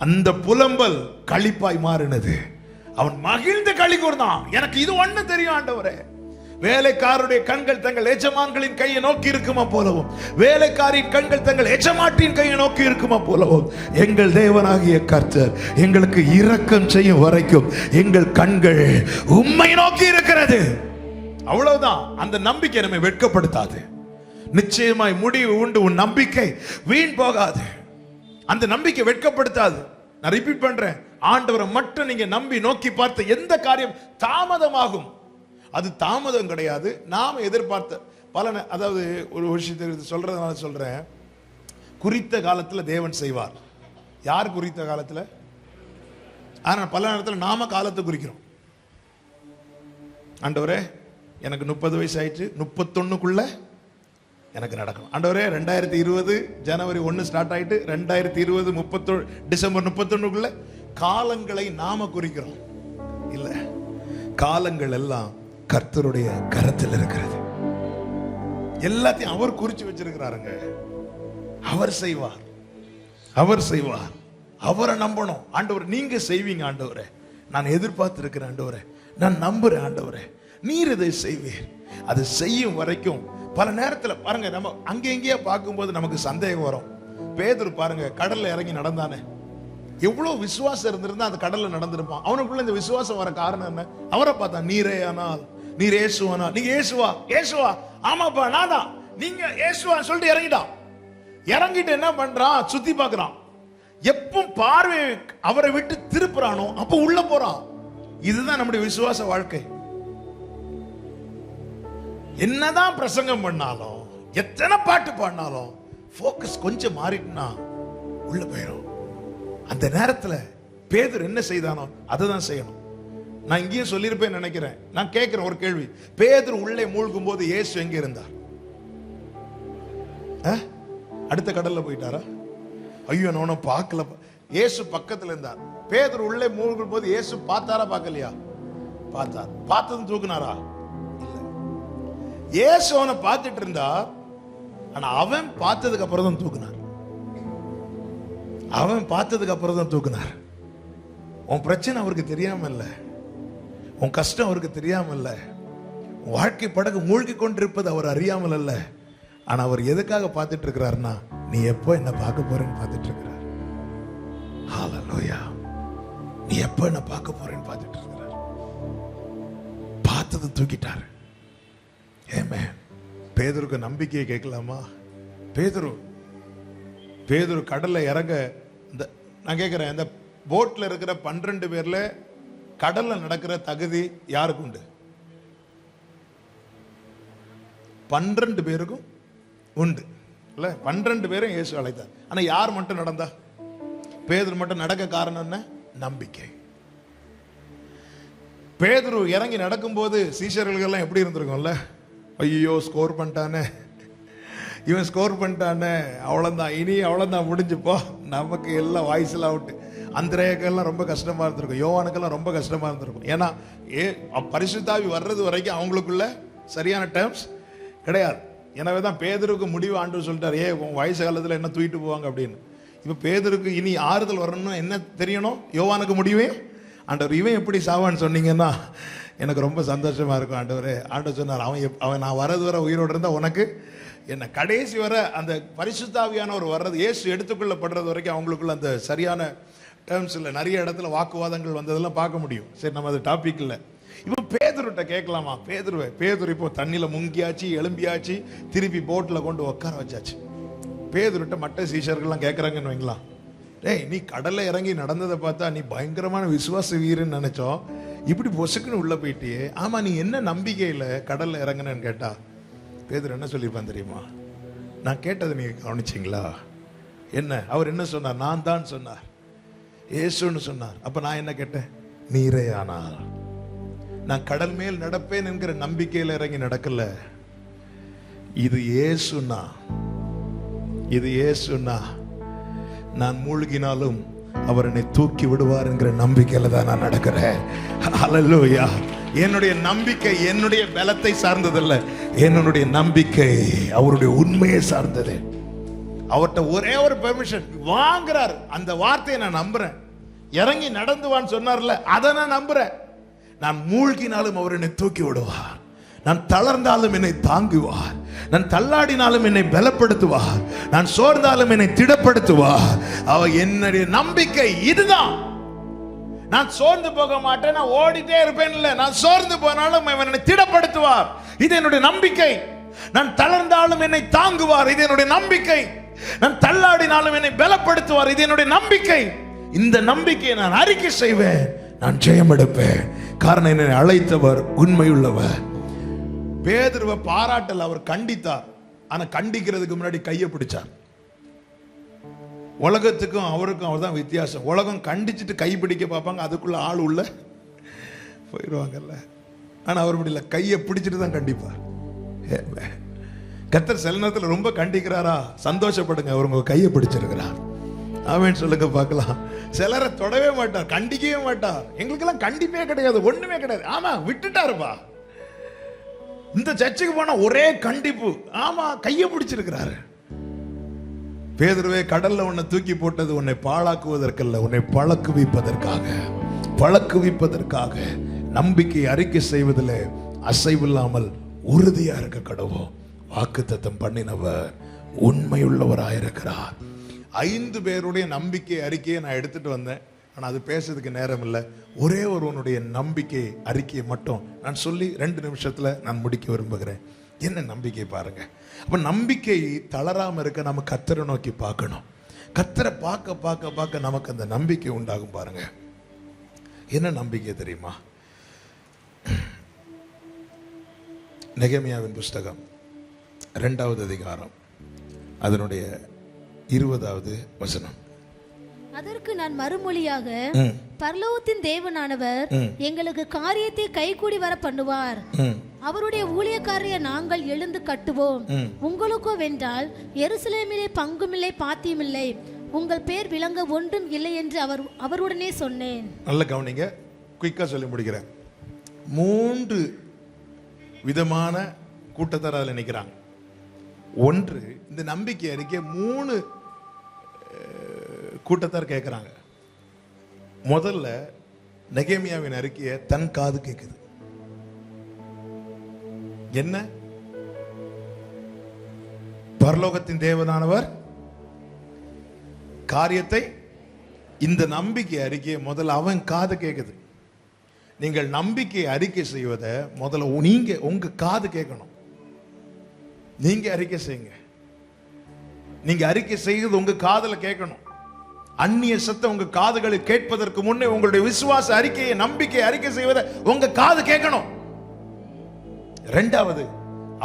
அந்த புலம்பல் களிப்பாய் மாறினது. அவன் மகிழ்ந்து களி கூர்ந்தான். எனக்கு இது ஒண்ணு தெரியும் ஆண்டவரே. வேலைக்காரருடைய கண்கள் தங்கள் எஜமான்களின் கையை நோக்கி இருக்குமா போலவும், வேலைக்காரின் கண்கள் தங்கள் எஜமாட்டின் கையை நோக்கி இருக்குமா போலவும், எங்கள் தேவனாகிய கர்த்தர் எங்களுக்கு இரக்கம் செய்யும் வரைக்கும் எங்கள் கண்கள் உம்மை நோக்கி இருக்கிறது. அவ்வளவுதான். அந்த நம்பிக்கை நம்மை வெட்கப்படுத்தாது. நிச்சயமாய் முடிவு உண்டு. உன் நம்பிக்கை வீண் போகாது. அந்த நம்பிக்கை வெட்கப்படுத்தாது. நான் ரிப்பீட் பண்றேன், ஆண்டவரை மட்டும் நீங்க நம்பி நோக்கி பார்த்த எந்த காரியம் தாமதமாகும், அது தாமதம் கிடையாது. நாம் எதிர்பார்த்த பலனை, அதாவது ஒரு விஷயத்தை சொல்றதுனால சொல்றேன், குறித்த காலத்துல தேவன் செய்வார். யார் குறித்த காலத்துல? ஆனா பல நேரத்தில் நாம காலத்தை குறிக்கிறோம். ஆண்டவரே எனக்கு 30 வயசு ஆயிடுச்சு, 31க்குள்ள எனக்கு நடக்கணும். ஆண்டவரே 2020 ஜனவரி 1 ஸ்டார்ட் ஆயிட்டு 2020 டிசம்பர் 31க்குள்ள காலங்களை நாம குறிக்கிறோம். இல்ல, காலங்கள் எல்லாம் கர்த்தருடைய கரத்தில் இருக்கிறது. எல்லாத்தையும் அவர் குறிச்சு வச்சிருக்கிறாருங்க. அவர் செய்வார், அவர் செய்வார். அவரை நம்பணும். ஆண்டவர் நீங்க செய்வீங்க ஆண்டவரே, நான் எதிர்பார்த்து இருக்கிறேன் ஆண்டவரே, நான் நம்புறேன் ஆண்டவரே, நீர் இதை செய்வீர். அது செய்யும் வரைக்கும் பல நேரத்தில் பாருங்க, நம்ம அங்கே எங்கேயே பார்க்கும்போது நமக்கு சந்தேகம் வரும். பேதுரு பாருங்க, கடல்ல இறங்கி நடந்தானே, எவ்வளவு விசுவாசம் இருந்திருந்தா அந்த கடல்ல நடந்திருப்பான். அவனுக்குள்ள இந்த விசுவாசம் வர காரணம் என்ன? அவரை பார்த்தா, நீரே ஆனால், நீர் ஏசுவானா, நீங்க ஏசுவா, ஏசுவா, ஆமாப்பா நான் தான், நீங்க ஏசுவான்னு சொல்லிட்டு இறங்கிட்டான். இறங்கிட்டு என்ன பண்றான்? சுத்தி பார்க்கறான். எப்ப பார்வை அவரை விட்டு திருப்புறானோ அப்ப உள்ள போறான். இதுதான் நம்முடைய விசுவாச வாழ்க்கை. என்னதான் பிரசங்கம் பண்ணாலும், எத்தனை பாட்டு பாடினாலும், போக்கஸ் கொஞ்சம் மாறிட்டுனா உள்ள போயிடும். அந்த நேரத்துல பேதுரு என்ன செய்தானோ அதை தான் செய்யணும். நான் இங்கேயும் சொல்லியிருப்பேன் நினைக்கிறேன். நான் கேட்கிறேன் ஒரு கேள்வி. பேதுரு உள்ளே மூழ்கும் போது இயேசு எங்க இருந்தார்? அடுத்த கடல்ல போயிட்டாரா? ஐயோ நான் பார்க்கல. இயேசு பக்கத்துல இருந்தார். பேதுரு உள்ளே மூழ்கும் போது இயேசு பார்த்தாரா பார்க்கலையா? பார்த்தார். பார்த்ததும் தூக்குனாரா? இல்ல. இயேசு அவனை பார்த்துட்டு இருந்தா, ஆனா அவன் பார்த்ததுக்கு அப்புறம் தான் தூக்குனார். அவன் பார்த்ததுக்கு அப்புறம் தான் தூக்குனார். உன் பிரச்சனை அவருக்கு தெரியாம இல்ல, உன் கஷ்டம் அவருக்கு தெரியாம இல்ல, உன் வாழ்க்கை படகு மூழ்கி கொண்டிருப்பது அவர் அறியாமல் அல்ல. ஆனா அவர் எதுக்காக பார்த்துட்டு இருக்கிறாருன்னா, நீ எப்போ என்ன பார்க்க போறேன்னு பார்த்துட்டு இருக்கிறார். ஹல்லேலூயா. நீ எப்போ என்ன பார்க்க போறேன்னு பார்த்துட்டு இருக்கிறார். பார்த்தது தூக்கிட்டார். ஆமென். பேதுருக்கு நம்பிக்கையை கேட்கலாமா? பேதுரு கடல்ல இறங்க, நான் கேட்கிறேன், இந்த போட்ல இருக்கிற 12 பேர்ல கடல்ல நடக்கிற தகுதி யாருக்கு உண்டு? 12 பேருக்கும் உண்டு இல்ல? 12 பேரும் இயேசு அழைத்தார். ஆனா யார் மட்டும் நடந்தா? பேதுரு மட்டும் நடக்க காரணம் என்ன? நம்பிக்கை. பேதுரு இறங்கி நடக்கும்போது சீஷர்கள் எல்லாம் எப்படி இருந்திருக்கும்ல? ஐயோ ஸ்கோர் பண்ணிட்டானே, இவன் ஸ்கோர் பண்ணிட்டானே, அவ்வளவுதான், இனி அவ்வளவுதான், முடிஞ்சுப்போ, நமக்கு எல்லாம் வாய்ஸ்லாம் அவுட்டு. அந்திரேயக்கெல்லாம் ரொம்ப கஷ்டமா இருந்திருக்கும், யோவானுக்கெல்லாம் ரொம்ப கஷ்டமா இருந்திருக்கும். ஏன்னா பரிசுத்தாவி வர்றது வரைக்கும் அவங்களுக்குள்ள சரியான டேர்ம்ஸ் கிடையாது. எனவே தான் பேதுருக்கு முடிவு ஆண்டு சொல்லிட்டார், உன் வயசு காலத்தில் என்ன தூக்கிட்டு போவாங்க அப்படின்னு. இப்போ பேதுருக்கு இனி ஆறுதல் வரணும்னு என்ன தெரியணும்? யோவானுக்கு முடிவே ஆண்டவர் இவன் எப்படி சாவான்னு சொன்னீங்கன்னா எனக்கு ரொம்ப சந்தோஷமா இருக்கும் ஆண்டவரே. ஆண்டவர் சொன்னார், அவன் நான் வரது வர உயிரோடு இருந்தால் உனக்கு என்ன. கடைசி வர அந்த பரிசுத்தாவியானவர் வர்றது, இயேசு எடுத்துக்கொள்ளப்படுறது வரைக்கும் அவங்களுக்குள்ள அந்த சரியான டேர்ம்ஸ் இல்லை. நிறைய இடத்துல வாக்குவாதங்கள் வந்ததெல்லாம் பார்க்க முடியும். சரி, நம்ம அது டாபிக் இல்லை. இப்போ பேதுருட்ட கேட்கலாமா? பேதுரு இப்போ தண்ணியில முங்கியாச்சு, எலும்பியாச்சு, திருப்பி போட்ல கொண்டு உட்கார வச்சாச்சு. பேதுருட்ட மற்ற சீஷர்கள்லாம் கேட்கறாங்கன்னு வைங்களா, டேய் நீ கடல்ல இறங்கி நடந்ததை பார்த்தா நீ பயங்கரமான விசுவாச வீரன்னு நினைச்சோம், இப்படி பொசுக்குன்னு உள்ள போயிட்டியே, ஆமா நீ என்ன நம்பிக்கையில கடல்ல இறங்குனன்னு கேட்டா பேதுரு என்ன சொல்லியிருப்பான் தெரியுமா? நான் கேட்டதை நீங்க கவனிச்சிங்களா? என்ன அவர் என்ன சொன்னார்? நான் தான் சொன்னார், இயேசுன்னு சொன்னார். அப்ப நான் என்ன கேட்டேன்? நீரே ஆனால். நான் கடல் மேல் நடப்பேன் என்கிற நம்பிக்கையில இறங்கி நடக்கல. இது இயேசுனா, இது இயேசுனா நான் மூழ்கினாலும் அவர் என்னை தூக்கி விடுவார் என்கிற நம்பிக்கையில தான் நான் நடக்கிறேன். ஹல்லேலூயா. என்னுடைய நம்பிக்கை என்னுடைய பலத்தை சார்ந்ததல்ல, என்னுடைய நம்பிக்கை அவருடைய உண்மையை சார்ந்தது. அவர்கிட்ட ஒரே ஒரு பெர்மிஷன் வாங்குறார், அந்த வார்த்தையை நான் நம்புறேன். இறங்கி நடந்துவான்னு சொன்னார்ல, அதை நான் நம்புறேன். நான் மூழ்கினாலும் அவர் என்னை தூக்கி விடுவார், நான் தளர்ந்தாலும் என்னை தாங்குவார், நான் தள்ளாடினாலும் என்னை பலப்படுத்துவார், நான் சோர்ந்தாலும் என்னை திடப்படுத்துவார். அவர் என்னுடைய நம்பிக்கை இதுதான். நான் சோர்ந்து போக மாட்டேன், நான் ஓடிட்டே இருப்பேன் இல்ல, நான் சோர்ந்து போனாலும் என்னை திடப்படுத்துவார், இது என்னுடைய நம்பிக்கை. நான் தளர்ந்தாலும் என்னை தாங்குவார், இது என்னுடைய நம்பிக்கை. நான் தள்ளாடினாலும் என்னை பலப்படுத்துவார், இது என்னுடைய நம்பிக்கை. இந்த நம்பிக்கையை நான் அறிக்கை செய்வேன், நான் ஜெயம் எடுப்பேன். காரணம் என்னை அழைத்தவர் உண்மையுள்ளவர். பேதுருவை பாராட்டல், அவர் கண்டித்தார். ஆனா கண்டிக்கிறதுக்கு முன்னாடி கையை பிடிச்சார். உலகத்துக்கும் அவருக்கும் அவர் தான் வித்தியாசம். உலகம் கண்டிச்சுட்டு கை பிடிக்க பார்ப்பாங்க, அதுக்குள்ள ஆள் உள்ள போயிடுவாங்கல்ல. ஆனா அவர் அப்படி இல்லை, கையை பிடிச்சிட்டு தான் கண்டிப்பார். கர்த்தர் சில நேரத்தில் ரொம்ப கண்டிக்கிறாரா, சந்தோஷப்படுங்க, அவர் உங்க கையை பிடிச்சிருக்கிறார். ஆமென் சொல்லுங்க பார்க்கலாம். சிலரை தொடவே மாட்டார், கண்டிக்கவே மாட்டார். எங்களுக்கெல்லாம் கண்டிப்பே கிடையாது, ஒண்ணுமே கிடையாது. ஆமா விட்டுட்டாருப்பா. இந்த சர்ச்சுக்கு போனா ஒரே கண்டிப்பு. ஆமா கையை பிடிச்சிருக்கிறாரு. பேதுருவே, கடல்ல உன்னை தூக்கி போட்டது உன்னை பாழாக்குவதற்கல்ல, உன்னை பழக்குவிப்பதற்காக. நம்பிக்கை அறிக்கை செய்வதில் அசைவில்லாமல் உறுதியா இருக்க கடவோம். வாக்குத்தத்தம் பண்ணினவர் உண்மையுள்ளவராயிருக்கிறார். 5 பேருடைய நம்பிக்கை அறிக்கையை நான் எடுத்துட்டு வந்தேன். ஆனால் அது பேசுறதுக்கு நேரம் இல்லை. ஒரே ஒருவனுடைய நம்பிக்கை அறிக்கையை மட்டும் நான் சொல்லி 2 நிமிஷத்துல நான் முடிக்க விரும்புகிறேன். என்ன நம்பிக்கை பாருங்க. அப்ப நம்பிக்கை தளராம இருக்க நம்ம கர்த்தரை நோக்கி பார்க்கணும். கர்த்தரை பார்க்க பார்க்க பார்க்க நமக்கு அந்த நம்பிக்கை உண்டாகும். பாருங்க என்ன நம்பிக்கை தெரியுமா? நெகேமியாவின் புஸ்தகம் 2வது அதிகாரம் அதனுடைய 20வது வசனம். அதற்கு நான் மறுமொழியாக, பரலோகத்தின் தேவனானவர் எங்களுக்கு காரியத்தை கைகூடி வர பண்ணுவார். அவருடைய ஊழியக்காரரை நாங்கள் எழுந்து கட்டுவோம். உங்களுக்கோ வென்றால் எருசலேமிலே பங்குமில்லை பாத்தியமில்லை, உங்கள் பேர் விளங்க ஒன்றும் இல்லை என்று அவருடனே சொன்னேன். நல்ல கவனிங்க, குயிக்கா சொல்லி முடிக்கிறேன். 3 விதமான கூட்டத்தார் அதில் நிற்கிறாங்க. ஒன்று, இந்த நம்பிக்கை அறிக்கை 3 கூட்டத்தார் கேட்கிறாங்க. முதல்ல நெகேமியாவின் அறிக்கையை தன் காது கேட்குது. என்ன? பரலோகத்தின் தேவனானவர் காரியத்தை, இந்த நம்பிக்கை அறிக்கையை முதல்ல அவன் காது கேட்குது. நீங்கள் நம்பிக்கை அறிக்கை செய்வதை முதல்ல நீங்க உங்க காது கேட்கணும். நீங்க அறிக்கை செய்யுங்க. நீங்க அறிக்கை செய்வது உங்க காதுல கேட்கணும். அந்நிய சத்தம் உங்க காதுகளில் கேட்பதற்கு முன்னே உங்களுடைய விசுவாச அறிக்கையை, நம்பிக்கை அறிக்கை செய்வதை உங்க காது கேட்கணும். 2வது,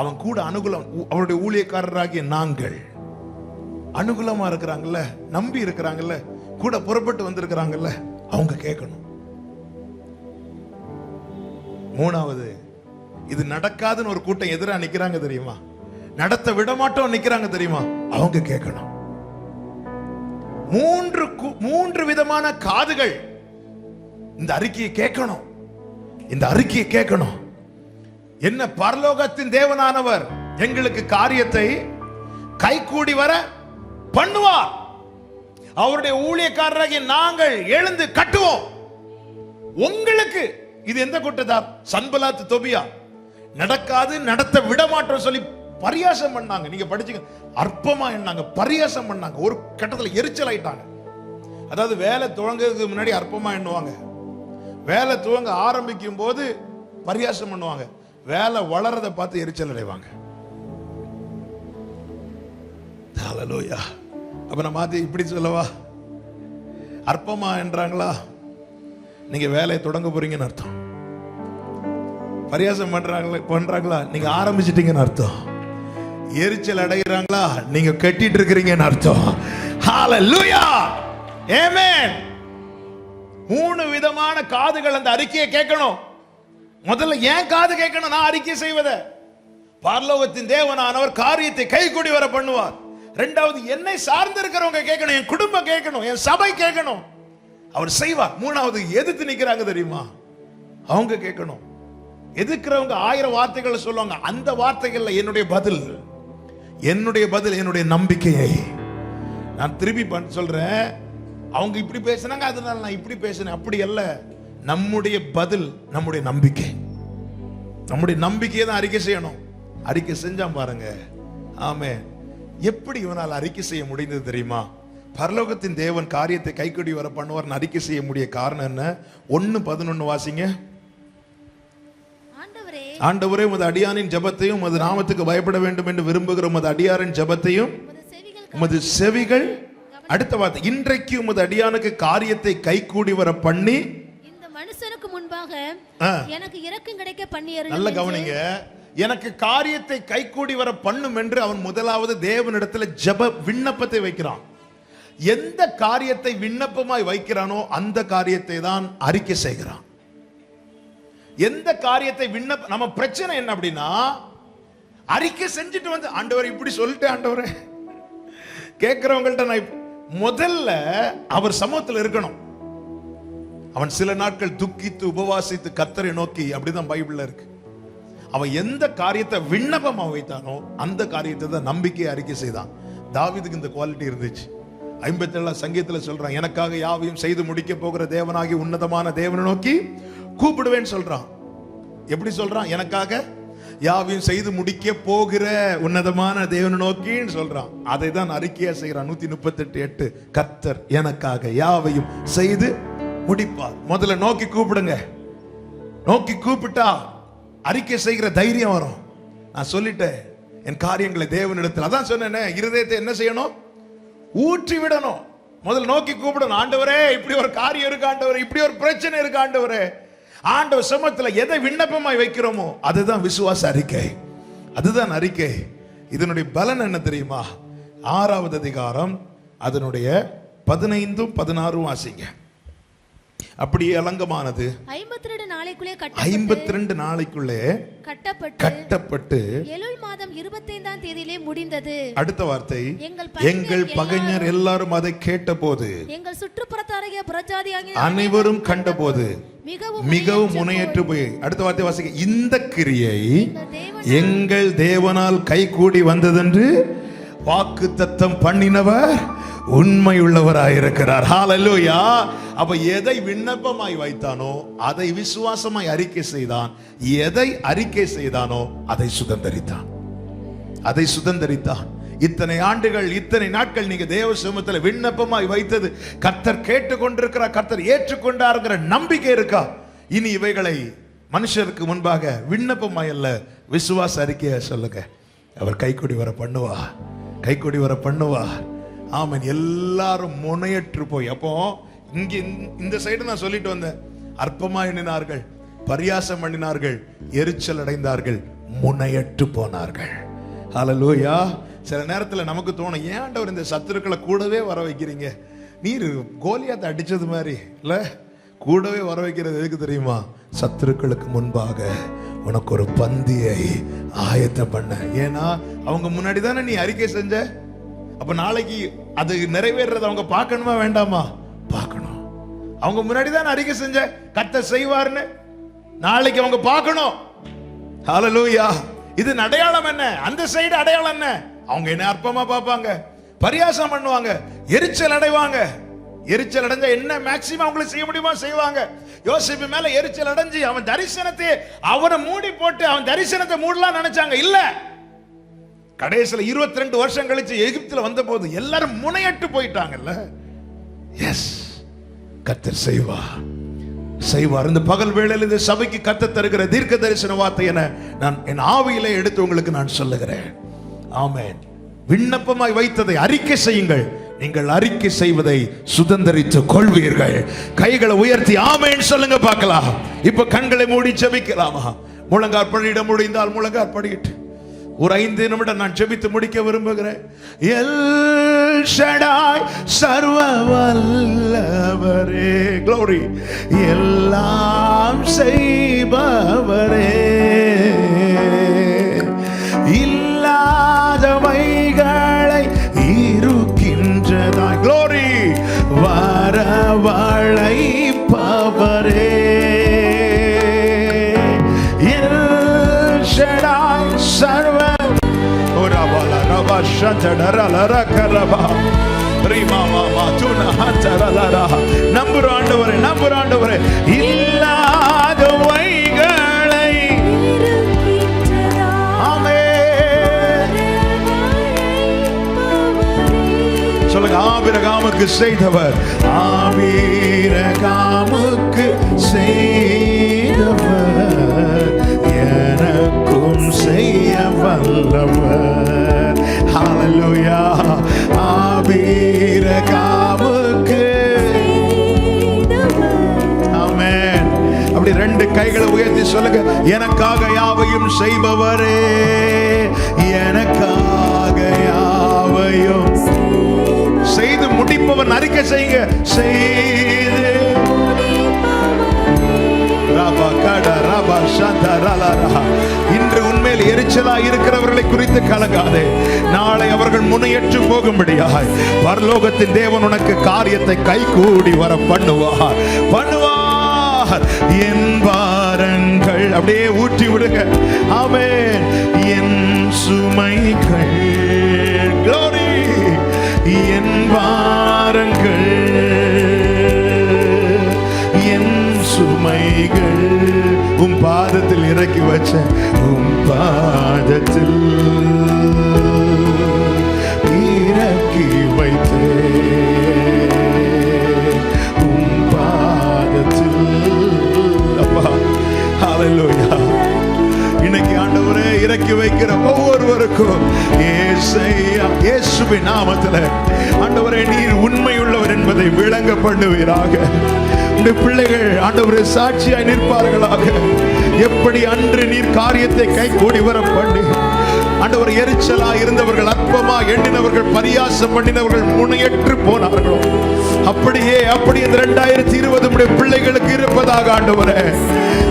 அவன் கூட அனுகூலம், அவருடைய ஊழியக்காரராகிய நாங்கள் அனுகூலமா இருக்கிறாங்கல்ல, நம்பி இருக்கிறாங்கல்ல, கூட புறப்பட்டு வந்திருக்கிறாங்கல்ல, அவங்க கேட்கணும். 3வது, இது நடக்காதுன்னு ஒரு கூட்டம் எதிராக நிக்கிறாங்க தெரியுமா, நடத்த விட மாட்டோம் நிக்கிறாங்க தெரியுமா, அவங்க கேட்கணும். 3 விதமான காதுகள் இந்த அறிக்கையை கேட்கணும். இந்த அறிக்கையை கேட்கணும். என்ன? பரலோகத்தின் தேவனானவர் எங்களுக்கு காரியத்தை கைகூடி வர பண்ணுவார். அவருடைய ஊழியக்காரராகிய நாங்கள் எழுந்து கட்டுவோம். உங்களுக்கு இது எந்த கூட்டத்தார்? சன்பலாத், தொபியா. நடக்காது, நடத்த விட மாட்டோம் சொல்லி பரியாசம் பண்ணாங்க. நீங்க படிச்சுங்க, அற்பமா எண்ணாங்க, பரியாசம் பண்ணாங்க. ஒரு கட்டத்தில் எரிச்சல் ஆயிட்டாங்க. அதாவது வேலை துவங்கிறதுக்கு முன்னாடி அற்பமா எண்ணுவாங்க, வேலை துவங்க ஆரம்பிக்கும் போது பரியாசம் பண்ணுவாங்க, வேலை வளரதை பார்த்து எரிச்சல் அடைவாங்க. ஹல்லேலூயா. அப்ப நான் மாத்தி இப்படி சொல்லவா? அற்பமா என்றாங்களா, நீங்க வேலையை தொடங்க போறீங்கன்னு அர்த்தம். பரியாசம் பண்றாங்களா, நீங்க ஆரம்பிச்சிட்டீங்கன்னு அர்த்தம். எரிச்சல் அடைகிறாங்களா, நீங்க கட்டிட்டு இருக்கிறீங்கன்னு அர்த்தம். ஹல்லேலூயா. ஆமென். 3 விதமான காதுகள் அந்த அறிக்கையை கேட்கணும். முதல்ல ஏன் காது கேட்கணும்? நான் அறிக்கை செய்வத பரலோகத்தின் தேவனானவர் காரியத்தை கைகூடி வர பண்ணுவார். 2வது, என்னை சார்ந்து இருக்கிறவங்க கேட்கணும், என் குடும்பம் கேட்கணும், என் சபை கேட்கணும், அவர் செய்வார். 3வது, எதிர்த்து நிக்கிறாங்க தெரியுமா, அவங்க கேட்கணும். எதிர்க்கிறவங்க 1000 வார்த்தைகளை சொல்லுவாங்க, அந்த வார்த்தைகள்ல என்னுடைய பதில், என்னுடைய நம்பிக்கையை நான் திருப்பி சொல்றேன். அவங்க இப்படி பேசினாங்க, அதனால நான் இப்படி பேசினேன், அப்படி அல்ல. நம்முடைய பதில் நம்முடைய நம்பிக்கை. நம்முடைய நம்பிக்கையை தான் அறிக்கை செய்யணும். அறிக்கை செஞ்சா பாருங்க. ஆமென். எப்படி இவனால் அறிக்கை செய்ய முடிந்தது தெரியுமா? பரலோகத்தின் தேவன் காரியத்தை கைகூடி வர பண்ணுவார் அறிக்கை செய்ய முடிய காரணம் என்ன? 1:11 வாசிங்க. ஆண்டவரே, உமது அடியானின் ஜெபத்தையும் உமது நாமத்துக்கு பயப்பட வேண்டும் என்று விரும்புகிற உமது அடியாரின் ஜெபத்தையும் உமது செவிகள், அடுத்த வார்த்தை, இன்றைக்கு உமது அடியானுக்கு காரியத்தை கைகூடி வர பண்ணி இந்த மனுஷனுக்கு முன்பாக எனக்கு இரக்கம் கிடைக்க பண்ணி. நல்ல கவனிங்க, எனக்கு காரியத்தை கைகூடி வர பண்ணும் என்று அவன் முதலாவது தேவனிடத்தில் ஜெப விண்ணப்பத்தை வைக்கிறான். எந்த காரியத்தை விண்ணப்பமாய் வைக்கிறானோ அந்த காரியத்தை தான் அறிக்கை செய்கிறான். எந்த காரியத்தை விண்ணப்ப, நம்ம பிரச்சனை என்ன அப்படின்னா, அறிக்கை செஞ்சுட்டு வந்து ஆண்டவர் இப்படி சொல்லிட்டு, ஆண்டவரே கேட்கிறவங்கள்ட்ட நான் முதல்ல அவர் சமூகத்தில் இருக்கணும். அவன் சில நாட்கள் துக்கித்து உபவாசித்து கர்த்தரை நோக்கி, அப்படிதான் பைபிள்ல இருக்கு. அவன் எந்த காரியத்தை விண்ணப்பமா வைத்தானோ அந்த காரியத்தை தான் நம்பிக்கை அறிக்கை செய்தான். தாவீதுக்கு இந்த குவாலிட்டி இருந்துச்சு. 57 சங்கீதத்தில் சொல்றான், எனக்காக யாவையும் செய்து முடிக்க போகிற தேவனாகி உன்னதமான தேவனை நோக்கி கூப்பிடுவேன் சொல்றான். எப்படி சொல்றான்? எனக்காக யாவையும் செய்து முடிக்க போகிற உன்னதமான தேவனை நோக்கின்னு சொல்றான். அதை தான் அறிக்கையா செய்யறான். 138:8 கர்த்தர் எனக்காக யாவையும் செய்து முடிப்பார். முதல்ல நோக்கி கூப்பிடுங்க. நோக்கி கூப்பிட்டா அறிக்கை செய்கிற தைரியம் வரும். நான் சொல்லிட்டேன் என் காரியங்களை தேவனிடத்தில், அதான் சொன்னேனே, இருதயத்தை என்ன செய்யணும்? ஊற்றி விடணும். முதல்ல நோக்கி கூப்பிடணும். ஆண்டவரே இப்படி ஒரு காரியம் இருக்கு, ஆண்டவரே இப்படி ஒரு பிரச்சனை இருக்கு, ஆண்டவரே. ஆண்டவர் சமூகத்தில் எதை விண்ணப்பமாய் வைக்கிறோமோ அதுதான் விசுவாச அறிக்கை, அதுதான் அறிக்கை. இதனுடைய பலன் என்ன தெரியுமா? 6வது அதிகாரம் அதனுடைய 15, 16 வாசிங்க. அப்படியே அலங்கமானது 52 நாளைக்குள்ளே 52 நாளைக்குள்ளே கட்டப்பட்டு எலுல் மாதம் 25ஆம் தேதியிலே முடிந்தது. அடுத்த வார்த்தை, எங்கள் பகைஞர் எல்லாரும் அதை கேட்டபோது, எங்கள் சுற்றுப்புறத்தாராகிய புறஜாதியாகிய அனைவரும் கண்டபோது மிகவும் முனையற்று போய். அடுத்த வார்த்தை வாசிக்க, இந்த கிரியை எங்கள் தேவனால் கைகூடி வந்ததென்று வாக்குத்தத்தம் பண்ணினவர் உண்மையுள்ளவராயிருக்கிறார். ஹல்லேலூயா. அப்ப எதை விண்ணப்பமாய் வைத்தானோ அதை விசுவாசமாய் அறிக்கை செய்தான். எதை அறிக்கை செய்தானோ அதை சுதந்தரித்தான். இத்தனை ஆண்டுகள், இத்தனை நாட்கள் நீங்க தேவ சமூகத்தில் விண்ணப்பமாய் வைத்தது கர்த்தர் கேட்டுக்கொண்டிருக்கிறார், கர்த்தர் ஏற்றுக்கொண்டாருங்கிற நம்பிக்கை இருக்கா? இனி இவைகளை மனுஷருக்கு முன்பாக விண்ணப்பமாய் அல்ல, விசுவாச அறிக்கையை சொல்லுங்க. அவர் கைக்கூடி வர பண்ணுவா. ஆமென். எல்லாரும் முனையற்று போய், அப்போ இங்க இந்த சைடு நான் சொல்லிட்டு வந்தேன், அற்பமா எண்ணினார்கள், பரியாசம் பண்ணினார்கள், எரிச்சல் அடைந்தார்கள், முனையற்று போனார்கள். ஹல்லேலூயா. சில நேரத்தில் நமக்கு தோணும், ஏன் ஆண்டவர் இந்த சத்துருக்களை கூடவே வர வைக்கிறீங்க? நீர் கோலியாத்தை அடிச்சது மாதிரி இல்ல, கூடவே வர வைக்கிறது எதுக்கு தெரியுமா? சத்துருக்களுக்கு முன்பாக உனக்கு ஒரு பந்தியை ஆயத்தம் பண்ண. ஏன்னா அவங்க முன்னாடி தானே நீ அறிக்கை செஞ்ச. அப்ப நாளைக்கு அது நிறைவேறது அவங்க பார்க்கணுமா வேண்டாமா? பார்க்கணும். அவங்க முன்னாடி தான் அறிக்கை செஞ்ச, கர்த்தர் செய்வார்னு நாளைக்கு அவங்க பார்க்கணும். ஹல்லேலூயா. இது அடையாளம் என்ன? அந்த சைடு அடையாளம் என்ன? அவங்க என்ன அற்பமா பார்ப்பாங்க, பரியாசம் பண்ணுவாங்க, எரிச்சல் அடைவாங்க. எரிச்சல் அடைஞ்சா என்ன மேக்சிமம் அவங்களுக்கு செய்ய முடியுமா செய்வாங்க. யோசேப்பு மேல எரிச்சல் அடைஞ்சு அவன் தரிசனத்தை அவனை மூடி போட்டு அவன் தரிசனத்தை மூடலாம் நினைச்சாங்க. இல்ல, கடைசியில் 22 வருஷம் கழிச்சு எகிப்துல வந்த போது எல்லாரும் முனையட்டு போயிட்டாங்கல்ல. எஸ், கர்த்தர் செய்வார். இந்த பகல் வேளையில் இந்த சபைக்கு கர்த்தர் தருகிற தீர்க்க தரிசன வார்த்தை என நான் என் ஆவியிலே எடுத்து உங்களுக்கு நான் சொல்லுகிறேன். ஆமென். விண்ணப்பமாய் வைத்ததை அறிக்கை செய்யுங்கள். நீங்கள் அறிக்கை செய்வதை சுதந்தரித்துக் கொள்வீர்கள். கைகளை உயர்த்தி ஆமென் சொல்லுங்க பார்க்கலாம். இப்ப கண்களை மூடி ஜெபிக்கலாமா? முழங்கால் படியிட முடிந்தால் முழங்கால் படியிட்டு ஒரு 5 நிமிடம் நான் ஜெபித்து முடிக்க விரும்புகிறேன். எல் ஷடாய் சர்வ வல்லவரே, க்ளோரி, எல்லாம் செய்பவரே, இல்லாதவைகளை இருக்கின்றதாய், க்ளோரி, வரவழைப்பவரே, எல் ஷடாய் சர்வ நம்புறாண்டவரே, இல்லாதவைகளை சொல்லுங்க. ஆபிரகாமுக்கு செய்தவர், ஆபிரகாமுக்கு செய்தவர் எனக்கும் செய்ய வல்லவர். ஹல்லேலூயா. ஆபிரகாமுக்கு ஆமென். அப்படி 2 கைகளை உயர்த்தி சொல்லுங்க. எனக்காக யாவையும் செய்பவரே, எனக்காக யாவையும் செய்து முடிப்பவன். அறிக்கை செய்யுங்க. செய்து இன்று உண்மையில் எரிச்சலா இருக்கிறவர்களை குறித்து கலங்காதே. நாளை அவர்கள் முனையற்று போகும்படியாய் பரலோகத்தின் தேவன் உனக்கு காரியத்தை கைகூடி வர பண்ணுவார். என் பாரங்கள் அப்படியே ஊற்றி விடுங்க. ஆமென். என் சுமைகள், க்ளோரி, என் பாரங்கள், என் சுமைகள் உம் பாதத்தில் இறக்கி வச்ச, உம் பாதத்தில் இறக்கி வைத்தே, உம் பாதத்தில். அப்பா, ஹல்லேலூயா. இன்னைக்கு ஆண்டவரே இறக்கி வைக்கிற ஒவ்வொருவருக்கும் இயேசுவின் நாமத்தில் ஆண்டவரே நீர் உண்மையுள்ளவர் என்பதை விளங்க பண்ணுவீராக. உடைய பிள்ளைகள் ஆண்டவரே சாட்சியாய் நிற்பார்களாக. எப்படி அன்று நீர் காரியத்தை கைகூடி வர பண்ணி ஆண்டவர் எரிச்சலா இருந்தவர்கள், அற்பமா எண்ணினவர்கள், பரியாசம் பண்ணினவர்கள் முனையற்று போனார்களோ அப்படியே இந்த 2020 பிள்ளைகளுக்கு இருப்பதாக ஆண்டவரே.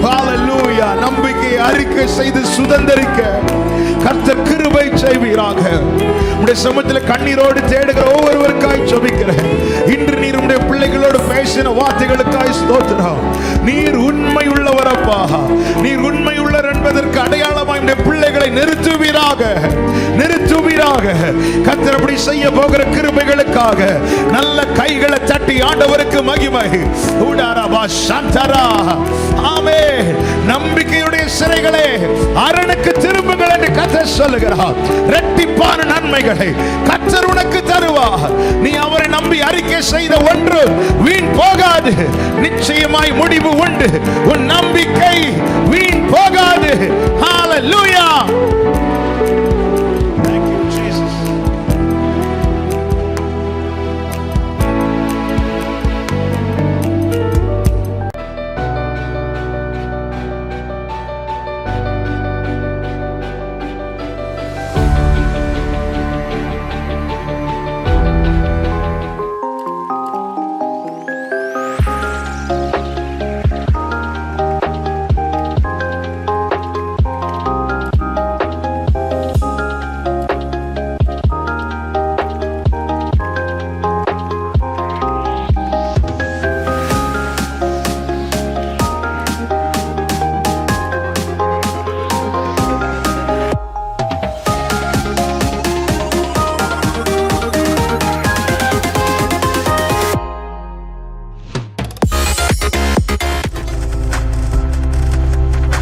ஹalleluya. நம்பிக்கையை அறிக்கை செய்து சுதந்தரிக்க கர்த்தர் கிருபை செய்வீராக. உம்முடைய சமூகத்தில் கண்ணீரோடு தேடுகிற ஒவ்வொருவருக்காய் ஜெபிக்கிறேன். இன்று நீர் உம்முடைய பிள்ளைகளோடு பேசின வார்த்தைகளுக்காய் ஸ்தோத்திரம். நீர் உண்மை உள்ளவர் அப்பா. நீர் உண்மை உள்ளவர் என்பதற்கு அடையாளமாய் உம்முடைய பிள்ளைகளை நிறுத்துவீராக. கர்த்தர் அப்படி செய்ய போகிற கிருபைகளுக்காக நல்ல கைகளை தட்டி ஆண்டவருக்கு மகிமை. உடாரபா சந்தரா. ஆமென். நம்பிக்கையுடைய சிறைகளே அரணுக்கு திரும்புங்கள் என்று கர்த்தர் சொல்லுகிறார். இரட்டிப்பான நன்மைகளை கர்த்தர் உனக்கு தருவார். நீ அவரை நம்பி அறிக்கை செய்த ஒன்று வீண் போகாது. நிச்சயமாய் முடிவு உண்டு. உன் நம்பிக்கை வீண் போகாது. ஹalleluya.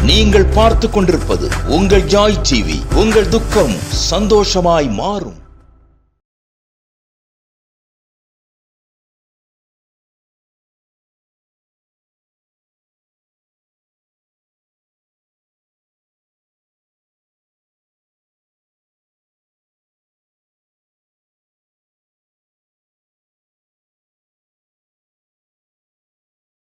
நீங்கள் பார்த்துக் கொண்டிருப்பது உங்கள் ஜாய் டிவி. உங்கள் துக்கம் சந்தோஷமாய் மாறும்.